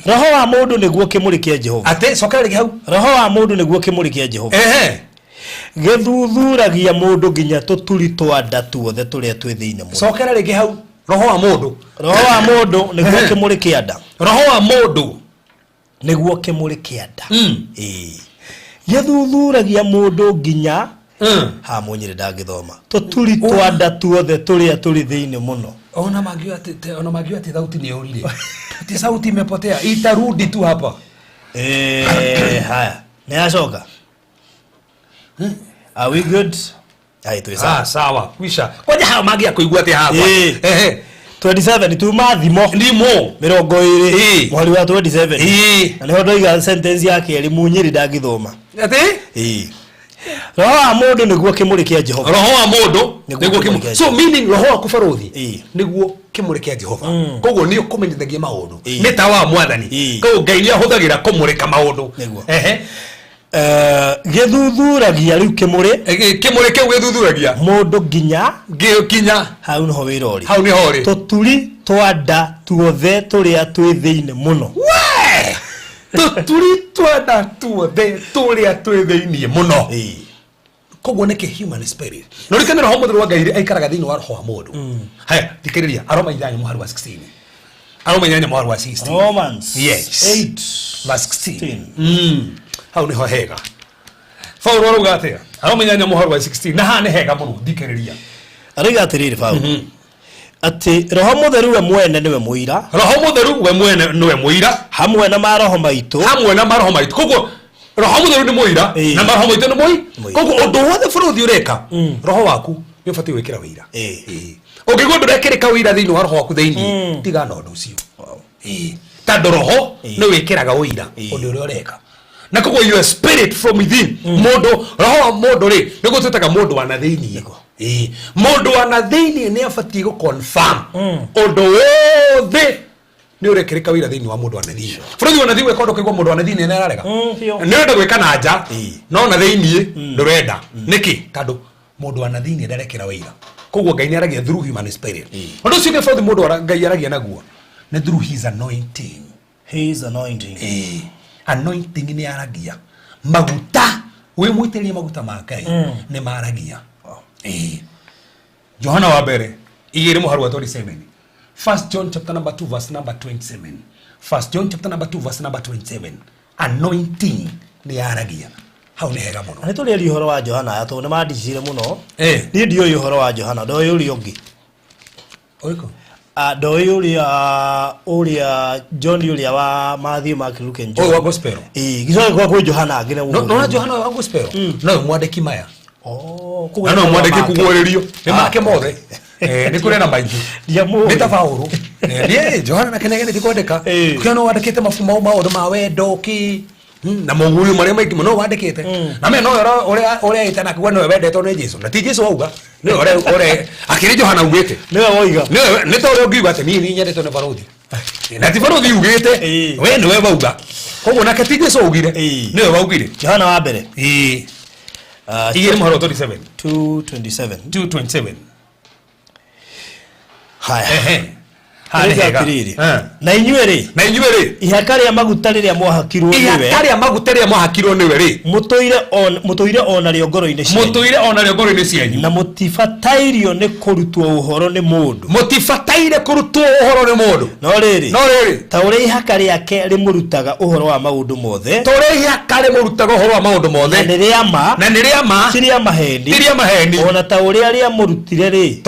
roho wa mundu niguo kimuri kia Jehova ate sokere hau roho wa mundu niguo kimuri kia Jehova githuthuragia mundu nginya tuturi twa nda tuothe turia twi thiini muno sokere rigi hau roho wa mundu niguo kimuri kia nda roho wa mundu niguo kimuri kia nda githuthuragia mundu nginya ha munyire ndagithoma tuturi twa nda tuothe turia turi thiini muno ona magio ati thauti ni urire ati sauti imepotea itarudi tu hapa haya niacoka are we good sawa kwisha kwaja hao magia kuigua ati hapa 27 tuma thimo 20 mwali wa 27 na niho ndoiga sentence yake eri munyiri ndagithoma ati roho wa mundu niguo kimuri kia Jehova roho wa mundu niguo kimuri so meaning roho wa kubarothi niguo kimuri kia Jehova koguo ni ukumenyithagia maundu ni ta wa mwathani koguo Ngai ni ahuthagira kumurika maundu githuthuragia riu kimuri kiu githuthuragia mundu nginya hau niho wira uri hau niho uri tuturi twa nda tuothe turia twi thiini muno tuturi twa nda tuothe turia twi thiini muno koguo niki human spirit no rikane roho mutheru wa Ngai aikaraga thiini wa roho wa mundu haya thikiriria Aroma 8:16 Aroma 8:16 Romans 8:16 hau niho hega Paulo aruga atia Aroma 8:16 na ha ni hega muno thikiriria ariga atiriri Paulo ati roho mutheru we mwene niwe muira hamwe na maroho maitu koguo roho mutheru ni muira na maroho maitu ni koguo undu wothe bũrũri ureka roho waku ni ubati wikira wira ungigwa ndurekirika wira thiini wa roho waku thiini tiga na undu ucio tando roho ni wikiraga wira undu uria ureka na koguo your spirit from within mundu roho wa mundu ri niguo twitaga mundu wa na thiini mundu wa na thiini ni abati go confirm undu wothe ni urekirika wira thiini wa mundu wa na thiini bũrũri wa na thiini wekondo kigwa mundu wa na thiini ni ararega ni enda gwika na nja no na thiini ndurenda niki tando mundu wa na thiini ndarekira wira koguo Ngai ni aragia through human spirit undu ucio ni bũrũri mundu wa Ngai aragia naguo ni through his anointing anointing ni aragia maguta we muitirie maguta ma Ngai ni maragia Johana wa mbere igiri muharu wa 27 First John chapter number 2 verse number 27 First John chapter number 2 verse number 27 anointing ni aragia hau ni hega muno ani tuli ri horo wa Johana atu ni mandicire muno ni ndio yo horo wa Johana ndo yuri ungi Oiko. Doi ulia John ulia wa Matthew Mark Luke and John. Wa gospel. Gisoka kwa Johana ngine. No Johana wa gospel. No mwandiki maya. Kuga. No mwandiki kugorerio. Ni make mothe. Ni kule na maingi. Ni tafauru. Ni Johana na kenegene tikwandika. Kuno wandikite mafumo maundu ma wendo ki. Na munguyu mari maiki muno wandikite. Na me no ore itana kwa no wendetwo ni Jesu. Na ti Jesu auga. Ni ore akiri Johana ugite. Ni woiga. Ni to ore ugiwa ati ni nyendetwo ni baruthi. Na ti baruthi ugite. We ni we bauga. Koguo nake ti Jesu ugire. Ni we baugire. Johana wa mbere. Igire muharo 37. 227. Haya. Na inyuere ihaka ria maguta riria mwahakirwo niwe ri mutoire ona rio ngoro-ini cianyu na mutifatairio ni kurutwo uhoro ni mundu no riri ta uria ihaka riake rimurutaga uhoro wa maundu mothe na ni ria ma ciria maheni ona ta uria ria murutire ri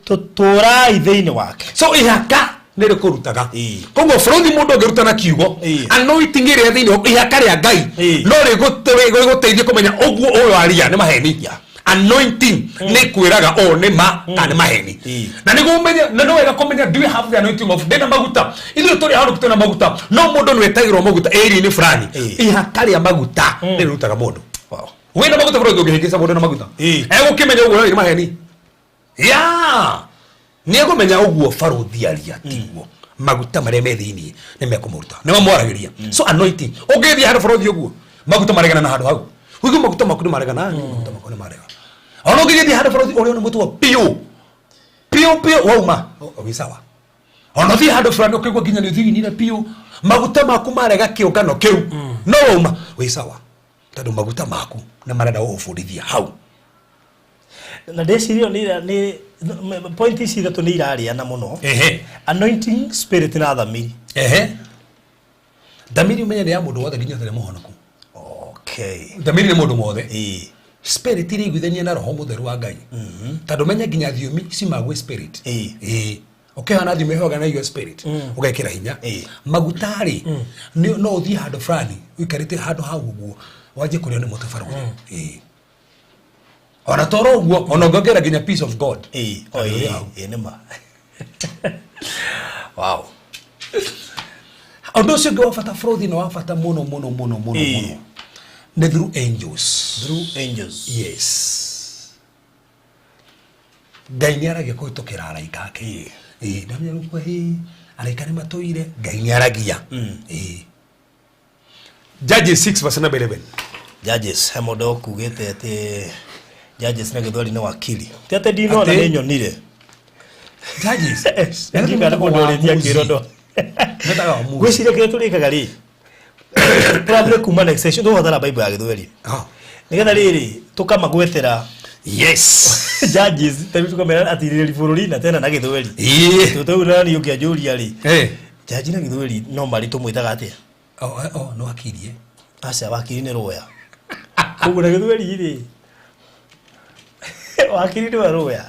tutura ithiini wake so ihaka nire kurutaga koguo burundi mundu ngirutana kiugo anointing ire thiini ihaka ria Ngai no riguteithie kumenya uguo uyu aria ni maheni anointing ni kwiraga o ni ma kana maheni na niguo umenye na no wega kumenya do you have the anointing of dena maguta ithuĩ tũrĩ handũ tũna maguta no mũndũ nĩ etagĩrwo maguta ĩri-inĩ fulani ihaka rĩa maguta nĩ rĩrutaga mũndũ wĩna maguta bũrũri ũngĩhĩngĩca mũndũ na maguta egũkĩmenya ũguo nĩ maheni ni egumenya uguo baruthi aria tiguo maguta maria me thiini ni mekumuruta ni mamwaragiria so anointing ungithia handu baruthi uguo maguta maregana na handu hau uguo maguta maku ni maregana maguta maku ni marega ono ungithia handu baruthi uria ni mutwa pio wauma wi sawa ono thi handu fulani ukigwa ginya ni thiini na pio maguta maku marega kiungano kiu no wauma wi sawa tondu maguta maku ni marenda ufundithia hau na decirio ni point isi thatu ni iraria na muno anointing spirit na thamiri thamiri umenye ya mundu wothe nginya tene muhonoku thamiri ni mundu mothe spirit iri gwithania na roho mutheru wa Ngai tondu menye nginya thiomi cimagwe spirit ukihana thiomi hoga na your spirit ugekira hinya magutari no uthie handu fulani uikarite handu hau uguo waje kurio ni mutafaru ona toro uguo ona ngogera ginya peace of God enema wow ondo sio wafata fraud no wafata mono ne through angels yes Ngai ni aragia kuhitũkĩra araika ake ndamenya ruko araika ni matoire Ngai ni aragia Judges 6 verse 11 Judges hemodo kugete ati Judges na githwari ni wakili tete dino na nyonire Judges nginya na kundorethia kirondo netaga mu gwicire kire turikaga ri probably kuma next session ndo thara bible ya githwari nigetha riri tukamagwetera yes Judges tabi tukamera atiriri bururi na tena na githwari tutura ni ukia juria ri Judge na githwari no mari tumwitaga atia no akirie asa wakiri ni roya kugura githwari ri wakiri ni roya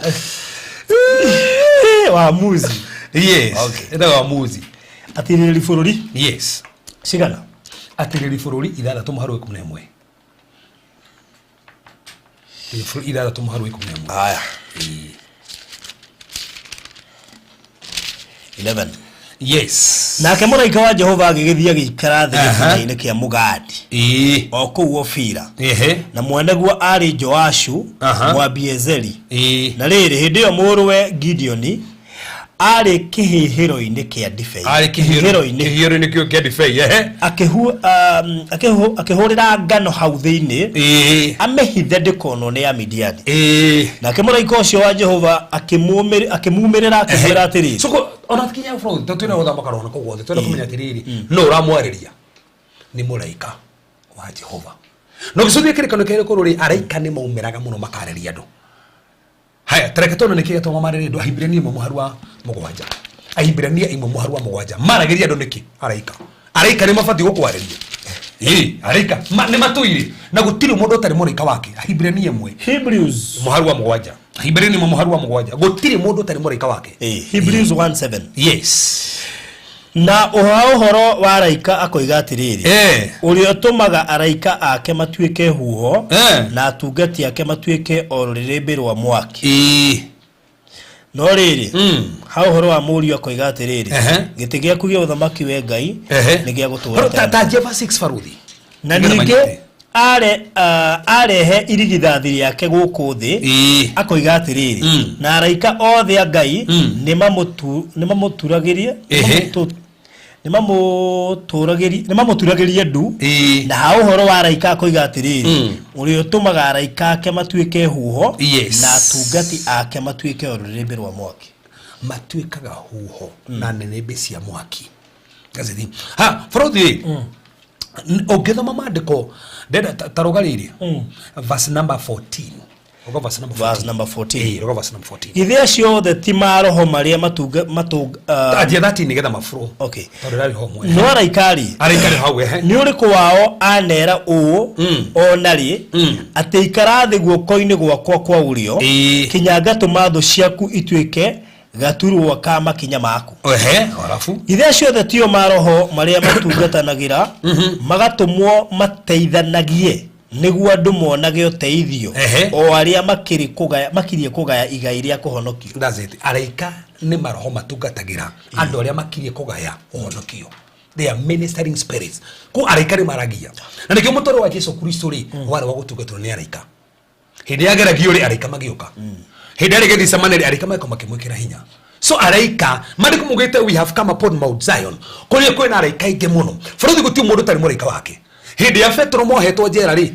waamuzi yes okay enda waamuzi atiriri bururi yes sigana atiriri bururi 6:11 6:11 haya 11 yes nake mũraika wa Jehova agĩgĩthia gĩikara thĩ gĩthima-inĩ kĩa Mũgadi o kũu Ofira na mweneguo arĩ Joashu Mwabiezeri na rĩrĩ hĩndĩ ĩyo mũrũwe Gideoni arĩ kĩhihĩro-inĩ kĩa ndibei kĩhihĩro-inĩ kĩa ndibei akĩhũrĩra ngano hau thĩinĩ amĩhithe ndĩkonwo nĩ Amidiani nake mũraika ũcio wa Jehova akĩmumĩrĩra akĩmwĩra atĩrĩ soko ona tikinya fraud tutwina gũthamba karona koguo twenda kumenya atĩrĩrĩ no ũramwarĩria nĩ mũraika wa Jehova no gĩcũthie kĩrĩkanĩro kĩrĩa kũrũrĩ araika nĩ maumĩraga mũno makarĩria andũ haya tareke tona niki gatoma marere ndo Ahibirania muharwa mugwanja Ahibirania imwe muharwa mugwanja marageria ndo niki araika ni mafati gukwareria araika ni matuire na gutiri mundu tari muraika wake Ahibirania imwe Hebrews muharwa mugwanja Hebrew ni muharu wa mugwanja gutiri mundu tari muraika wake Hebrews 1:7 yes na uhoro wa araika akoiga atiriri urio tumaga araika ake matuike huho na atungati ake matuike ororere rwa mwaki no riri ha uhoro wa murio akoiga atiriri giti giaku gia uthamaki we Ngai ni gia gutura ta Jeva 6 faruthi na ninge arehe irigithathi yake guku thi akoiga atiriri na araika othe a Ngai ni mamuturagirie nimamuturagirie ndu na ha uhoro wa araika akoiga atiriri urio tumaga araika ake matuike huho na atungati ake matuike ororere rwa mwaki matuikaga huho na nenebe cia mwaki gazethi ha faruthi ogethoma mandiko ndenda tarogariri verse number 14 ogo verse number 14 ogo verse number 14 ithia ciothe ti maroho maria adia thati nigetha mafuro okay torerari ho mwe no araikari hau ni uriku wao anera uu onari ati ikarathi guoko-ini gwakwa kwa urio kinyanga tumathu ciaku ituike gaturwo ka makinya maku arafu ithia ciothe tio maroho maria matungatanagira magatumwo mateithanagie niguo andu monage uteithio o aria makirie kugaya igai ria kuhonokio that's it araika ni maroho matungatagira andu aria makirie kugaya uhonokio they are ministering spirits ku araika ni maragia na nikio mutoro wa Yesu Kristo ri wale wa gutungatwo ni araika hindi yageragio ri araika magioka hindi ari gethi samaneri araika makimwikira hinya so araika mandiko mugite we have come upon Mount Zion kuri kwina araika inge muno furuthi guti mundu tari muraika wake hindi ya Petro mohetwo njera ri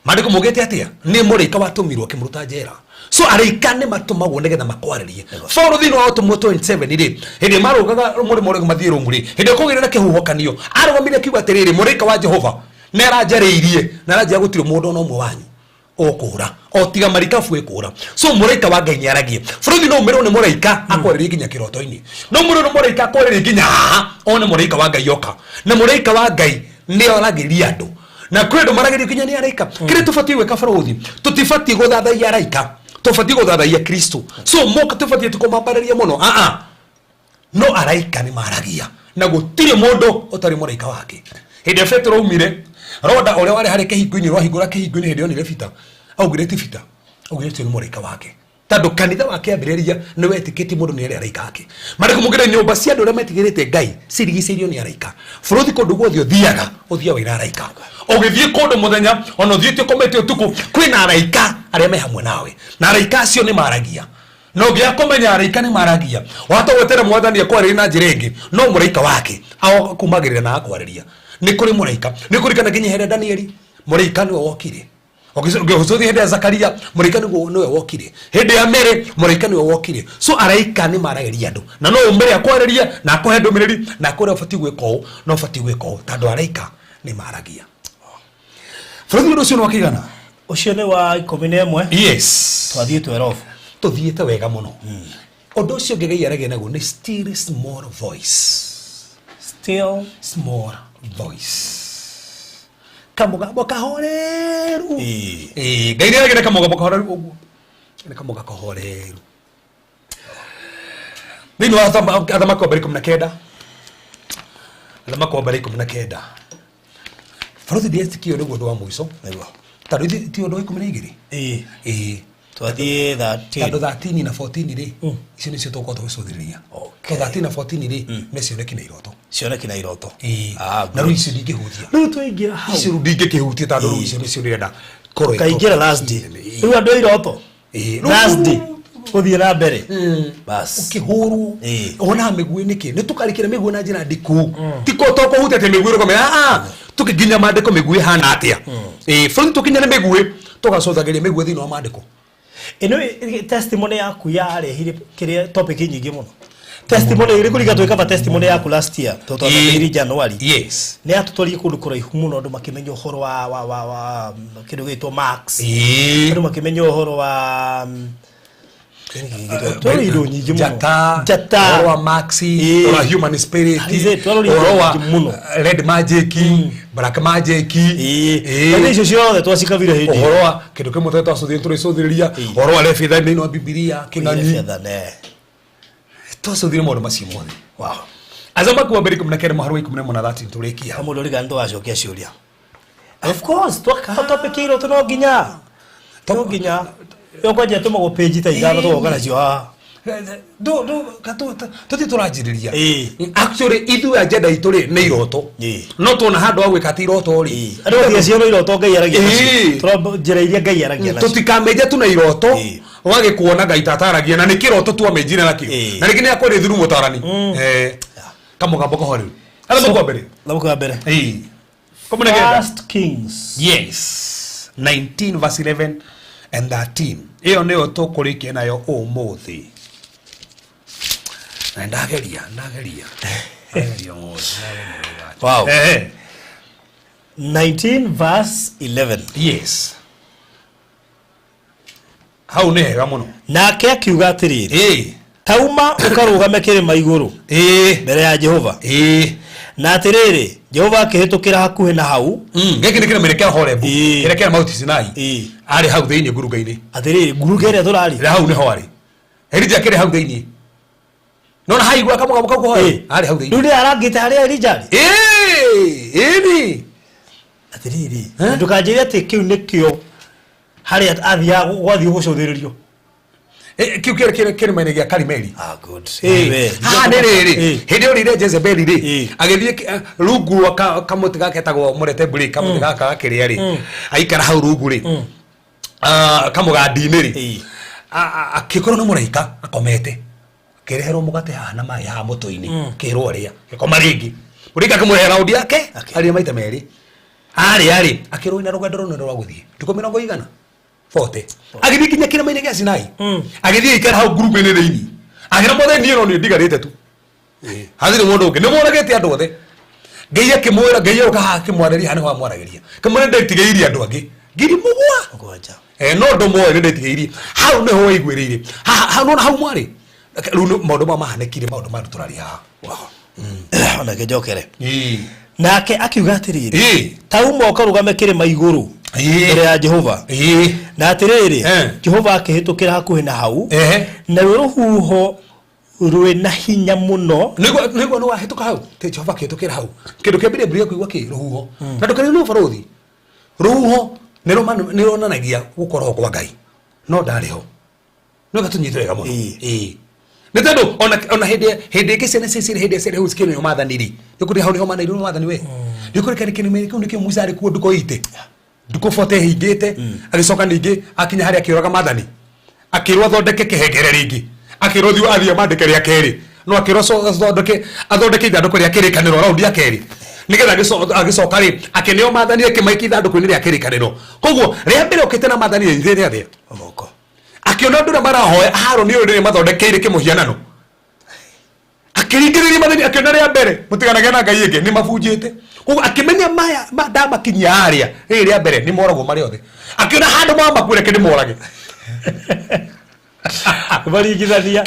mandiko mugite atia ni muraika watumirwo kimuruta njera so araika ni matumagwo negetha makwaririe furuthi no autumwo 27 ri hindi marugaga murimo uri mathiru muri hindi kugire na kihuhokanio arugamire kiuga atiriri muraika wa Jehova nera njariirie na rajia gutiro mundu no mwe wanyu okura otiga marikabu ekura so muraika wa Ngai nyaragie furuthi no umero ni muraika akwaririe ginya kiroto-ini no umero ni muraika akwaririe ginya one muraika wa Ngai yoka na muraika wa Ngai ni oragiria andu na kwedo maragirio ginya ni araika kire tufati gweka furuthi tutifati guthathaia araika tufati guthathaia Kristo so moka tufati tukomambararia muno no araika ni maragia na gutire mundu utari muraika wake hindi Petro umire roda ole wale hareke higo-ini rwa hingura kihingo-ini hindi onire bita augire ti bita augire ti muraika wake tando kanitha wake ambiriria ni wetikiti mundu ni araika wake mariko mugire nyumba cia andu aria metigirite Ngai cirigiceirio ni araika furuthi kundu guothe uthiaga uthia wira araika ugithie kundu muthenya ona uthiite komete utuku kwina araika aria me hamwe nawe na araika acio ni maragia no gia komenya araika ni maragia wata wetera mwathani akwariria na njira ingi no muraika wake ao kumagirira na akwariria ni kuri muraika ni kuri kana ginya hera Danieli muraika ni wokire ogizothi hende ya Zakaria muraika ni wokire hende ya Mere muraika ni wokire so araika ni marageria andu na no umere akwariria na akohe ndumiriri na akore ofati gweko no ofati gweko tando araika ni maragia furuthi ndo cio wakigana ucio ni wa 11 yes twathie 12 tuthiete wega muno undu ucio ngegai aragia naguo ni still small voice kamugambo kahoreru Ngai nĩaragĩra kamugambo kahoreru ũguo nĩ kamugambo kahoreru thĩinĩ wa Athamaki wa mbere 19 Athamaki wa mbere 19 Baruthi ndietikio nĩguo ũndũ wa mũico tondũ ti ũndũ wa 12 twathie 13 tondũ 13 na 14 ri icio nĩcio tũgũkorwo tũgĩcũthĩrĩria 13 na 14 ri nĩ cioneki na iroto na rĩu icio ndingĩhutia rĩu tũingĩra hau icio ndingĩkĩhutia tondũ rĩu icio nĩcio ndĩrenda kaingĩra last day rĩu andũ a iroto last day uthie na mbere bas ukihuru ona migwe niki ni tukarikira migwe na njira ndiku tiko toko hutete migwe roko tukiginya mandiko migwe hana atia fundi tukinya migwe tugacothagĩria migwe thĩinĩ wa mandiko ino testimony yaku yarehire kiria topic nyingi muno testimony iri kuriga tweka testimony yaku last year totwathĩrĩ January yes ni atutwarie kundu kuraihu muno andu makimenya uhoro wa kindu gitwo Max andu makimenya uhoro wa Toro indo nyingi muno. Jata. Oro Maxi, oro Human Spirit. Oro wa Red Magic, Black Magic. Kandi icio ciothe twacikavire hindi. Oro wa kindu kimwe twa twacuthire turi cuthiriria. Oro wa Lefitha ni no Biblia king'ani. Twacuthire maundu macio mothe. Wow. Azamba kuwa mbere 19 mweri wa 11 turikia. Kama ndo riga ndo wacokia ciuria. Of course, topic iro tuno nginya. To nginya. Yo kwaje tuma go page ta igana to gana cio. Tuti turajiriria. Actually ithu agenda ituri ni iroto. No tuna handu wa gwika ti iroto ri. Andu thia cio no iroto ngai aragia. Turajira iria ngai aragia. Tutikameja tuna iroto. Wage kuona ngai tataragia na ni kiroto tu amejina nakio. Na rikini akore thuru mutarani. Kamugambo kohori. Ala mko mbere. First Kings. Yes. 19 verse 11 and 13. Iyo neo tukurikia nayo umuthi. Na ndageria. Wow. 19 verse 11. Yes. Hau ne hega muno. Nake akiuga atiriri. Tauma ukarugame kirima iguru. Mbere ya Jehova. Na atiriri Jehova akihitukira hakuhe na hau. Geki nikira mere kia Horebu. Kira kia Mount Sinai. Ari hau thiini nguruga-ini. Atiriri nguruga ria turari. Ra hau ni ho ari. Elija kire hau thiini. Nona haigua kamugambo kau kohori. Ari hau thiini. Nuri arangite ari Elija. Eni. Atiriri. Ndukanjire ati kiu nikio hari athia gwathi gucuthiririo. Kiu kire maine gia Karimeli. Good. Niriri. Hindi urire Jezebeli ri. Agithie rungu rwa kamuti gake tagwo murete buri kamuti gaka gakiria ri. Aikara hau rungu ri. Kamugandi-ini ri. Akikoro no muraika akomete. Kireherwo mugate haha na mai haha mutu-ini. Kirwo ria. Gikoma ringi. Murika kumurehera raundi yake. Ari maita meri. Ari. Akirwo ina rugendo runo rwa guthie. Tuko 100 40. Agithie kinya kira maine gia Sinai. Agithie ikara hau nguruga-ini thiini. Agira mothe ni no ni ndigarite tu. Hathire mundu ungi ni moragete andu othe. Ngai akimwira Ngai uka akimwareria hane wa mwarageria. Kamwe ndetigeirie andu angi. Ngiri mugwa. No ndo moe ndetigeirie. Hau ne ho igwirire. Hau mwari. Runo maundu ma mahanekire maundu ma turari ha. Wow. Ona gejokere. Nake akiuga atiriri. Tauma ukarugame kirima iguru. Mbere ya Jehova. Na atiriri Jehova akihitukira hakuhe na hau. Na ruhuho rwe na hinya muno. Niguo no wahituka hau. Te Jehova akihitukira hau. Kindu kia Biblia kuigua ki ruhuho. Na ndukari no farothi. Ruhuho ni ronanagia gukorwo kwa Ngai. No ndari ho. No gatunyitire ga muno. Nitendo ona hede kesene sesire hede sere huskene yo mathaniri. Yukuri hau ni ho manairu no mathani we. Yukuri kani kini me kundi ke Musa ari ku nduko ite. Nduko fote higete agicoka ningi akinya hari akiraga mathani. Akirwa thondeke kehengere ringi. Akirwa thiu athia mandike ria keri. No akirwa athondeke ithanduku ria kirikaniro raundi ya keri. Nigetha agicoka ri akineo mathani akimaiki ithanduku-ini ria kirikaniro. Koguo ria mbere ukite na mathani ithire athia. Omoko. Akiona ndura marahoya Haroni uyu ni mathondekeire kimuhianano. Akiringiriria mathani akiona ria mbere mutiganage na Ngai ingi ni mabunjite. Koguo akimenya maya madama kinya aria ria mbere ni moragwo mari othe. Akiona handu mama kureke ni morage. Kimarigithania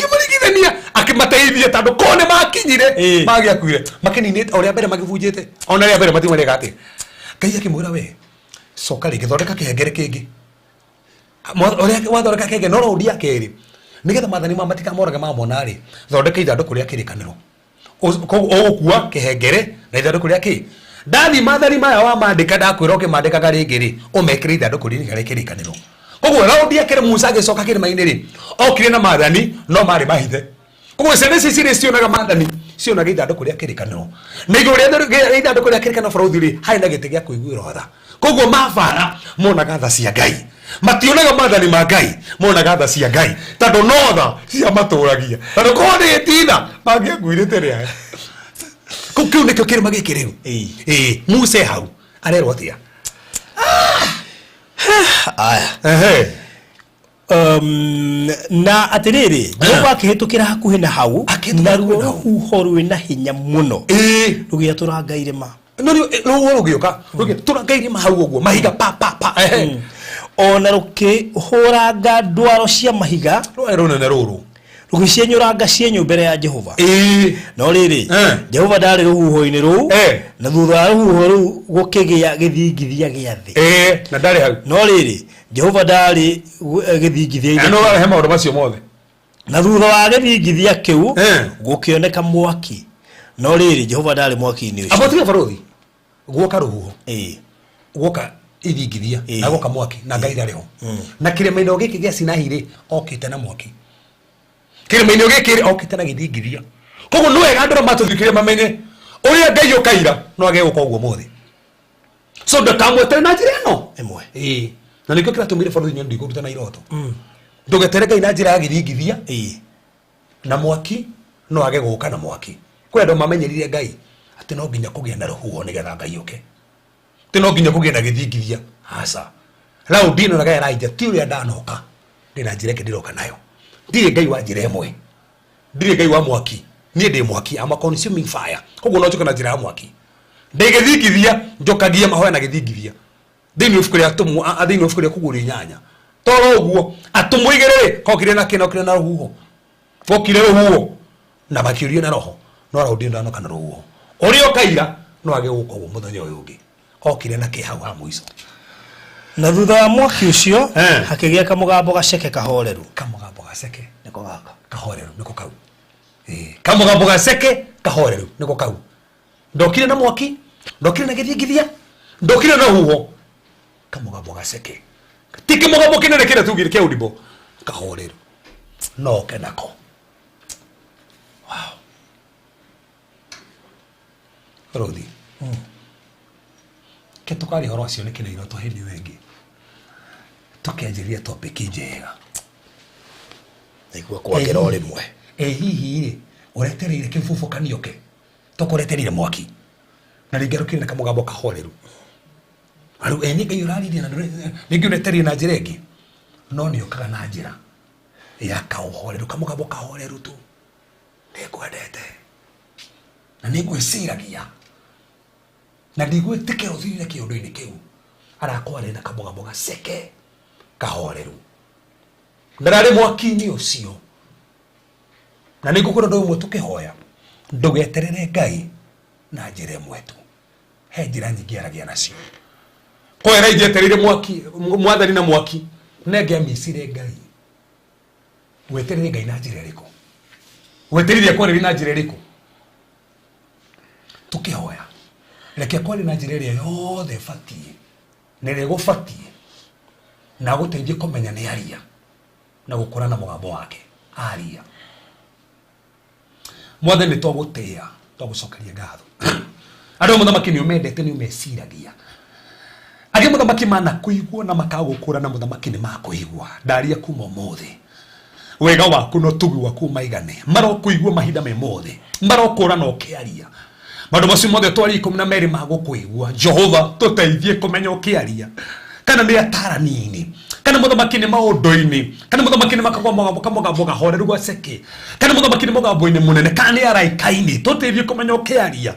akimateithia tondu kone makinyire magia kuire makininite oria mbere magibunjite ona ria mbere matimwendega ati Ngai akimwira we coka ringi thondeka kihengere kingi oria wathondeka kihengere no raundi ya keri nigetha mathani matika morage mamona ri thondeka ithanduku ria kirikaniro ogukua kihengere na ithanduku ria ki ndathi mathani maya wa mandika ndakwira ukimandikaga ringi ri umekire ithanduku ria kirikaniro. Koguo raundi ya kere Musa agicoka kirima-ini ri okire na mathani no mari mahithe. Koguo ciana ici cirĩ cionaga mathani cionaga ithanduku ria kirikaniro. Na igũrũ rĩa ithanduku ria kirikaniro bũrũthi ri harĩ na gĩtĩ gĩa kũiguĩrwo tha. Koguo mabara monaga tha cia Ngai. Mationaga mathani ma Ngai monaga tha cia Ngai. Tondũ no tha cia matũragia. Tondũ korwo nĩ gĩtina mangĩanguĩrĩte rĩa. Kĩu nĩkĩo kĩrĩma gĩkĩ rĩu. Musa hau arerwo atĩa? Aya. Na atiriri Jehova akihitukira hakuhe na hau na ruo ruhuho rwina hinya muno rugia turangaire ma no rugioka turanga irima hau uguo mahiga pa ona rukihuranga ndwaro cia mahiga rũĩ rũnene rũrũ rũgĩcienyũranga cienyũ mbere ya Jehova no rĩrĩ Jehova ndarĩ rũhuho-inĩ rũu na thutha wa rũhuho rũu gũkĩgĩa gĩthingithia gĩa thĩ na ndarĩ hau no rĩrĩ Jehova ndarĩ gĩthingithia no he maũndũ macio mothe na thutha wa gĩthingithia kĩu gũkĩoneka mwaki no rĩrĩ Jehova ndarĩ mwaki-inĩ ũcio abotiga barũthi guoka rũhuho guoka ithingithia na guoka mwaki na Ngai ndarĩ ho na kĩrĩma-inĩ gĩkĩ gĩa Sinai rĩ okĩte na mwaki kĩrĩma-inĩ gĩkĩ rĩ okĩte na gĩthingithia koguo nĩ wega andũ matũthikĩrĩrie mamenye ũrĩa Ngai ũkaira no age gũka ũguo mũthĩ so ndakamwetere na njĩra ĩno ĩmwe na nĩkĩo kĩratũmire bũrũri nyoni ndikũruta na iroto ndũgetere Ngai na njĩra ya gĩthingithia na mwaki no age gũka na mwaki kwĩ andũ mamenyerire Ngai atĩ no nginya kũgĩa na rũhuho nĩgetha Ngai ũke atĩ no nginya kũgĩa na gĩthingithia aca Laudino na Gai Elijah ti ũrĩa ndanoka ndĩna njĩra ĩngĩ ndĩroka nayo ndirĩ Ngai wa njĩra ĩmwe ndirĩ Ngai wa mwaki niĩ ndĩ mwaki ama consuming fire koguo no njoke na njĩra ya mwaki ndĩgĩthingithia njokagia mahoya na gĩthingithia thĩinĩ ibuku rĩa atũmwo thĩinĩ ibuku rĩa kũgũria nyanya toro ũguo atũmwo igĩrĩ kokire na kĩno na rũhuho gokire rũhuho na makĩũrio na roho no Laudino ndanoka na rũhuho ũrĩa ũkaira no age gũka ũguo mũthenya ũyũ ũngĩ okire na kĩhau ha mũico na thutha wa mwaki ũcio hakĩgĩa kamũgambo gaceke kahoreru kamũgambo gaceke nĩko gaka kahoreru nĩko kau kamũgambo gaceke kahoreru nĩko kau ndokire na mwaki ndokire na gĩthingithia ndokire na rũhuho kamũgambo gaceke ti kĩmũgambo kĩnene kĩrĩa tugire kĩa ũdimbo kahoreru no kenako wow Rodi tukari horo acio nĩ kĩrĩiro tũhĩndi wengĩ tũkĩanjĩrĩria topic njega naigua kwagĩra o rĩmwe hihi rĩ ũretereire kĩbubũkanio ke tũkũretereire mwaki na rĩngĩ rũkĩrĩ na kamũgambo kahoreru arũ nĩ Ngai ũraririe na rĩngĩ ũretereire na njĩra ĩngĩ no nĩ ũkaga na njĩra ya kahoreru kamũgambo kahoreru tu nĩngwendete na nĩngwĩciragia na ndigwĩtĩkĩra ũthire kĩũndũ-inĩ kĩu arakwarĩra na kamũgambo gaceke kahoreru ndararĩ mwaki-inĩ ũcio na nĩngũkorwo ũndũ ũmwe tũkĩhoya ndũgeterere Ngai na njĩra ĩmwe tu he njĩra nyingĩ aragia nacio kwera ingĩetereire mwaki mwathani na mwaki nenge mĩcire Ngai weterere Ngai na njĩra ĩrĩkũ weterere kwarĩria na njĩra ĩrĩkũ tũkĩhoya reke kwari na njĩra ĩrĩa yothe batie nĩrĩ gũbatie na gũteithie kũmenya nĩ aria na gũkũra na mũgambo wake aria mothe nĩ twagũtĩa twagũcokeria ngatho andũ mũthamaki nĩ ũmendete nĩ ũmeciragia angĩ mũthamaki mana kũigua na makagũkũra na mũthamaki nĩ makũigua ndaria kuma ũmũthĩ wega waku no tugi waku maigane marokũigua mahinda me mothe marokũra na ũkĩaria maũndũ macio mothe twari 12 magũkũigua Jehova tũteithie kũmenya ũkĩaria kana nĩ atarani-inĩ kana mũthamaki nĩ maũndũ-inĩ kana mũthamaki nĩ kamũgambo gahoreru gaceke kana mũthamaki nĩ mũgambo-inĩ mũnene kana nĩ araika-inĩ tũteithie kũmenya ũkĩaria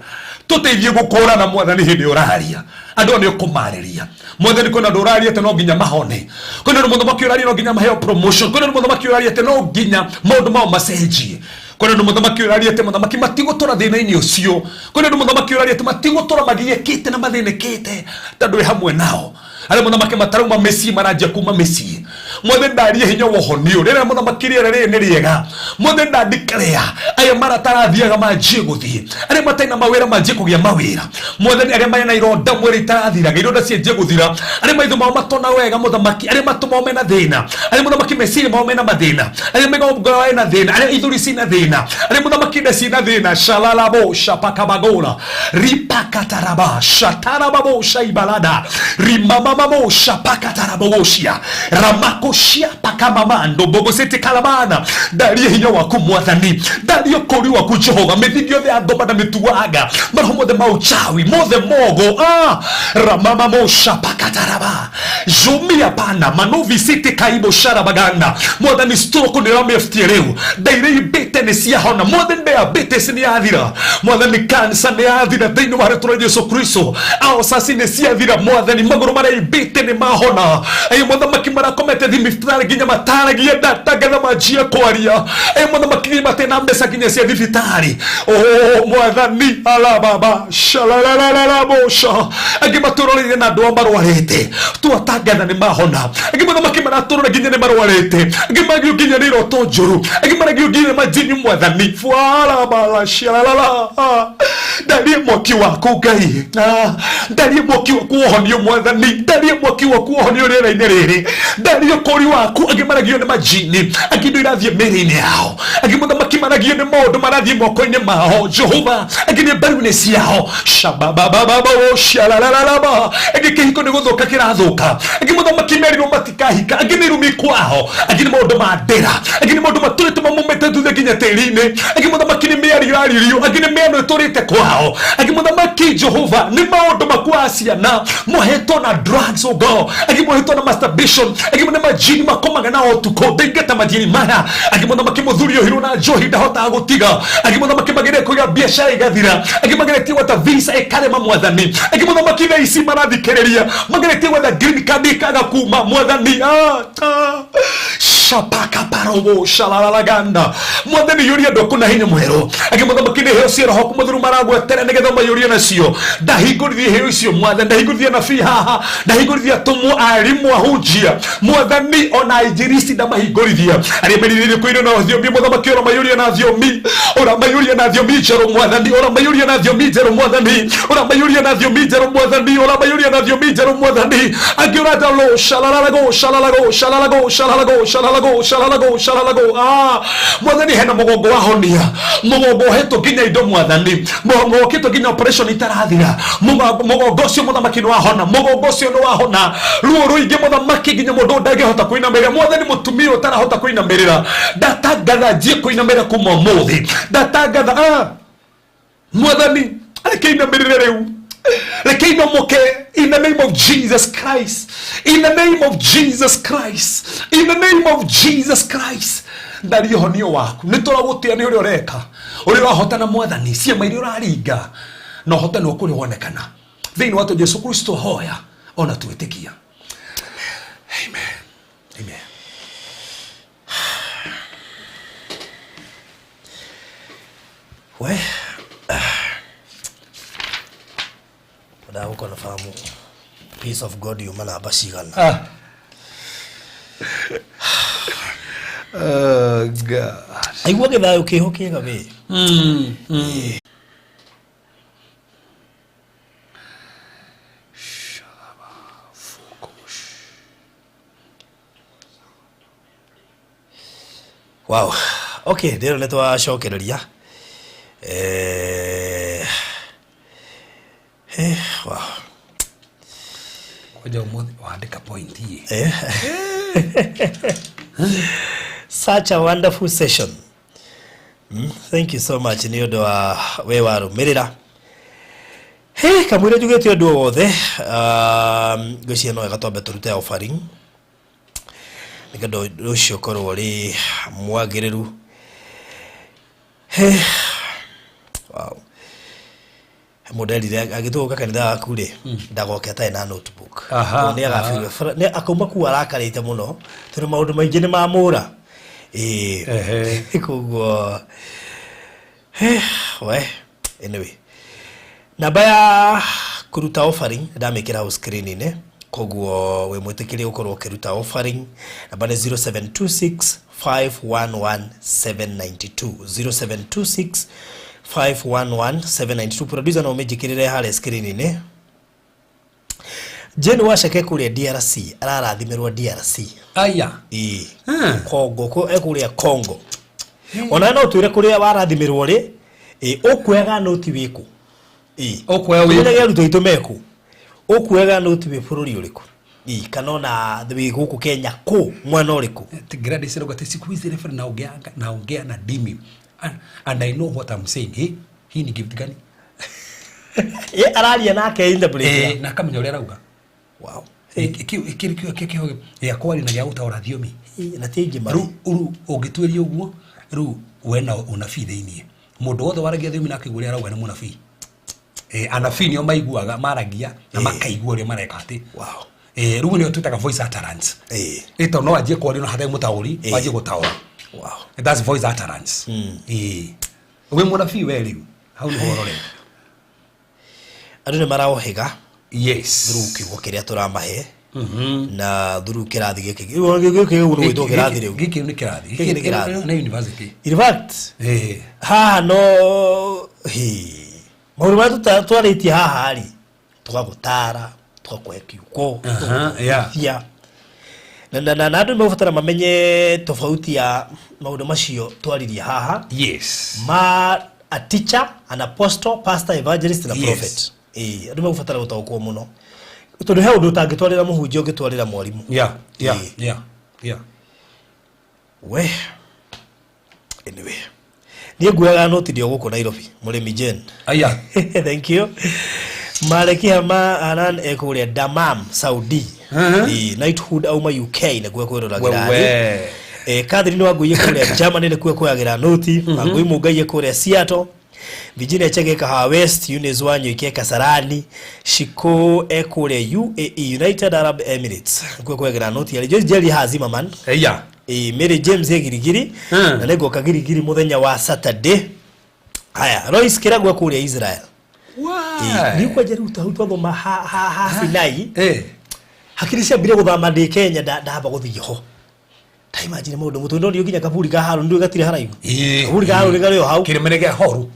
tũteithie gũkũra na mwathani hĩndĩ ũraria andũ nĩ ũkũmarĩria mwathani kwĩna andũ ũraria atĩ no nginya mahone kwĩna andũ mũthamaki ũraria no nginya maheo promotion kwĩna andũ mũthamaki ũraria atĩ no nginya maũndũ mao macenjie kwĩna andũ mũthamaki ũraria atĩ mũthamaki matigũtũra thĩna-inĩ ũcio kwĩna andũ mũthamaki ũraria atĩ matigũtũra magiĩkĩte na mathĩnĩkĩte tondũ wĩ hamwe nao arĩa mũthamaki matarauma mĩciĩ maranjia kuma mĩciĩ mothe ndarie hinya wa ũhonio rĩrĩa mũthamaki rĩera rĩrĩ nĩ rĩega mothe ndandikarea aya maratarathiaga manjie gũthiĩ arĩa matarĩ na mawĩra manjie kũgĩa mawĩra mothe arĩa marĩ na ironda mwĩrĩ itarathiraga ironda cianjie gũthira arĩa maitho mao matona wega mũthamaki arĩa matũ mao mena thĩna arĩa mũthamaki meciria mao mena mathĩna arĩa mĩgongo yao ĩna thĩna arĩa ithũri cina thĩna arĩa mũthamaki nda cina thĩna shalalabo shapakabagora ripakataraba shatarababo shaibalada rimama mamo shapakatarabogoshia ramako makoshia pakamamando bogosete kalamana darie hinya waku mwathani darie kuri waku Jehova mithigio the athoma na mituaga maromo the mauchawi mothe mogo ramama mosha pakataraba jumia pana manovi sete kaibo sharabaganda mwathani stroko ni rame ftiereu daire bete ne sia hona mwathani bea bete sini athira mwathani kansa ne athira daino mare tura Yesu Kristo ao sasi ne sia athira mwathani magoro mare bete ne mahona ayo mwathani makimara komete di miftara ginya matara ginya data gana majia kwaria ayo mwathani makini matena mbesa ginya sia vifitari mwathani alababa shalalala bosha agi maturori na ndo marwarete tuatagatha ni mahona agi mwathani makimara turora ginya ne marwarete agi magio ginya ni roto njuru agi magio ginya majini mwathani fuala bala shalalala darie moki wako Ngai darie moki wako honio mwathani darie moki wako honio rera-ine riri darie kori wako agi maragio ni majini agi ndo irathie meri-ine yao agi mwathani maragio ni maundu marathie moko-ine mao Jehova agi ni mbaru-ine ciao shababababa shalalala agi kihiko ni guthuka kirathuka agi mwathani merirwo matikahika agi ni rumi kwao agi ni maundu ma ndera agi ni maundu maturite mamumete thutha nginya tiri-ine agi mwathani ni miario aririo agi ni miano iturite kwao agi mwathani Jehova ni maundu makwa ciana mohetwo na drugs oh God agi mohetwo na masturbation agi mwathani majini makomaga na otuko ndengeta majini maya agi mwathani muthurio hiro na njohi ndahota gutiga agi mwathani magere kuya biashara igathira agi magere tiwata visa ekarema mwathani agi mwathani na isi marathikereria magere tiwata green card ikaga kuma mwathani shapaka parobo shalalaganda mwathani yuria ndoku na hinya mwero agi mwathani ni heo cia roho kumudhuru maragwa tere nigetha mayuria nacio ndahingurithie heo icio mwathani ndahingurithie nabii haha ndahingurithie tumwo arimu ahunjia mwathani ona injiristi ndamahingurithia aria meririre kwiro na thiomi mwathani ora mayuria na thiomi ora mayuria na thiomi jero mwathani ora mayuria na thiomi jero mwathani ora mayuria na thiomi jero mwathani ora mayuria na thiomi jero mwathani agiora dalo shalalago shalalago shalalago shalalago shalalago shalalago shalalago mwathani hena mugongo wahonia mugongo heto ginya indo mwathani mugongo kito ginya operation itarathira mugongo cio muthamaki ni wahona mugongo cio ni wahona ruo ruingi muthamaki ginya mundu ndangihota kuinamirira mwathani mutumia utarahota kuinamirira ndatangatha njie kuinamirira kuma umuthi ndatangatha mwathani arikeinamirire riu Lekino moke in the name of Jesus Christ. In the name of Jesus Christ. In the name of Jesus Christ. Ndari honio waku. Nitora gutia ni uri oreka. Uri wahota na mwathani cia mairi uraringa. No hota no kuri wonekana. Thini watu Yesu Kristo hoya ona tuitikia. Amen. Amen. We da uko nafahamu peace of God yumana abashigana God aigwa getha ukihokiega we wow okay ndero netwa shokereria wow. Koja umuthi waandika point hii. Such a wonderful session. Thank you so much ni odo wa we warumirira. Kamwire jugete odo wothe gwicie no gatombe turute offering. Nikado rucio korwo ri mwagiriru. Wow. Modeli agithuka kanitha waku ri ndagoke ta ina notebook ni agafirwe ni akauma ku arakarite muno turi maundu maingi ni mamura kuguo we anyway namba ya kuruta offering ndamikira au screen ine kuguo we mwitikiri ukorwo kiruta offering namba ni 0726 511 792 0726 511-792 producer na umejikirire hale screen ine Jeni washake kule DRC ararathimirwa DRC aya Kongo ko ekuria Kongo ona no twire kuria warathimirwo ri okwega noti wiku okwega wile geru toitomeku okwega noti we bururi uriku kanona the huku Kenya ko mwana oriku Grade zero got siku hizi referee naongea na dimi and I know what I'm saying. Hii ni gift gani? Araria nake interpret na kama nyorea rauga. Wow. Kiki ya kwali na ya utaora thiomi. Na tege mari. Ru ugitweri uguo ru wena unafi thiini. Mundu wothe waragia thiomi na kiguria rauga ni munafi. Anafi nio maiguaga maragia na makaigua uri mareka ati. Wow. Ru nio tutaka voice utterance. Ito no ajie kwali no hathe mutauri wajie gutaura. Wow. That's voice utterance. We munafi we riu. Hau ni horore. Andu ni maraohega. Yes. Through kigo kiria turamahe. Na through kirathi giki. Giki gwitwo kirathi riu. Giki ni kirathi. Na university. In fact, ha no mauru matu twaritie haha ri. Tukagutara, tukakwe kiuko. Yeah. Na andu mefatara mamenye tofauti ya maundu macio twaririe haha. Yes. A teacher, an apostle, pastor, evangelist, and a prophet. Andu mefatara gutaukwo muno. Tondu he undu utangitwarira muhunjia ungitwarira mwarimu. Yeah. We. Anyway. Niye nguaga noti ndio guko Nairobi, Murimi Jen. Aya. Thank you. Maleki hama anan ekuria Damam, Saudi. Knighthood auma UK na gwe kwiruragira. Catherine wanguiye kuria Germany ne kwe kwagira noti, ngui mungaye kuria Seattle. Virginia Chegeka ha West, Eunice Wanyu ikeka Kasarani, Shiko ekuria UAE, United Arab Emirates. Kwe kwagira noti ali Jerry hazima man. Mary James Girigiri na nego kagirigiri muthenya wa Saturday. Haya, Royce Kiragwa kuria Israel. Ni kwa jeru utahutwa ma ha Sinai. Hakirisha bila guthama ndi Kenya ndahamba guthie ho. Ta imagine mundu mutundu ndio ginya kaburi ga haru ndio gatire haraihu. Kaburi ga haru ndio hau. Kiremereke horu.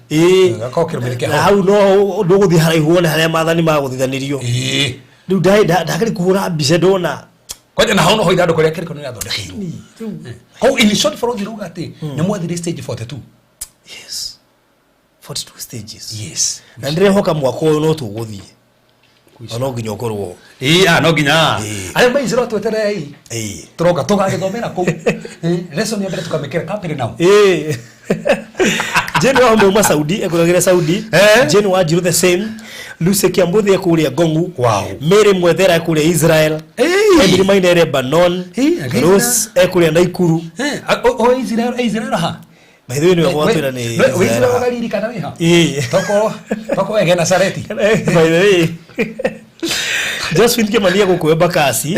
Gako kiremereke horu. Hau no ndio guthie haraihu one haria mathani maguthithanirio. Riu ndakari kuhura mbica ndona. Kwaje na hauno hoida ndokore kiriko ni athondekirwo. How in short for all the rugati na mwathire stage 42. Yes. 42 stages. Yes. Na ndire hoka mwako no tuguthie. Ono nginya ukorwo. No nginya. Ale mai zero twetere ai. Troka toga githomera ku. Lesson ya mbere tukamekera kapere nao. Jeni wa mwa Saudi ekuragira Saudi. Jeni wa jiru the same. Luce Kiambuthi ekuria Gongu. Wow. Mary Mwethera ekuria Israel. Emily Maina Lebanon. Rose ekuria Naikuru. Israel ha. Maitho ni wagwatwira ni Israel wagaliri kana wiha. Toko ege Nazareti. By the way. Just finke mania gukweba kasi.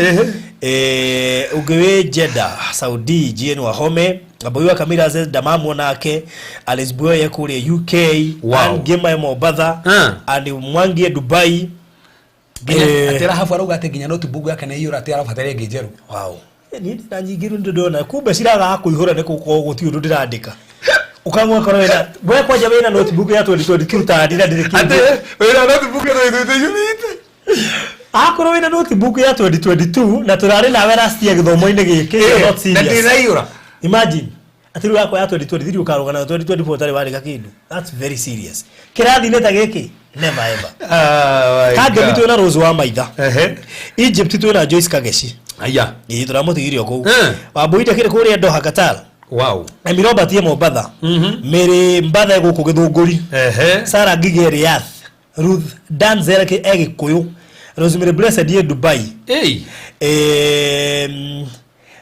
Ugewe Jeddah, Saudi, Jeni wa Home. Aboywa Kamira says Damamu nake Alisbuyo yekuria UK. And Gema Mobatha. And Mwangie Dubai. Atera hafu aruga ate ginya notebook yake na hiyo atera fatare gejeru. Wow. Ni nanyigiru ndona kumbe siraga hakuihura ne kuko guti undu ndirandika. Ukamwa kono wena bwe kwa jabe na notebook ya 2022 ta ndira ndiriki. Ate wena notebook ya 2022. Akoro wena notebook ya 2022 na turare na wera stia githomo-ine giki not serious. Na ndiraiyura. Imagine atiru yako ya 2023 ukaruga na 2024 tari wari kindu. That's very serious. Kirathi neta giki never ever. Kage bitu na Rose wa Maitha. Egypt tu na Joyce Kageshi. Aya. Ni turamutigiryo ku. Wabuite kire kuria Doha Qatar. Wow. Emi Robert ye Mobatha. Mere Mbatha guku githunguri. Sarah Ngige Riyadh. Ruth Danzel ke Egikuyu. Rosemary Blessed ye Dubai.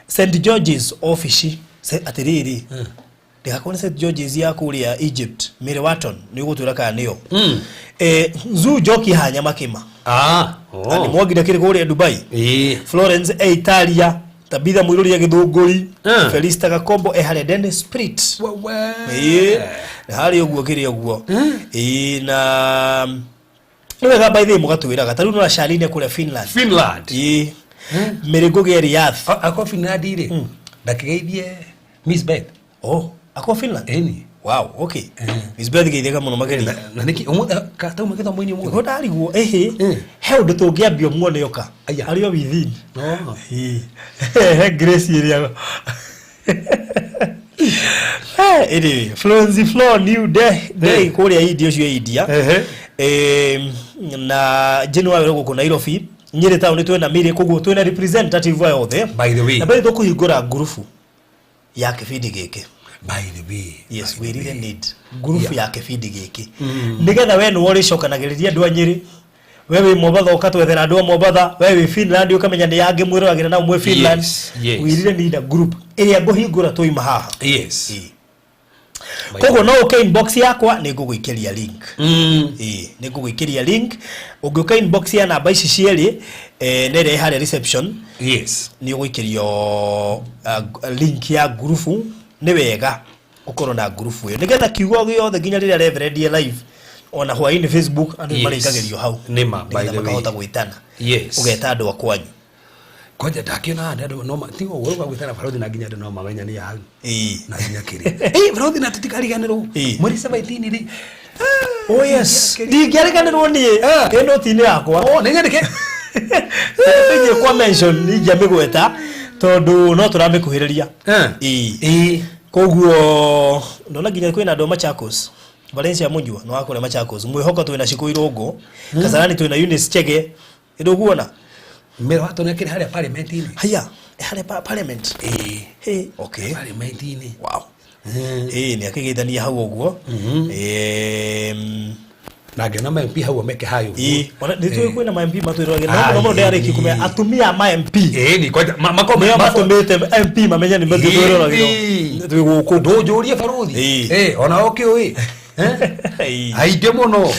St George's office atiriri. Ndikakona St George's ya kuria Egypt. Mere Watton ni gutura ka niyo. Zu Joki hanya makima. Ani mwagida kire kuria Dubai. Florence Italia. Tabitha Mwiruri ya githunguri. Felista Gakombo ehare Dennis Spirit. Na hari uguo kiri uguo. Na niwe ga by the mugatwira gataru no Sharine kule Finland. Merigo ge Riyadh. Ako Finland ire. Ndakigeithie Miss Beth. Ako Finland. Wow, okay. Miss Beth geithega muno mageri. Na niki umutha kata umagitha mwini umutha. Godari guo he undu tungiambio muone yoka. Ari o within. Grace area. Anyway, Florence Floor new day kuria idio cio India. Na January guko Nairobi Nyeri town twena miri koguo twena representative wa othe. By the way. Na bali tukuhingura grupu ya kibindi giki. By the way. Yes, we really need grupu ya kibindi giki. Nigetha we no wori cokanagiriria andu a Nyeri. Wewe Mombasa ukatwethera andu a Mombasa, wewe Finland ukamenya ni yange mwiro agira na mwe Finland. We really need a group. Iri nguhingura tuima haha. Yes. Koguo no uke inbox yakwa ni nguguikiria link. Ni nguguikiria link. Ungiuka inbox ya namba ici cieri nere hare reception. Yes. Ni uguikirio link ya grupu ni wega ukorwo na grupu iyo. Nigetha kiugo giothe ginya riria Reverend live ona hwaini Facebook andu marikagirio hau. Nima by the way. Makahota gwitana. Yes. Ugeta andu akwanyu. Koja ndakiona andu no tigo wewe gwitana barothi na ginya andu no mamenya ni hau. Na ginya kiri. Barothi na titikariganirwo. Mweri 17 ri. Oh yes. Ndigariganirwo ni. Eno tini yakwa. Oh ni nyandike. Ngiye kwa mention ngiye migweta tondu no turamikuhiriria. Koguo ndona ginya kwina andu Machakos. Valencia Munjua no akore Machakos. Mwihoko twina Ciku Irungu. Kasarani twina Eunice Chege. Ndio guona. Mero watu ni kile hali ya parliament ini. Haya, hali ya parliament. Okay. Parliament ini. Wow. Ni akigithania hau uguo. Na ngena ma MP hau ameke hayo. Ona nitwe kwina ma MP matwiragira no ndo ariki kumea atumia ma MP. Ni kwa makome matumite MP mamenya ni matwiragira. Twiguku ndojurie barothi. Ona okay haide muno.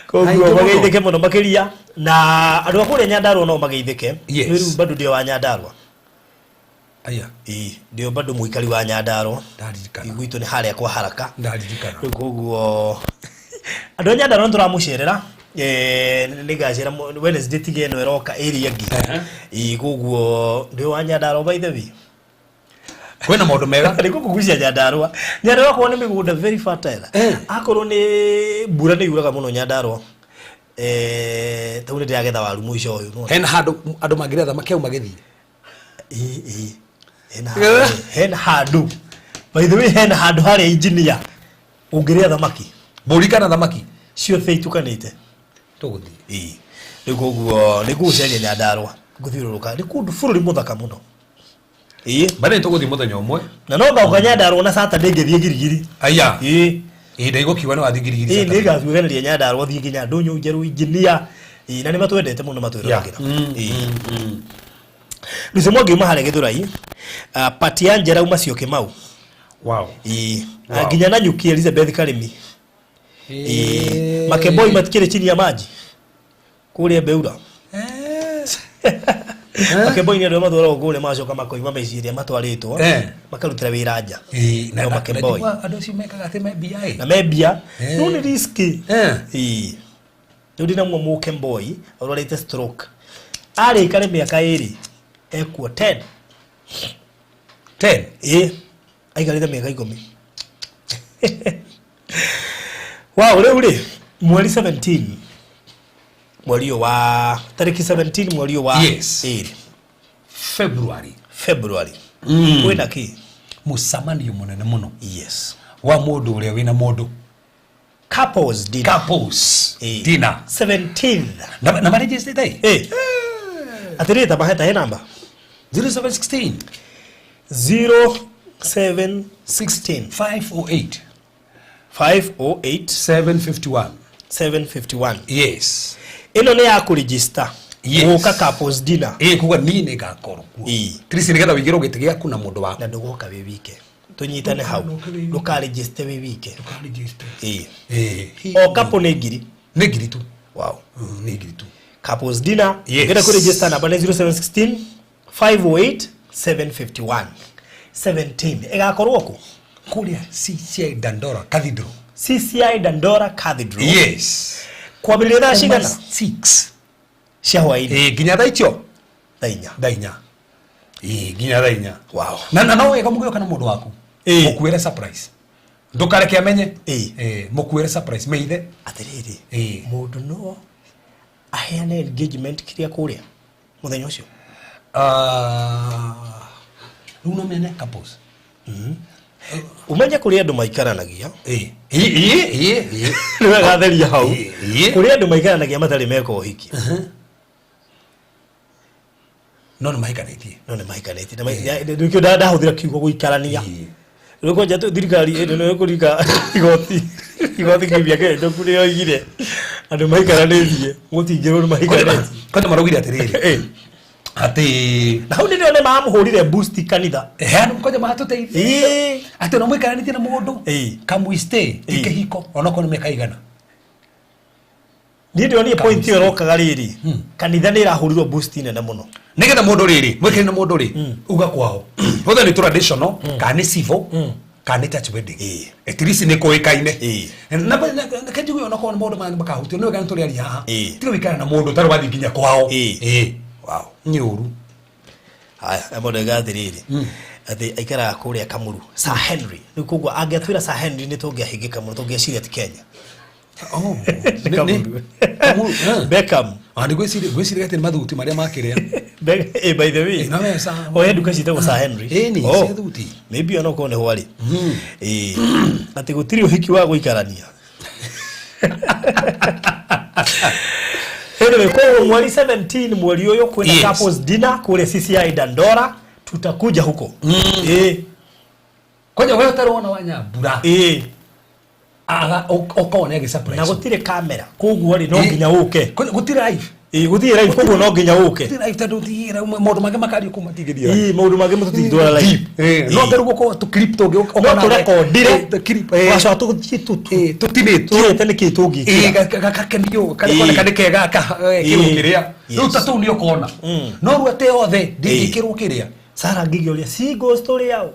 Koguo bageithike muno makiria na andu akuria Nyandarua no mageithike. Riu bado ndio wa Nyandarua. Aya. Ndio bado muikari wa Nyandarua. Ndaririkana. Igwito ni haria kwa haraka. Ndaririkana. Koguo andu Nyandarua turamucerera nigacira Wednesday tigeno eroka area ngi. Koguo ndio wa Nyandarua by the way. Kwena maundu mega niko kugucia Nyandarua. Nyandarua kwa ni migunda very fertile. Akorwo ni mbura ni yuraga muno Nyandarua. Taune ndiagetha waru muico uyu no. Hen andu magiretha makeu magethi. Hen hadu. By the way hen hadu hari engineer. Ungiria thamaki. Mburi kana thamaki. Ciothe itukanite. Tuguthi. Niguo niguceria Nyandarua. Nguthiururuka. Ni kundu bururi muthaka muno. Bale tuguthi muthenya umwe. Na no gauka Nyandarua na Saturday ngithie Girigiri. Aya. Ndaigo kiwa no athi Girigiri. Ni gathugereria Nyandarua thie nginya ndunyu njeru engineer. Na ni matwendete muno matwiragira. Rizo mwangi mahare Githurai. Pati ya Njera uma cio Kimau. Wow. Nginya na nyuki Elizabeth Karimi. Makeboy matikire chini ya maji. Kule Beura. Makeboy ni ndio mathora gole macoka makoima meciria matwaritwo makarutira wira nja. Na Makeboy andu cio mekaga te BI. na mebia no ni riski. Ndio na mwa Makeboy ororete stroke. Ari kare miaka iri ekuo 10. Aikarite miaka 10. Wow, ule mweri 17 mweri wa tariki 17 mweri wa February. Wena ki musamani munene muno. Yes. Wa mundu uria wina mundu. Couples dinner 17th. Na register day. Atirita baheta he number 0716 508 751. Yes. Ino ni ya kuregister. Uka couples dinner. Kuga ni ne gakoro. Trisi nigetha wigire ugitige aku na mundu waku. Na ndugoka wibike. Tunyitane hau. Nduka register wibike. O couple ni ngiri. Ni ngiri tu. Wow. Ni ngiri tu. Couples dinner. Ngenda ku register number 0716 508 751. 17. Egakorwo ku kuria CCI Dandora Cathedral. CCI Dandora Cathedral. Yes. Kwa bilira shigana 6. Shahwaini. Ginya daicho. Dainya. Ginya dainya. Wow. Na no wega mugoyo kana mundu waku. Mukuire surprise. Ndukareke amenye. Mukuire surprise meithe. Atiriri. Mundu no aheane engagement kiria kuria. Muthenya ucio. Uno mene couples. Umenya kuri andu maikaranagia. Niwe gatheria hau. Kuri andu maikaranagia matari meko hiki. no mahikanĩtie no nĩ mahikanĩtie na nĩkĩo ndahũthĩra kiugo gũikarania rĩko njatũ thirikari nĩ kũringa igoti kĩmbia kĩrĩa kũrĩ oigire andũ mahikanĩtie mũtingĩrwo nĩ mahikanĩtie kwenda maraugire atĩrĩrĩ ati na hau nĩ mamũhũrire boost kanitha hano koja matũteithie ati no mũikaranĩtie na mũndũ kamwiste ikĩhiko onako nĩ mekaigana niĩ ndionire point ĩyo rokaga rĩrĩ kanitha nĩ ĩrahũrirwo boost nene mũno nĩgetha mũndũ rĩrĩ mwĩkĩre na mũndũ rĩ uga kwao whether nĩ traditional kana nĩ civil kana nĩ church wedding at least nĩ kũĩkaine na kanjũgĩ onako nĩ mũndũ maya makahutio nĩ wega nĩtũrĩ aria haha tiga wĩikara na mũndũ ũtarĩ wathiĩ nginya kwao wow nyũru haya mũndũ gathirĩrĩ atĩ aikaraga kũrĩa Kamuru Sir Henry nĩ koguo angĩatwĩra Sir Henry nĩ tũngĩahingĩka mũno tũngĩeciria ti Kenya Beckham ani gwĩciria atĩ mathuti marĩa makĩrĩa by the way oya nduka citagwo Sir Henry ni cithuti maybe ona kone hwari atĩ gũtirĩ ũhiki wa gũikarania anyway kwa mwezi 17 mwezi ũyũ kwenda couples dinner kule CCI Dandora tutakuja huko koja wewe utaona Wanyambura aga okone age surprise na gũtirĩ kamera koguo rĩ no nginya ũke gũtirĩ live gũtirĩ live koguo no nginya ũke gũtirĩ live tondũ thira mũndũ mangĩ makario kumatigĩria mũndũ mangĩ mũtũtindora live no ngerugo kwa tu clip tũngĩ okona rekondire clip wacha tũgũthiĩ tũtinĩtio tene kĩ tũngĩ gakakenio kale kega kĩrũkĩrĩa rĩu tatu nĩ ũkona no ruate othe ndĩkĩrwo kĩrĩa Sara ngigĩoria si ghost story yao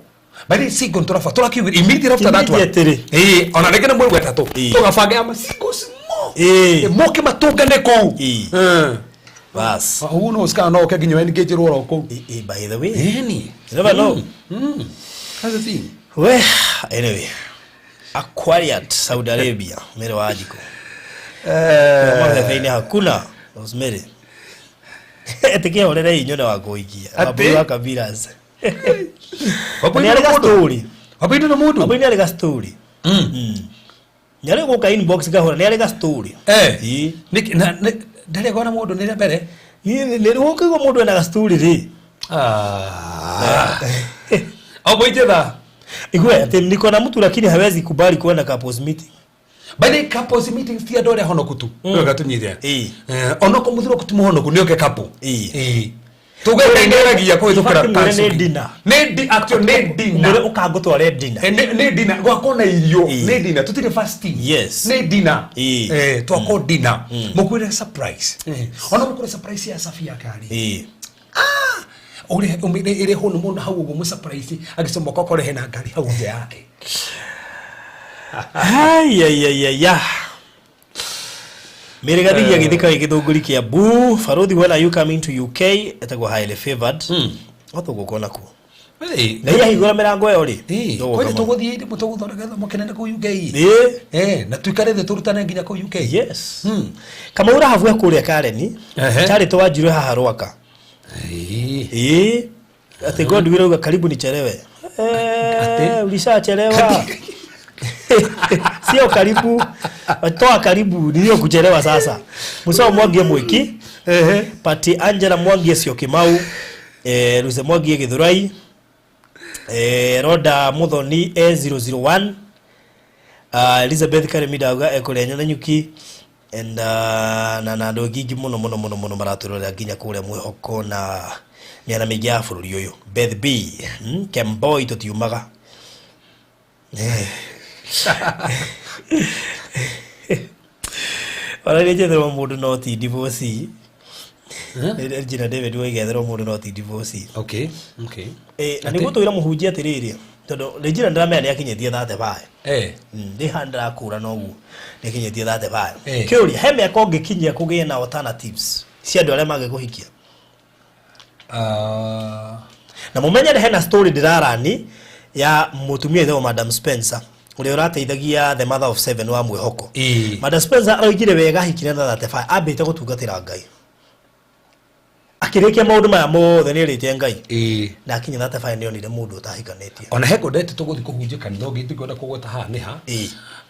bali si kontrafa tulakiwa immediately after that one ona rege na mwezi watatu tugabanga ama sikos mo moke matungane ko bas who knows kana no keginyo engage rora ko by the way any you never know that's the thing we anyway Aquariat Saudi Arabia mere wajiko mwana feini hakuna osmere etikia orere inyone wagoigia abu akabiras Ni alega story. Abini na mudu. Abini alega story. Ni alega ka inbox gahora ni alega story. Na ndale gona mudu ni mbere. Ni woke go mudu na story ri. Aboije da. Igwe ati niko na mtu lakini hawezi kubali kuenda couples meeting. Bali couples meeting tia dole hono kutu. Ndio gatunyithia. Onoko muthiro kutu hono ku nioke couple. Tugenda ngeragia ko itukira taxi ne actually ne dinner mure ukagutware dinner ne dinner gwakona irio ne dinner tutire fasting yes ne dinner twako dinner mukwire surprise ona mukwire surprise ya Safia kali ore umire ire hono muno hau ugo mu surprise agisoma kokore hena ngari hau nje yake ya Mirigathia githika githunguri kia bu Farothi when are you coming to UK etagwo highly favored otugukona ku na ya higura mirango yo ri ko tuguthie mutuguthorega mukenene ku UK na tuikare the turutane nginya ku UK yes kama ura havu kuria Kareni tari twajirwe haha Rwaka ati God wiroga karibu nichelewe ulishachelewa sio karibu toa karibu ndio kuchelewa sasa Musa Mwangi mwiki Pati Angela Mwangi sio Kimau Ruze Mwangi Githurai Roda Muthoni A001 Elizabeth Karemidaga ekolenya na nyuki and na ndo gigi muno maraturora ginya kule mwihoko na niana mejia bururi uyu Beth B Kemboy tutiumaga Wala nĩnjetherwo mũndũ no ti divorce Regina David waigetherwo mũndũ no ti divorce okay na nĩguo twĩra mũhunjia atĩrĩrĩ tondũ Regina ndĩramenya nĩakinyĩtie 35 nĩ handra kũra noguo nĩakinyĩtie 35 kĩũria he mĩaka ũngĩkinyia kũgĩe na alternatives cia andũ arĩa mangĩkũhikia na mũmenyere hena story ndĩrarani ya mũtumia itheo Madam Spencer ule urateithagia the mother of 7 wa mwihoko Madam Spencer aroigire wega hikire na 35 ambite gutungatira Ngai akirikia maundu maya mothe ni rite Ngai na akinya 35 ni onire mundu utahikanĩtie ona heko ndete tuguthi kuhunjia kanitha ngĩtigona kugota haha nĩ ha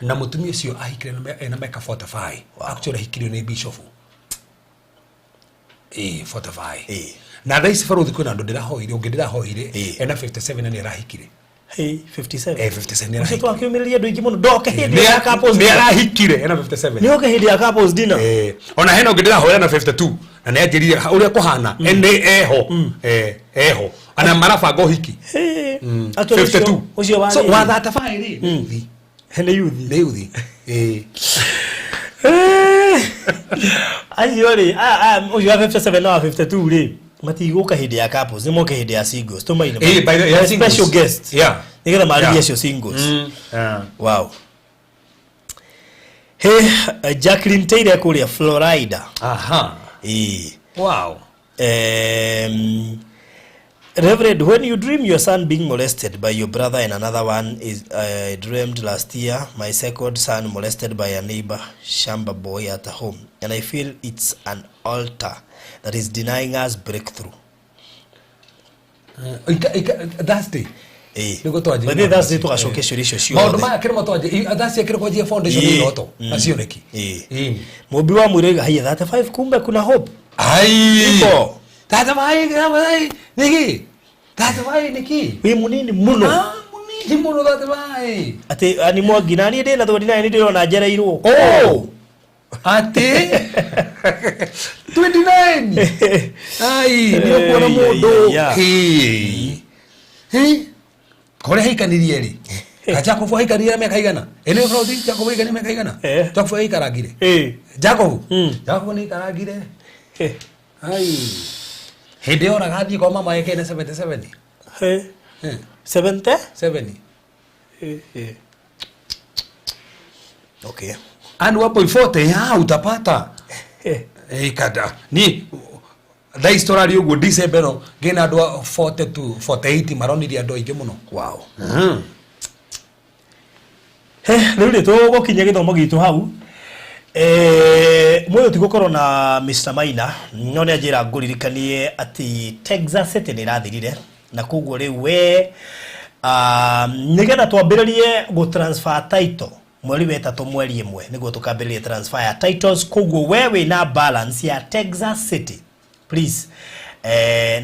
na mutumia ũcio ahikire na meka 45 actually hikirio nĩ bishop 45 na ndaisi baruthi kwina andu ndirahoire ungi ndirahoire ena 57 ni arahikire 57 57 Ucio twakiumiririe andu ingi muno ndoke hindi ya couples ni arahikire ena 57 ni oke hindi ya couples dinner ona hena ungi ndirahoire na 52 na ne ajirire uria kuhana ene eho ana marabanga uhiki 52 ucio wa so wa 35 hene youth Ayori, ucio wa 57 na 52 ri matiguka hindi ya couples ni moke hindi ya singles to maina by the special guest nigetha marĩrie acio singles wow Jacqueline Taylor kuria Florida wow Reverend, when you dream your son being molested by your brother and another one is dreamed last year, my second son molested by a neighbor shamba boy at home, and I feel it's an altar that is denying us breakthrough. That's the But that's the to ashokesho risho sio. Maundu maya kirimo twaje that's yakire kwa jia foundation ni roto asioneki. Mobi wa mwire haya 35 kumbe kuna hope. Ipo. Tatamai niki. Tatamai niki. We munini muno. Munini muno tatamai. Ate ani mwangi nani ndi na 39 ndi rona njereirwo. Ate 29. Ai ndio kuona mundu. Kore haikanirie ri. Jacob haikanirie miaka igana. Ene frodi Jacob haikanirie miaka igana. Jacob haikaragire. Jacob ni karagire. Ai. Hede ora gadi kwa mama yake na 77. 70? Okay. And wapo 40 utapata. Kada. Ni da historia ugo December no gena ando 40 to 48 maroni dia ando muno. Wow. Rĩu to kinya githomo gitu hau. Moyo tigukorwo na Mr. Maina no ne ajira nguririkanie ati Texas City ni rathirire na koguo riu we nigetha twambiririe go transfer title mweri wetatu mweri imwe niguo tukambiririe transfer ya titles koguo wewe na balance ya Texas City please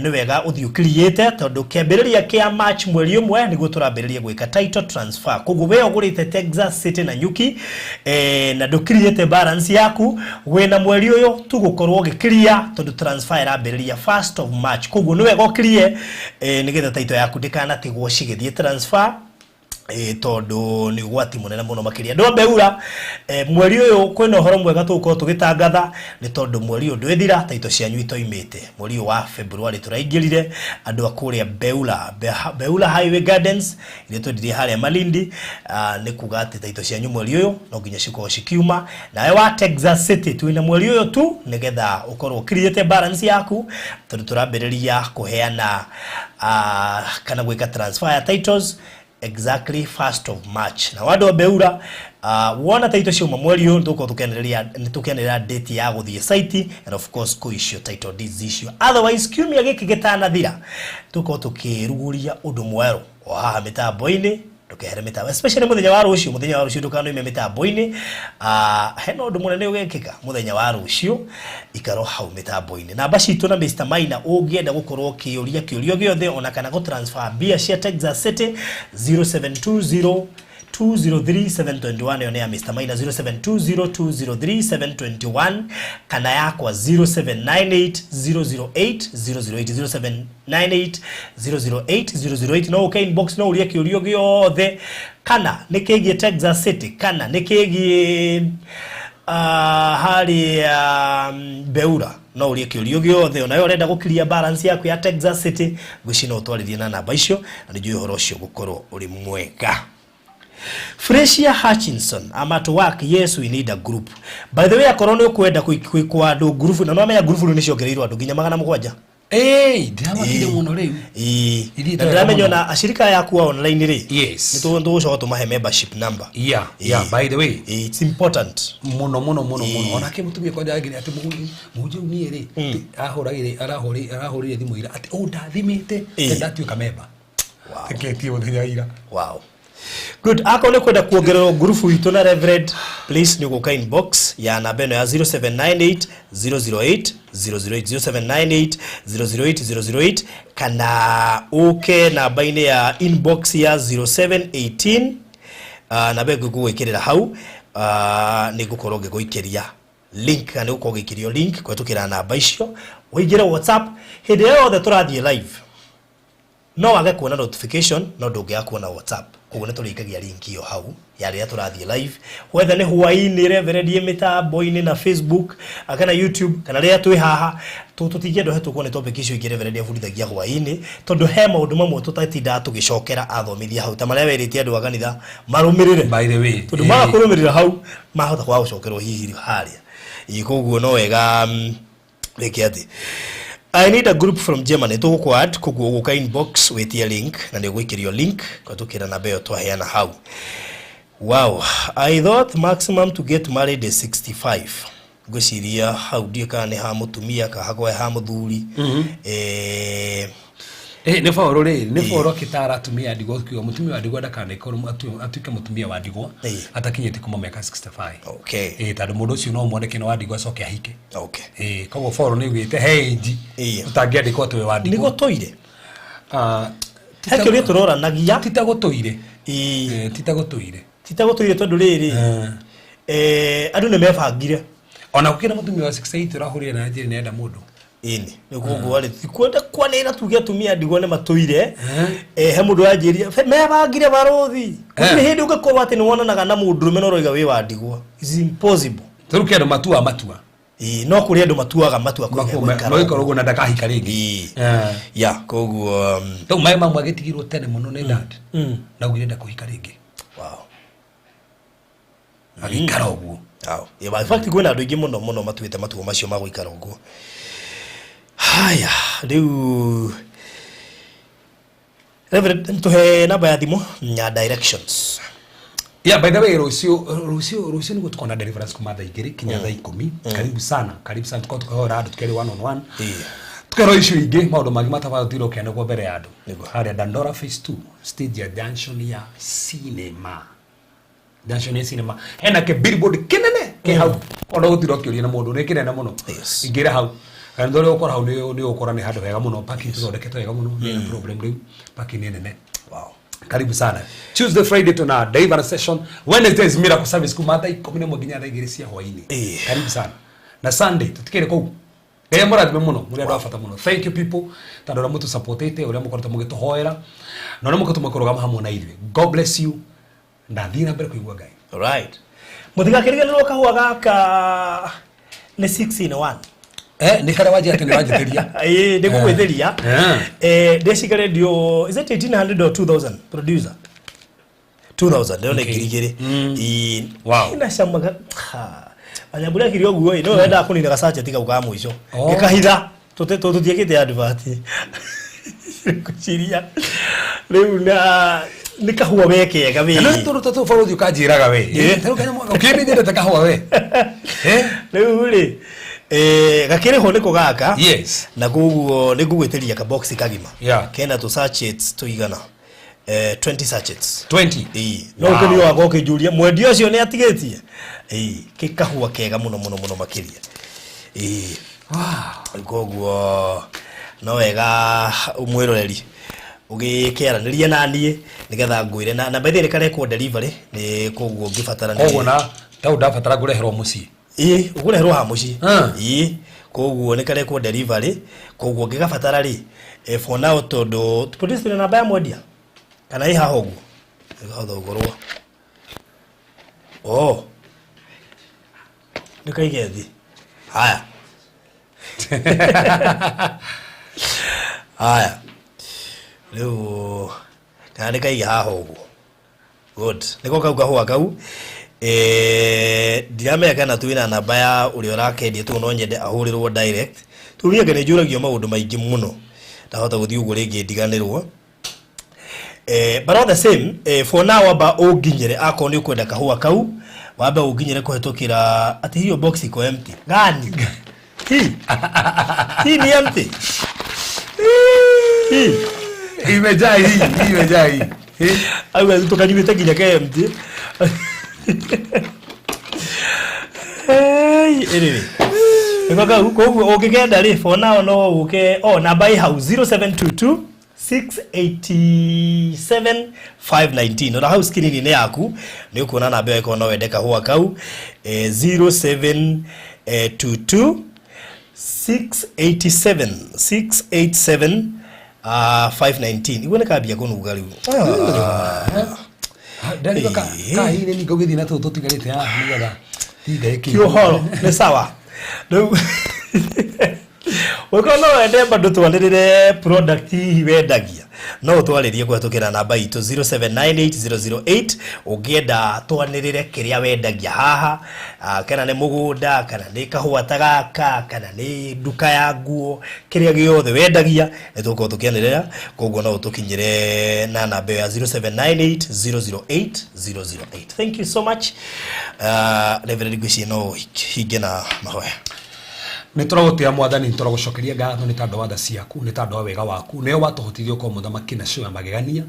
ni wega uthio create tondu kiambiriria kia match mweri umwe niguo turambiriria gwika title transfer koguo we ogurite Texas City na nyuki na do create balance yaku we na mweri uyu tugukorwo giclear tondu transfer irambiriria first of March koguo ni wega clear nigetha title yaku ndikana tigwo cigithie transfer tondu ni gwati munene muno makiria ndo beura mweri uyu kwina horo mwega tuko tugitangatha ni tondu mweri uyu ndwithira taito cianyu itoimite mweri wa February turaingirire andu akuria beula highway gardens ile tondire haria Malindi ni kuga ati taito cianyu mweri uyu no nginya ciko cikiuma nawe wa Texas City twina mweri uyu tu nigetha ukorwo create balance yaku tondu turambiriria kuheana kana gwika transfer ya titles exactly 1st of March na wado beura wona title cio mweri uyu tuko tukenereria date ya guthie site and of course ko issue title deeds issue otherwise kiumia giki gitanathira tuko tukiruguria undu mweru wa mitambo-ini tukehere mitambo especially muthenya wa rucio ndukano ime mitambo-ini heno undu munene ugekika muthenya wa rucio ikaro hau mitambo-ini na bacitu na Mr. Maina ungienda gukorwo kiuria giothe ona kana go transfer bia cia Texas City 0720 203-721 yone ya Mr. Maina 0720-203-721 kana yakwa 0798-008-008 0798-008-008 no okay inbox no uria kiurio giothe kana nikigie Texas City kana nikigie hari beura no uria kiurio giothe ona yo renda gukiria balance yaku ya Texas City gwicina utwarithie na namba icio na nijui horo ucio gukorwo uri mwega. Frecia Hutchinson amato work yes we need a group by the way akorwo ni ukwenda kwa do group na no amenya group ni ciongereirwo andu nginya 700 ndama kile muno riu ndamenya na ashirika yaku online ri yes ni ndo uco tumahe membership number yeah by the way it's important muno ona ke mutumia kwa jagire ati muje uni ri arahurire thimu ira ati ndathimite ndatuika member wow teketi muthenya ira wow Good. Ako ne kwenda kuongerera group itu na Reverend, please ni uka inbox ya namba ya 0798 008 008 0798 kana uke namba ine ya inbox ya 0718 namba ngugwikirira hau ni gukorwo ngiguikeria link kana uko gikirio link kwetukira namba icio uingira WhatsApp hindi yothe turathie live no wage kuona notification no ndungia kuona WhatsApp koguo ni turikagia link iyo hau ya ria turathie live whether ni Huaini Reverend mitambo-ini na Facebook kana YouTube kana ria twi haha tutigie ndo hetu kuona topic icio igire Reverend abudithagia Huaini tondu he maundu mamwe tutatinda tugicokera athomithia hau ta maria weritie andu a kanitha marumirire by the way tondu ma kurumirira hau mahota kwa gucokerwo hihi haria ikoguo no wega rekiati I need a group from Germany to go add kugu uka inbox with your link na ndio gwikirio link kwatukira na beyo twaheana hau. Wow, I thought maximum to get married is 65. Gwiciria hau ndio kana ha mutumia ka hagwa ha muthuri. Ne foro re ne foro kitara tumia digo kiwa mutumia wa digo ndakana ikoro atuike mutumia wa digo atakinyete kuma miaka 65. Okay. Tado mundu ucio no mwoneke no wa digo acoke ahike. Okay. Kogo foro ni gwite heji utangia diko twe wa digo. Nigo toire. Hekyo ri turora nagia titagutoire. Titagutoire. Titagutoire tondu riri. Andu ne mebangire. Ona gukira mutumia wa 68 urahurira na njiri nenda mundu. Ini nigugo wale tikwenda kwanira tugia tumia ndigone matuire he mundu ajiria mebangire barothi kuri hindi ugakorwa ati ni wonanaga na mundu meno roiga wi wa ndigwa is impossible turuke andu matua no kuri andu matuaga matua kwa no ikorogo na ndakahika ringi ya koguo to mai mamwe agitigirwo tene muno ni dad na ugirenda kuhika ringi wow agikara uguo in fact kwena andu ingi muno matuite matuo macio maguikara uguo. Haya, riu Reverend tuhe namba ya thimu nya directions. Yeah, by the way, Rusio ni gutukona deliverance kuma thaa 2 kinya thaa 10. Karibu sana tukahora andu tukeri 1-on-1. Tukero issue ingi maundu magi mataba thiro kende kwa mbere andu. Haria Dandora phase 2 stage ya junction ya cinema. Junction ya cinema. Hena ke billboard kinene ke hau. Ona guthiro kiuria na mundu ne kinene muno. Ingira hau. Ndore ukora hau ni ukora ni handu hega muno parking tuthondeketwo hega muno ni problem riu parking nene. Wow. Karibu sana. Tuesday, Friday tuna deliverance session. Wednesday is miracle service kuma thaa 11 nginya thaa 2 cia hwaini. Karibu sana. Na Sunday tutikire kou. Murathime muno muri andu afata muno. Thank you people. Tandora mutu supportete uria mukorete mugituhoera. Na uria mukorete mukurugama hamwe na ithuĩ. God bless you. Ndathina mbere kuigua Ngai. All right. Mutigakiriganirwo kahua gaka ni 6 in 1. Ni kare waje atene wajeteria. Ndikugwitheria. Ndecigare ndio is it 1800 or 2000 producer? 2000 ndio nekirigire. Wow. Ina shamaga. Anyambura kirio guo no wenda kunina gasache tika uka mwisho. Gekahitha. Tutiekete advert. Kuchiria. Riu na nikahua weke gabe. Na turuta follow you kajiraga we. Taru kana mwana. Ukiminde takahua we. Riu ri gakire ho niko gaka yes na guguo ni gugweteria ka box kagima kena to sachets tuigana 20 sachets 20 no kuni wako kijuria mwendio cio ni atigetie kikahua kega muno makiria guguo no wega umwiroreri ugikiaraniria nanie nigetha ngwire na by the way kare ko delivery ni koguo ngifatara ni koguo na tau ndafatara gureherwo mucii ugureherwo ha mucii koguo ni kare ko delivery koguo ngigafatara ri for now tondu police na namba ya mwendia kana iha hogu ngatho gorwo nikaigethi haya haya leo kana nikaiga ha hogu good niko kauga ho akau ndiramenya kana tuina namba ya uri orakendia tu no nyende ahurirwo direct turia ngene njuragio maundu maingi muno ndahota guthii ugu ringi ndiganirwo but all the same for now aba uginyere ako ni kwenda kahua kau waba uginyere kuhetukira ati hiyo box iko empty gani hii ni empty imejaa hii Awe tukanyuite ginya KMT. Anyway. Ikoga huko ukigenda ri for now no uke namba hii hau 0722 687 519 ora hau skini ni yaku ni ukuona namba yako no wendeka huwa kau 0722 687 519 igone kabia kono ugali Ndani ka hine ni gogithi na tutu tigarite ha nigetha tigeki kio horo ni sawa no Wekono ende bado twanirire product wendagia no twaririe kwetukira namba itu 07980008 ugienda twanirire kiria wendagia haha kana ni mugunda kana ni kahua tagaka kana ni duka ya nguo kiria giothe wendagia nituko tukianirira koguo no tukinyire na namba ya 0798008008. Thank you so much. Reverend Gwishino higena mahoya Nituragutia mwathani nituragucokeria ngatho ni tondu wa tha ciaku ni tondu wa wega waku niyo watuhotithio ko muthamaki na cio magegania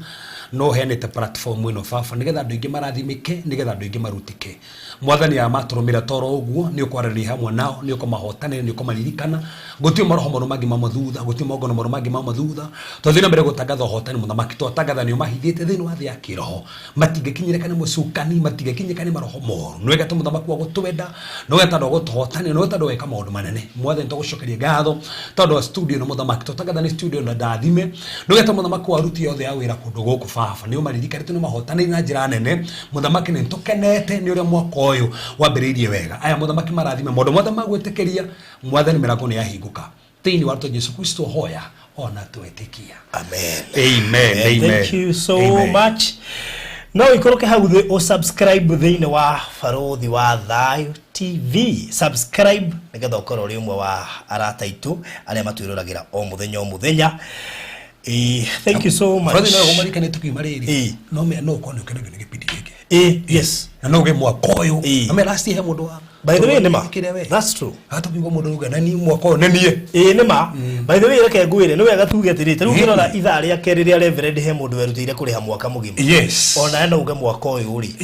no henete platform ino baba nigetha andu ingi marathimike nigetha andu ingi marutike mwathani ya maturumira toro uguo ni ukwarani hamwe nao ni ukumahotana ni ukumaririkana gutio maroho mono magi mathutha gutio magono mono magi mathutha tuthina mbere gutangatha hotani muthamaki twatangatha ni umahithite thini wa thi ya kiroho matingekinyirikane mucukani matingekinyirikane maroho moru no wega muthamaki wa gutwenda no wega tondu gutuhotani no wega tondu weka maundu manene mwathani tugucokeria ngatho tondu wa studio no muthamaki twatangatha ni studio na ndathime no wega muthamaki wa ruti yothe ya wira kundu guku baba ni umaririkane ni mahotani na njira nene muthamaki ni tukenete ni uria mwako uyu wambiriirie wega aya muthamaki marathime mondo mothe magwitikiria mwathani mirago ni yahinguka thiini wa Yesu Kristo hoya ona twetikia amen amen thank you so much no ikoroke hau the o subscribe thiini wa Barothi wa Thayo TV subscribe nigetha ukorwo ri umwe wa arata itu aria matwiruragira o muthenya thank you so much brother no umarikane tukimariri no me no kono kenagio ni gipindi giki yes na no ge mwaka uyu ame last he mundu wa by the way nima that's true hata bingo mundu uga nani mwaka uyu nanie nima by the way reke ngwire no wega tuge atirite riu kirora itha ria keriria reverend he mundu werutire kuriha mwaka mugima yes ona eno uga mwaka uyu uri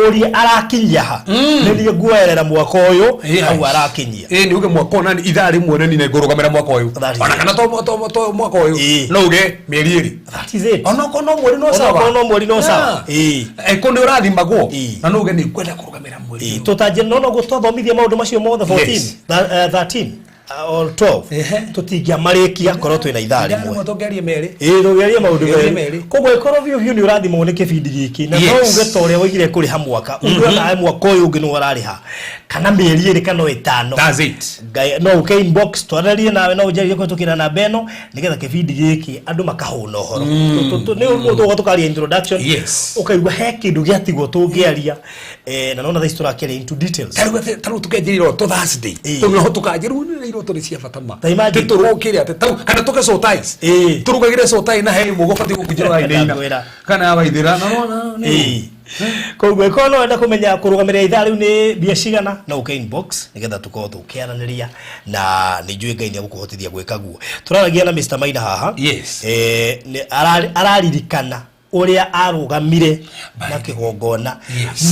uri arakinyia ha nenie nguerera mwaka uyu au arakinyia ni uge mwaka uyu nani itha rimwe nani ne ngurugamira mwaka uyu ona kana to mwaka uyu no uge mieri iri that is it ona kono mweri no sawa ona kono mweri no sawa kono urathimagwo na no uge ni kwenda kurugamira mweri tutaje no gutwathomithia maundu macio mothe 14 13 or 12 tutingia marikia korwo twina ithaa rimwe mutongerie meri tugerie maundu meri koguo ikorwo biu ni urathimwo ni kibindi giki na no uge toria wigire kuri ha mwaka ugiona mwaka uyu ungi no urariha kana mieri iri kana 5 that's it no uke inbox twararie nawe no ujerie kutukira na beno nigetha kibindi giki andu makahuna uhoro ni umutu tukaria introduction ukaigwa he kindu giatigwo tungiaria na nona thaici turakeria into details taru tukenjiriro to Thursday tuno tukanjiru ni iroto cia fatama tuturukire ate taru kana tuke so ties turugagire so tie na he mugo fati gukujira ina kana abaithira no koguo ikono enda kumenya kurugamira ithaa riu ni bia cigana na uke inbox nigetha tukorwo tukiaraniria na nijue Ngai ni gukuhotithia gwika guo turaragia na Mr. Maina haha ni araririkana uria arugamire na kigongona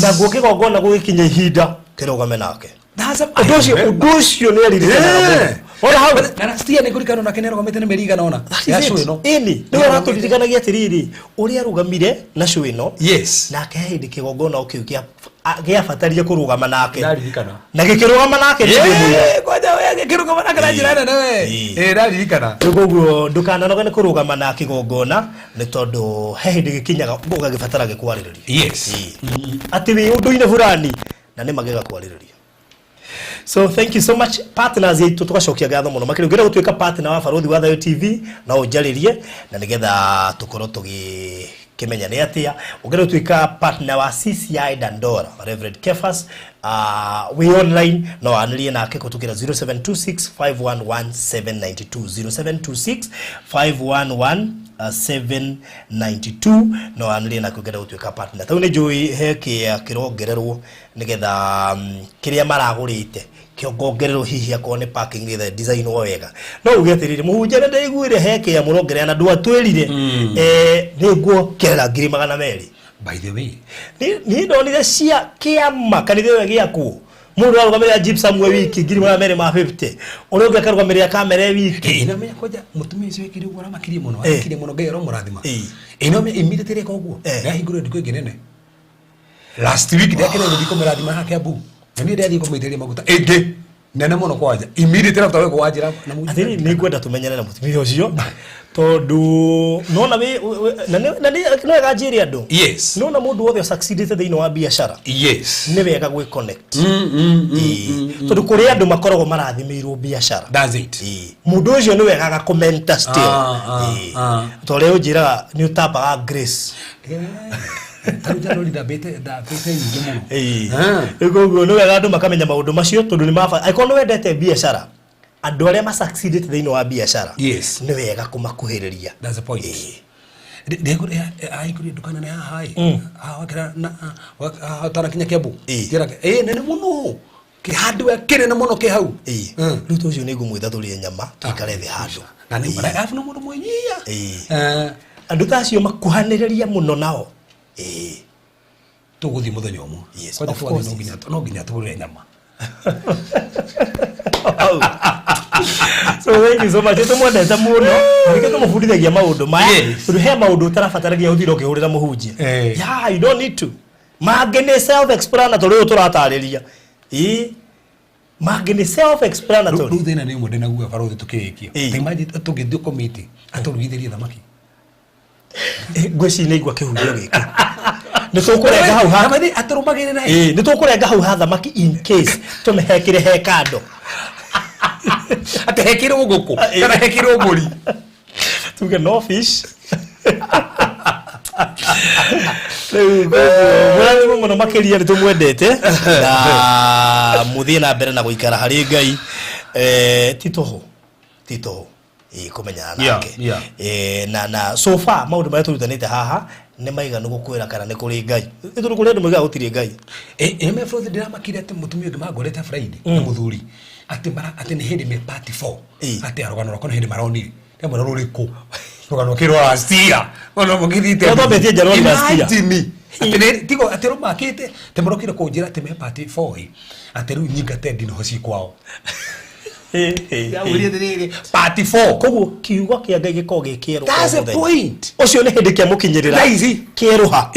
na gukigongona gugikinya ihinda kirugame nake udocio ni aririkana ora hau kana stia ni kurikana na kenero gomete ni meriga naona ya show ino ni araturirikanagia atiriri uria arugamire na show ino na kahindi kigongona ukiukia giabataria kurugama nake na gikirugama nake ni mwira kwaja we gikirugama nake na jirana nawe raririkana koguo ndukana ni kurugama na kigongona ni tondu hindi gikinyaga uga gibatara gikwaririria ati wi undu-ine fulani na ni magega kwaririria. So thank you so much partners yetu tukacokia gatho muno makiri ngira gutwika partner wa Barothi wa Thayo TV na ujaririe na nigetha tukorwo kimenya ni atia ugira gutwika partner wa CCI Dandora Reverend Kefas we online no anlie na akeko tukira 0726511792 0726511792 no anlie na kugira gutwika partner taune joy heke ya kirongererwo nigetha kiria maragurite kiongongerero hihi akone parking the design wega no ugetirire muhunjana ndaiguire heke ya murongere na ndu atwirire niguo kera ngiri magana meri by the way ni ndonire cia kiama kanithe we giaku mundu arugamira gypsum we wiki ngiri magana meri ma 50 uri ungi akarugamira kamera wiki ina me koja mutumia ucio wekire gora makirie muno akire muno ngero murathima ino me immediately koguo na hingure ndiko ngenene last week ndakire ndiko murathima hake abu ni ndathi kumiteria maguta enge nene muno kwaja immediately after weko wajira na mutumia athiri ni ngwenda tumenyane na mutumia ucio tondu nona we na no gajiria andu yes nona mundu wothe succeeded thiini wa biashara yes ni wega gwe connect tondu kuri andu makoragwo marathimirwo biashara that's it mundu ucio ni wega ga comment still tole ujira ni utapaga grace tarujano linda bete nyingi muno ego no wega andu makamenya maundu macio tondu ni mafa aikono wendete biashara andu aria ma succeeded thiini wa biashara yes ni wega kumakuhiriria that's the point ndego aikuri dukana na hai wakira na watara kinya kebu kira nene muno ki hardware kinene muno ki hau ruto ucio ni ngumwitha turi nyama tukare thi handu na ni mara afu no mundu mwenyia andu tacio makuhaniriria muno nao tuguthi muthenya umwe yes of course no nginya tugure nyama so thank you so much tumwendete muno arike tumufundithagia maundu maya tuhe maundu utarabataragia uthira ukihurira muhunjia yeah you don't need to magene self explanatory turatariria magene self explanatory ruthina ni umwe ndina guga barothi tukiikia imagine tugithio committee aturugithirie thamaki ngweci ni igwa kihunjio giki ni tukurenga hau ha amani aturumagire na ni tukurenga hau ha thamaki in case tumehekire hekando ate hekiro guku kana hekiro mburi tuge no fish mwana makiria ni tumwendete na muthie na mbere na guikara hari Ngai titoho kumenyana nake na so far maundu maria turutanite haha ni maiganu gukwira kana ni kuri Ngai ituru kuri andu mwiga gutiri Ngai eme froth ndiramakire ate mutumia ungi magorete Friday na muthuri ati ni hindi me party 4 ati arogano rako hindi maroni ndemo ruriko rogano kiro astia ono mugithite ndo betie jaro astia ati ne tigo ati rumakite temorokire kunjira ati me party 4 ati ru nyinga tendi no hoci kwao ya uri ndiri party 4 koguo kiugo kia Ngai giko gikiro that's a point ucio ni hindi kia mukinyirira raizi kiruha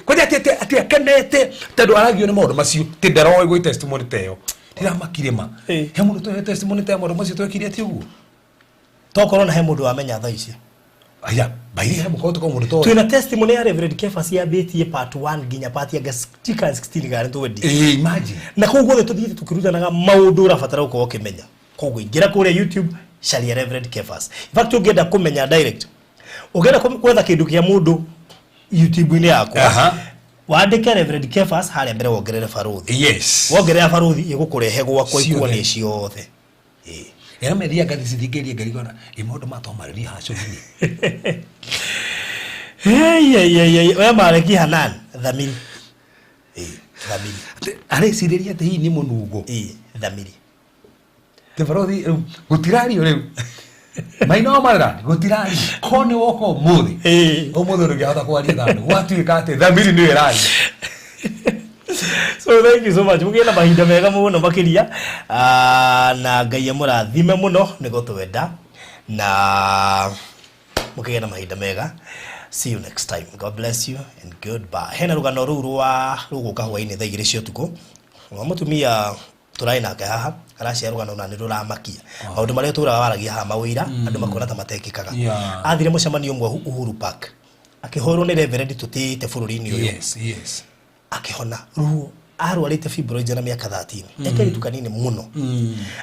koja ati akenete tondu aragio ni maundu macio ti ndaro igwe testimony teo tira makirema he mundu to testimony teo maundu macio twekire ati uguo tokorwo na he mundu amenya tha ici aya bairi he mukoto ko mundu to twina testimony ya Reverend Kefas ya betie part 1 ginya part ya 16 gari twendi imagine na koguo the tuthite tukirutanaga maundu urabatara uko ukimenya koguo ingira kure YouTube sharia Reverend Kefas in fact ungenda kumenya direct ungenda kwetha kindu kia mundu YouTube ni yakwa wandike Reverend Kefas haria mbere wongerere baruthi yes wongerera baruthi igukurehe gwakwa ikuone ciothe era media gathi cithingirie ngari gona imundu matomarĩria haco hey oya mareki Hanan Dhamiri Dhamiri arecireria ati hii ni munungo Dhamiri te barothi gutirari riu maino mara gutirari kone woko muthi umuthi ngiahota kwaria thandu gwatuika ati Dhamiri ni irari so thank you so much mugina mahinda mega muno makiria na Ngai amurathime muno nigo twenda na mugina mahinda mega see you next time god bless you and goodbye hena rugano rurwa ruguka hwaini tha igiri cia tuko wa mutumia turai nake haha aracia rugano na niruramakia maundu maria turaga waragia haha mawira andu makona ta matekikaga athire mucemanio mwe Uhuru Park akihorwo ni Reverend tutite bururi-ini uyu yes akihona ruo arwarite fibroids na miaka 13 ekeri tukanini muno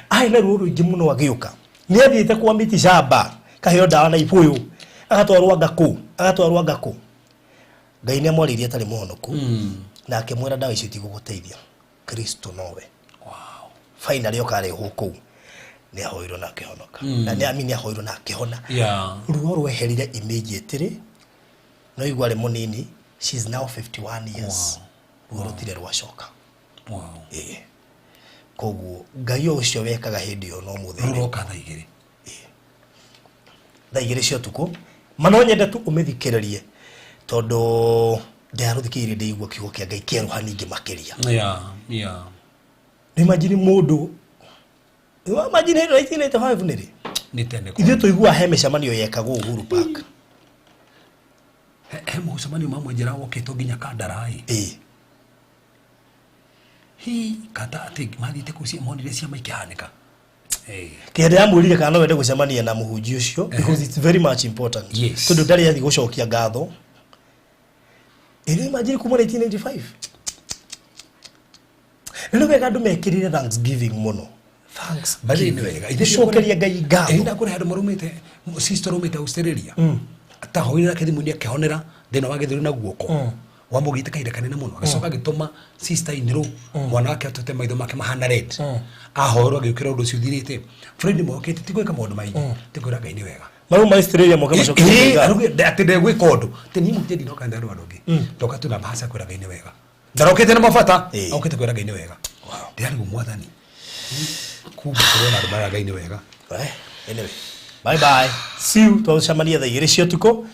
aina ruo ruingi muno wagiuka ni athiite kwa miti shamba kaheo dawa na ipuyu agatwarwa ngako Ngai ni amwaririe atari muhonoku na akimwira dawa icio tigũgũteithia Kristo nowe finally okarehwo kuu ni ahoirwo na akihonoka na ni amini ahoirwo na akihona ruo rweherire immediately no igware munini she's now 51 years ruo rutire rwacoka koguo ngai ucio wekaga hindi yo no mutheri roka tha igiri tha igiri cio tuko mano nyenda tu umithikiririe tondu ndaruthikirie ndigwa kiugo kia ngai kieruha ningi makiria imagine mundu imagine right in it have niri ni tene ko ithu tuigua he micemanio yekagwo Uhuru Park he mucemanio mamwe njira wokito nginya Kandarai hi kata ati mathite kucia monire cia maikihanika kende amurire kana wende gucemania na muhunji ucio because it's very much important tondu ndari yathi gucokia ngatho imagine kuma 1995 ndio wega andu mekirire Thanksgiving muno thanks bali ni wega icokeria ngai ngatho enda kuri andu marumite sister rumite Australia atahoira kithimunia kihonera thina wa githiru na guoko wamugite kaire kanene muno agacoka gituma sister iniru mwana wake atute maitho make mahana red ahorwo agikira undu ciuthirite friend mokete tigweka maundu maingi tigura ngai ni wega maru ma Australia moka macokeria aruge ati ndegwika undu teni mutie ndino kanda andu angi ndoka tuna bahasa kwira ngai ni wega ndarokete na mafata okete kwira ngai ni wega ndiari gumwathani kuba kuona andu mara ngai ni wega anyway bye bye see you twacemania tha igiri cia tuko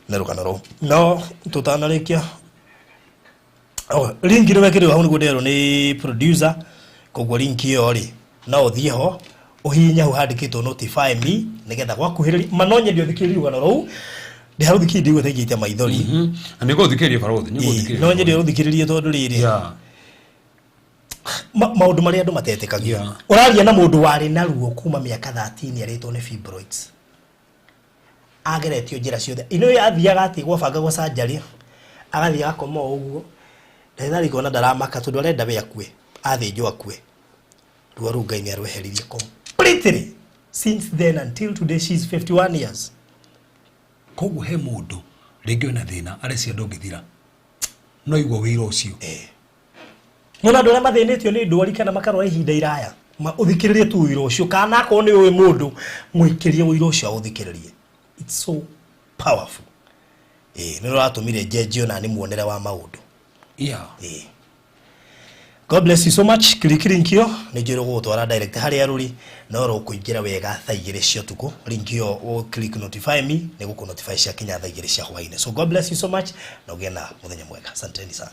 na rukanaro no tutanarikia link ino wekire hau niguo ndero ni producer koguo link iyo ri no uthie ho uhinya hu handikitwo notify me nigetha gwakuhiriria manonye ndio thikiri rugano rou ndi haru thikiri ndigwe thigite maithori ani go thikiri barothi ni go thikiri no nye ndio thikiririe tondu riri maundu mari andu matetekagia uraria na mundu wari na ruo kuma miaka 13 aritwo ni fibroids ageretio njira ciothe ino yathiaga ati gwabanga gwa surgery agathia gakoma uguo ndagĩtarĩ kona ndaramaka tondu arenda we akue athinjwo akue ruo rũu Ngai nĩarweheririe completely since then until today she is 51 years koguo he mundu ringi wina thina arecia ndungithira no igwo wira ucio mona ndore mathinitio ni ndwari kana makarora ihinda iraya ma uthikiririe tu wira ucio kana ko ni uyu mundu muikirie wira ucio uthikiririe it's so powerful ni ratumire jeje ona ni muonere wa maundu God bless you so much kirinkio ni jero gutwara direct hari aruri no ro kuingira wega tha igiri cia tuku linkio o click notify me ni guku notify cia kinya tha igiri cia hwaine so God bless you so much na ugena muthenya mwega asanteni sana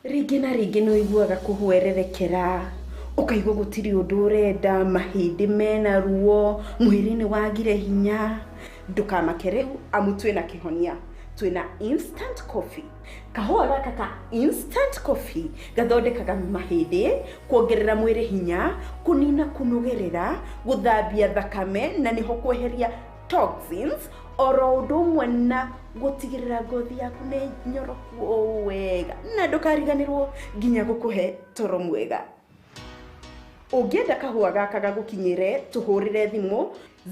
ringi na ringi no iguaga kuhwererekera ukaigwa gutiri undu urenda mahindi mena ruo mwiri-ini wagire hinya ndukamakere amu twina kihonia twina instant coffee kahua gaka ka instant coffee gathondekaga mahindi kuongerera mwiri hinya kunina kunogerera guthambia thakame na niho kweheria toxins oro ndumwe na gutigirira ngothi yaku ni nyoroku wega na ndukariganirwo nginya gukuhe toro mwega Ugienda kahua gaka gagukinyire tuhurire thimu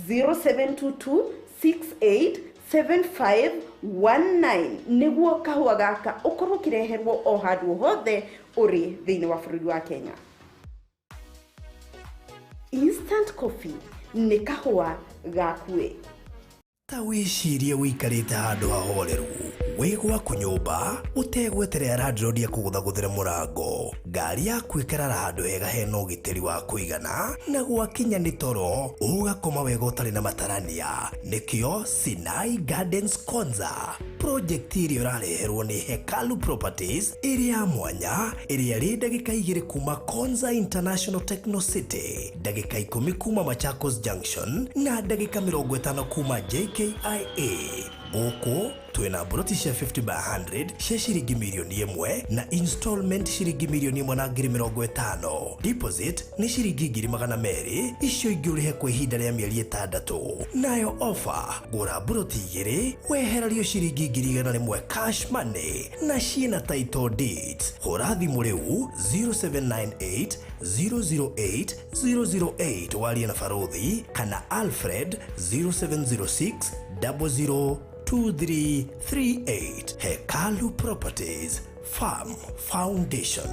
0722687519 niguo kahua gaka ukorwo kireherwo o handu hothe uri thiini wa bururi wa Kenya. Instant coffee ni kahua gakue ta wicirie wikarite handu hahoreru wigwa kunyumba utegweterera landlord akuguthaguthire murango ngari yaku ikarara handu hega hena ugitiri wa kuigana na gwakinya ni toro ugakoma wega utari na matarania nikio Sinai Gardens Konza project iri urareherwo ni Hekalu Properties iria mwanya iria ri ndagika 2 kuma Konza International Techno City ndagika 10 kuma Machakos Junction na ndagika 50 kuma JKIA Goko twina broti cia 50 by 100 cia ciringi milioni 1 na installment ciringi milioni 150. Deposit ni ciringi 200 icio ingi urihe kwa ihinda ria mieri 6. Nayo offer gura broti 2 weherario ciringi 100 cash money na ciina title deeds. Hura thimu riu 0798 008 008 waria na Farothi kana Alfred 0706 002338. Hekalu Properties Farm Foundation.